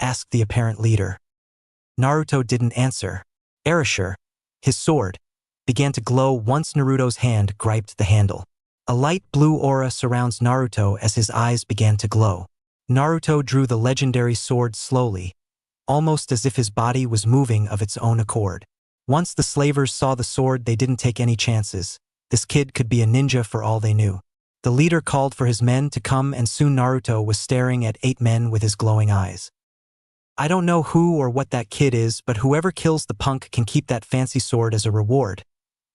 asked the apparent leader. Naruto didn't answer. Erasure, his sword, began to glow once Naruto's hand griped the handle. A light blue aura surrounds Naruto as his eyes began to glow. Naruto drew the legendary sword slowly, almost as if his body was moving of its own accord. Once the slavers saw the sword, they didn't take any chances. This kid could be a ninja for all they knew. The leader called for his men to come, and soon Naruto was staring at 8 men with his glowing eyes. "I don't know who or what that kid is, but whoever kills the punk can keep that fancy sword as a reward,"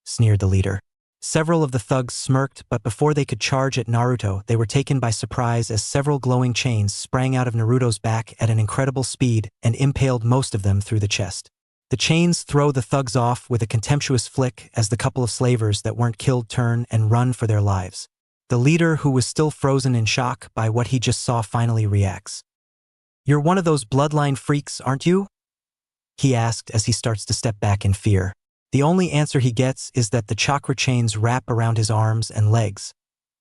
sneered the leader. Several of the thugs smirked, but before they could charge at Naruto, they were taken by surprise as several glowing chains sprang out of Naruto's back at an incredible speed and impaled most of them through the chest. The chains throw the thugs off with a contemptuous flick as the couple of slavers that weren't killed turn and run for their lives. The leader, who was still frozen in shock by what he just saw, finally reacts. "You're one of those bloodline freaks, aren't you?" he asked as he starts to step back in fear. The only answer he gets is that the chakra chains wrap around his arms and legs,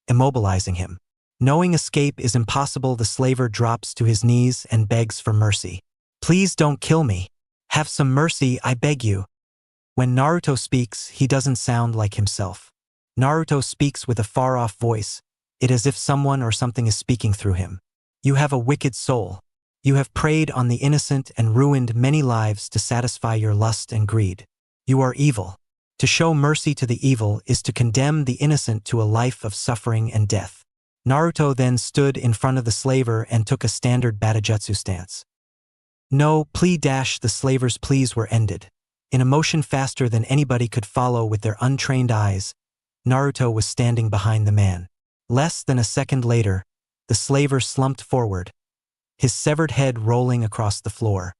immobilizing him. Knowing escape is impossible, the slaver drops to his knees and begs for mercy. "Please don't kill me. Have some mercy, I beg you." When Naruto speaks, he doesn't sound like himself. Naruto speaks with a far-off voice, it as if someone or something is speaking through him. "You have a wicked soul. You have preyed on the innocent and ruined many lives to satisfy your lust and greed. You are evil. To show mercy to the evil is to condemn the innocent to a life of suffering and death." Naruto then stood in front of the slaver and took a standard Batajutsu stance. "No, plea dash." The slaver's pleas were ended. In a motion faster than anybody could follow with their untrained eyes, Naruto was standing behind the man. Less than a second later, the slaver slumped forward, his severed head rolling across the floor.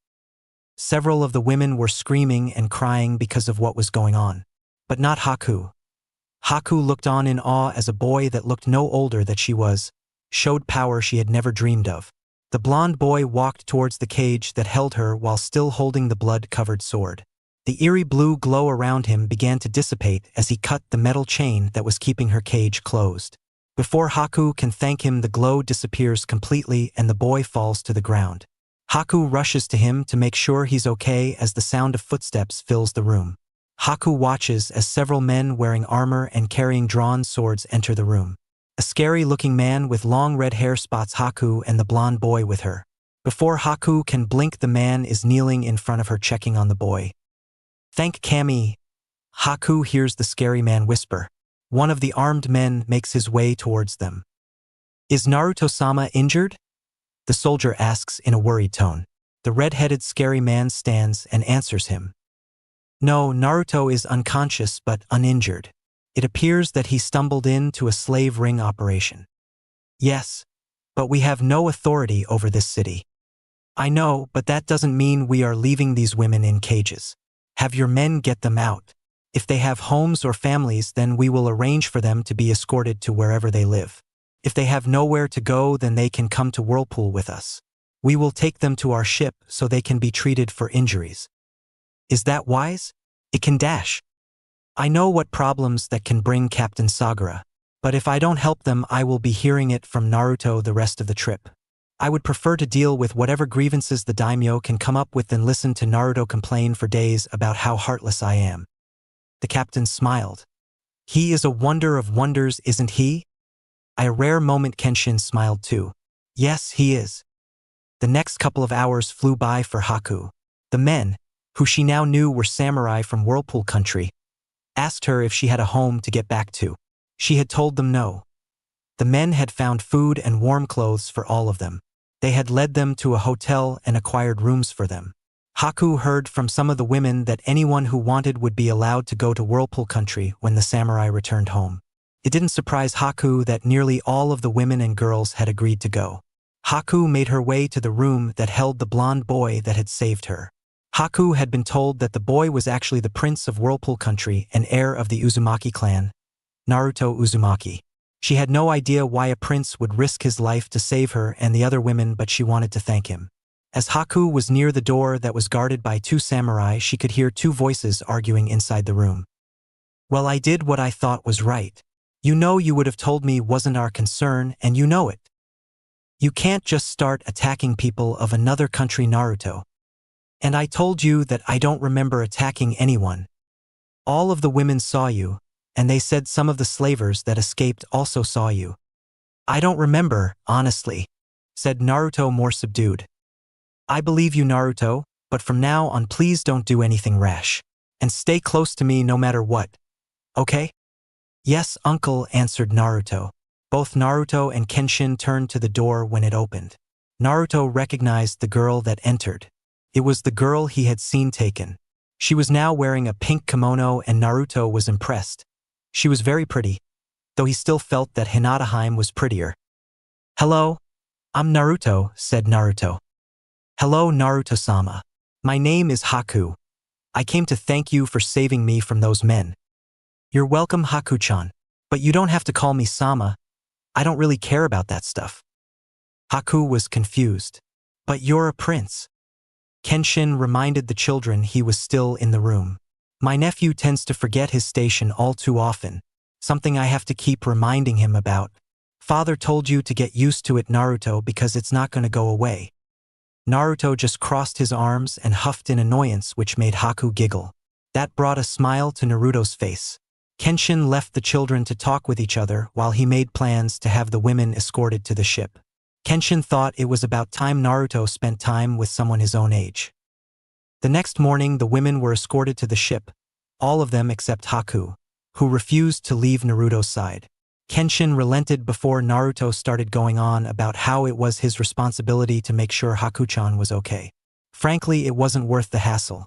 Several of the women were screaming and crying because of what was going on. But not Haku. Haku looked on in awe as a boy that looked no older than she was, showed power she had never dreamed of. The blonde boy walked towards the cage that held her while still holding the blood-covered sword. The eerie blue glow around him began to dissipate as he cut the metal chain that was keeping her cage closed. Before Haku can thank him, the glow disappears completely and the boy falls to the ground. Haku rushes to him to make sure he's okay as the sound of footsteps fills the room. Haku watches as several men wearing armor and carrying drawn swords enter the room. A scary-looking man with long red hair spots Haku and the blonde boy with her. Before Haku can blink, the man is kneeling in front of her checking on the boy. "Thank Kami." Haku hears the scary man whisper. One of the armed men makes his way towards them. "Is Naruto-sama injured?" the soldier asks in a worried tone. The red-headed scary man stands and answers him. "No, Naruto is unconscious but uninjured. It appears that he stumbled into a slave ring operation." "Yes, but we have no authority over this city." "I know, but that doesn't mean we are leaving these women in cages. Have your men get them out. If they have homes or families, then we will arrange for them to be escorted to wherever they live. If they have nowhere to go, then they can come to Whirlpool with us. We will take them to our ship so they can be treated for injuries." "Is that wise? It can dash. I know what problems that can bring Captain Sagara, but if I don't help them, I will be hearing it from Naruto the rest of the trip. I would prefer to deal with whatever grievances the daimyo can come up with than listen to Naruto complain for days about how heartless I am." The captain smiled. "He is a wonder of wonders, isn't he?" A rare moment. Kenshin smiled too. "Yes, he is." The next couple of hours flew by for Haku. The men, who she now knew were samurai from Whirlpool country, asked her if she had a home to get back to. She had told them no. The men had found food and warm clothes for all of them. They had led them to a hotel and acquired rooms for them. Haku heard from some of the women that anyone who wanted would be allowed to go to Whirlpool country when the samurai returned home. It didn't surprise Haku that nearly all of the women and girls had agreed to go. Haku made her way to the room that held the blonde boy that had saved her. Haku had been told that the boy was actually the prince of Whirlpool Country and heir of the Uzumaki clan, Naruto Uzumaki. She had no idea why a prince would risk his life to save her and the other women, but she wanted to thank him. As Haku was near the door that was guarded by two samurai, she could hear two voices arguing inside the room. "Well, I did what I thought was right. You know you would have told me wasn't our concern, and you know it. You can't just start attacking people of another country, Naruto. And I told you that I don't remember attacking anyone. All of the women saw you, and they said some of the slavers that escaped also saw you." "I don't remember, honestly," said Naruto more subdued. "I believe you, Naruto, but from now on please don't do anything rash. And stay close to me no matter what. Okay?" "Yes, uncle," answered Naruto. Both Naruto and Kenshin turned to the door when it opened. Naruto recognized the girl that entered. It was the girl he had seen taken. She was now wearing a pink kimono and Naruto was impressed. She was very pretty, though he still felt that Hinataheim was prettier. "Hello, I'm Naruto," said Naruto. "Hello, Naruto-sama. My name is Haku. I came to thank you for saving me from those men." "You're welcome, Haku-chan. But you don't have to call me Sama. I don't really care about that stuff." Haku was confused. "But you're a prince." Kenshin reminded the children he was still in the room. "My nephew tends to forget his station all too often, something I have to keep reminding him about. Father told you to get used to it, Naruto, because it's not going to go away." Naruto just crossed his arms and huffed in annoyance, which made Haku giggle. That brought a smile to Naruto's face. Kenshin left the children to talk with each other while he made plans to have the women escorted to the ship. Kenshin thought it was about time Naruto spent time with someone his own age. The next morning, the women were escorted to the ship, all of them except Haku, who refused to leave Naruto's side. Kenshin relented before Naruto started going on about how it was his responsibility to make sure Haku-chan was okay. Frankly, it wasn't worth the hassle.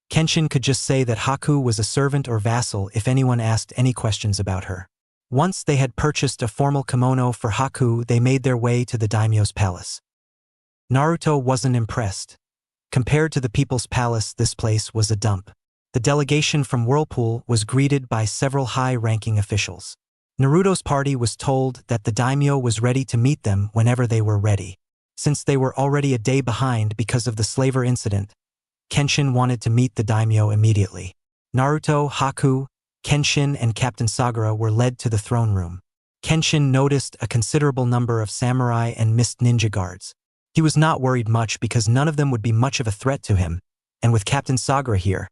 Kenshin could just say that Haku was a servant or vassal if anyone asked any questions about her. Once they had purchased a formal kimono for Haku, they made their way to the daimyo's palace. Naruto wasn't impressed. Compared to the people's palace, this place was a dump. The delegation from Whirlpool was greeted by several high-ranking officials. Naruto's party was told that the daimyo was ready to meet them whenever they were ready. Since they were already a day behind because of the slaver incident, Kenshin wanted to meet the daimyo immediately. Naruto, Haku, Kenshin, and Captain Sagara were led to the throne room. Kenshin noticed a considerable number of samurai and mist ninja guards. He was not worried much because none of them would be much of a threat to him, and with Captain Sagara here,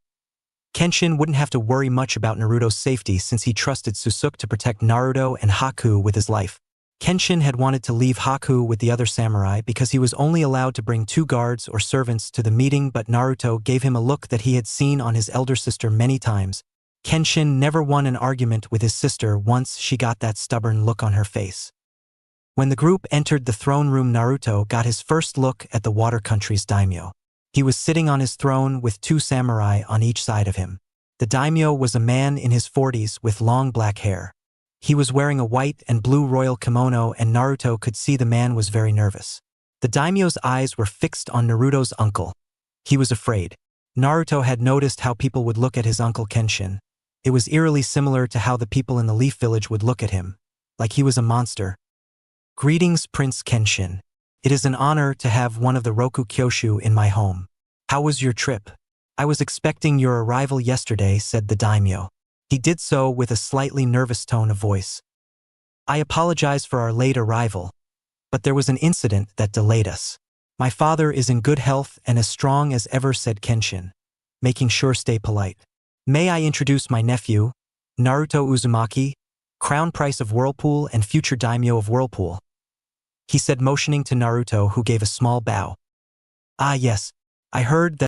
Kenshin wouldn't have to worry much about Naruto's safety since he trusted Sasuke to protect Naruto and Haku with his life. Kenshin had wanted to leave Haku with the other samurai because he was only allowed to bring 2 guards or servants to the meeting, but Naruto gave him a look that he had seen on his elder sister many times. Kenshin never won an argument with his sister once she got that stubborn look on her face. When the group entered the throne room, Naruto got his first look at the Water Country's daimyo. He was sitting on his throne with 2 samurai on each side of him. The daimyo was a man in his 40s with long black hair. He was wearing a white and blue royal kimono, and Naruto could see the man was very nervous. The daimyo's eyes were fixed on Naruto's uncle. He was afraid. Naruto had noticed how people would look at his uncle Kenshin. It was eerily similar to how the people in the Leaf Village would look at him, like he was a monster. "Greetings, Prince Kenshin. It is an honor to have one of the Roku Kyoshu in my home. How was your trip?" "I was expecting your arrival yesterday," said the daimyo. He did so with a slightly nervous tone of voice. "I apologize for our late arrival, but there was an incident that delayed us. My father is in good health and as strong as ever," said Kenshin, making sure stay polite. "May I introduce my nephew, Naruto Uzumaki, Crown Prince of Whirlpool and future daimyo of Whirlpool," he said, motioning to Naruto, who gave a small bow. "Ah yes, I heard that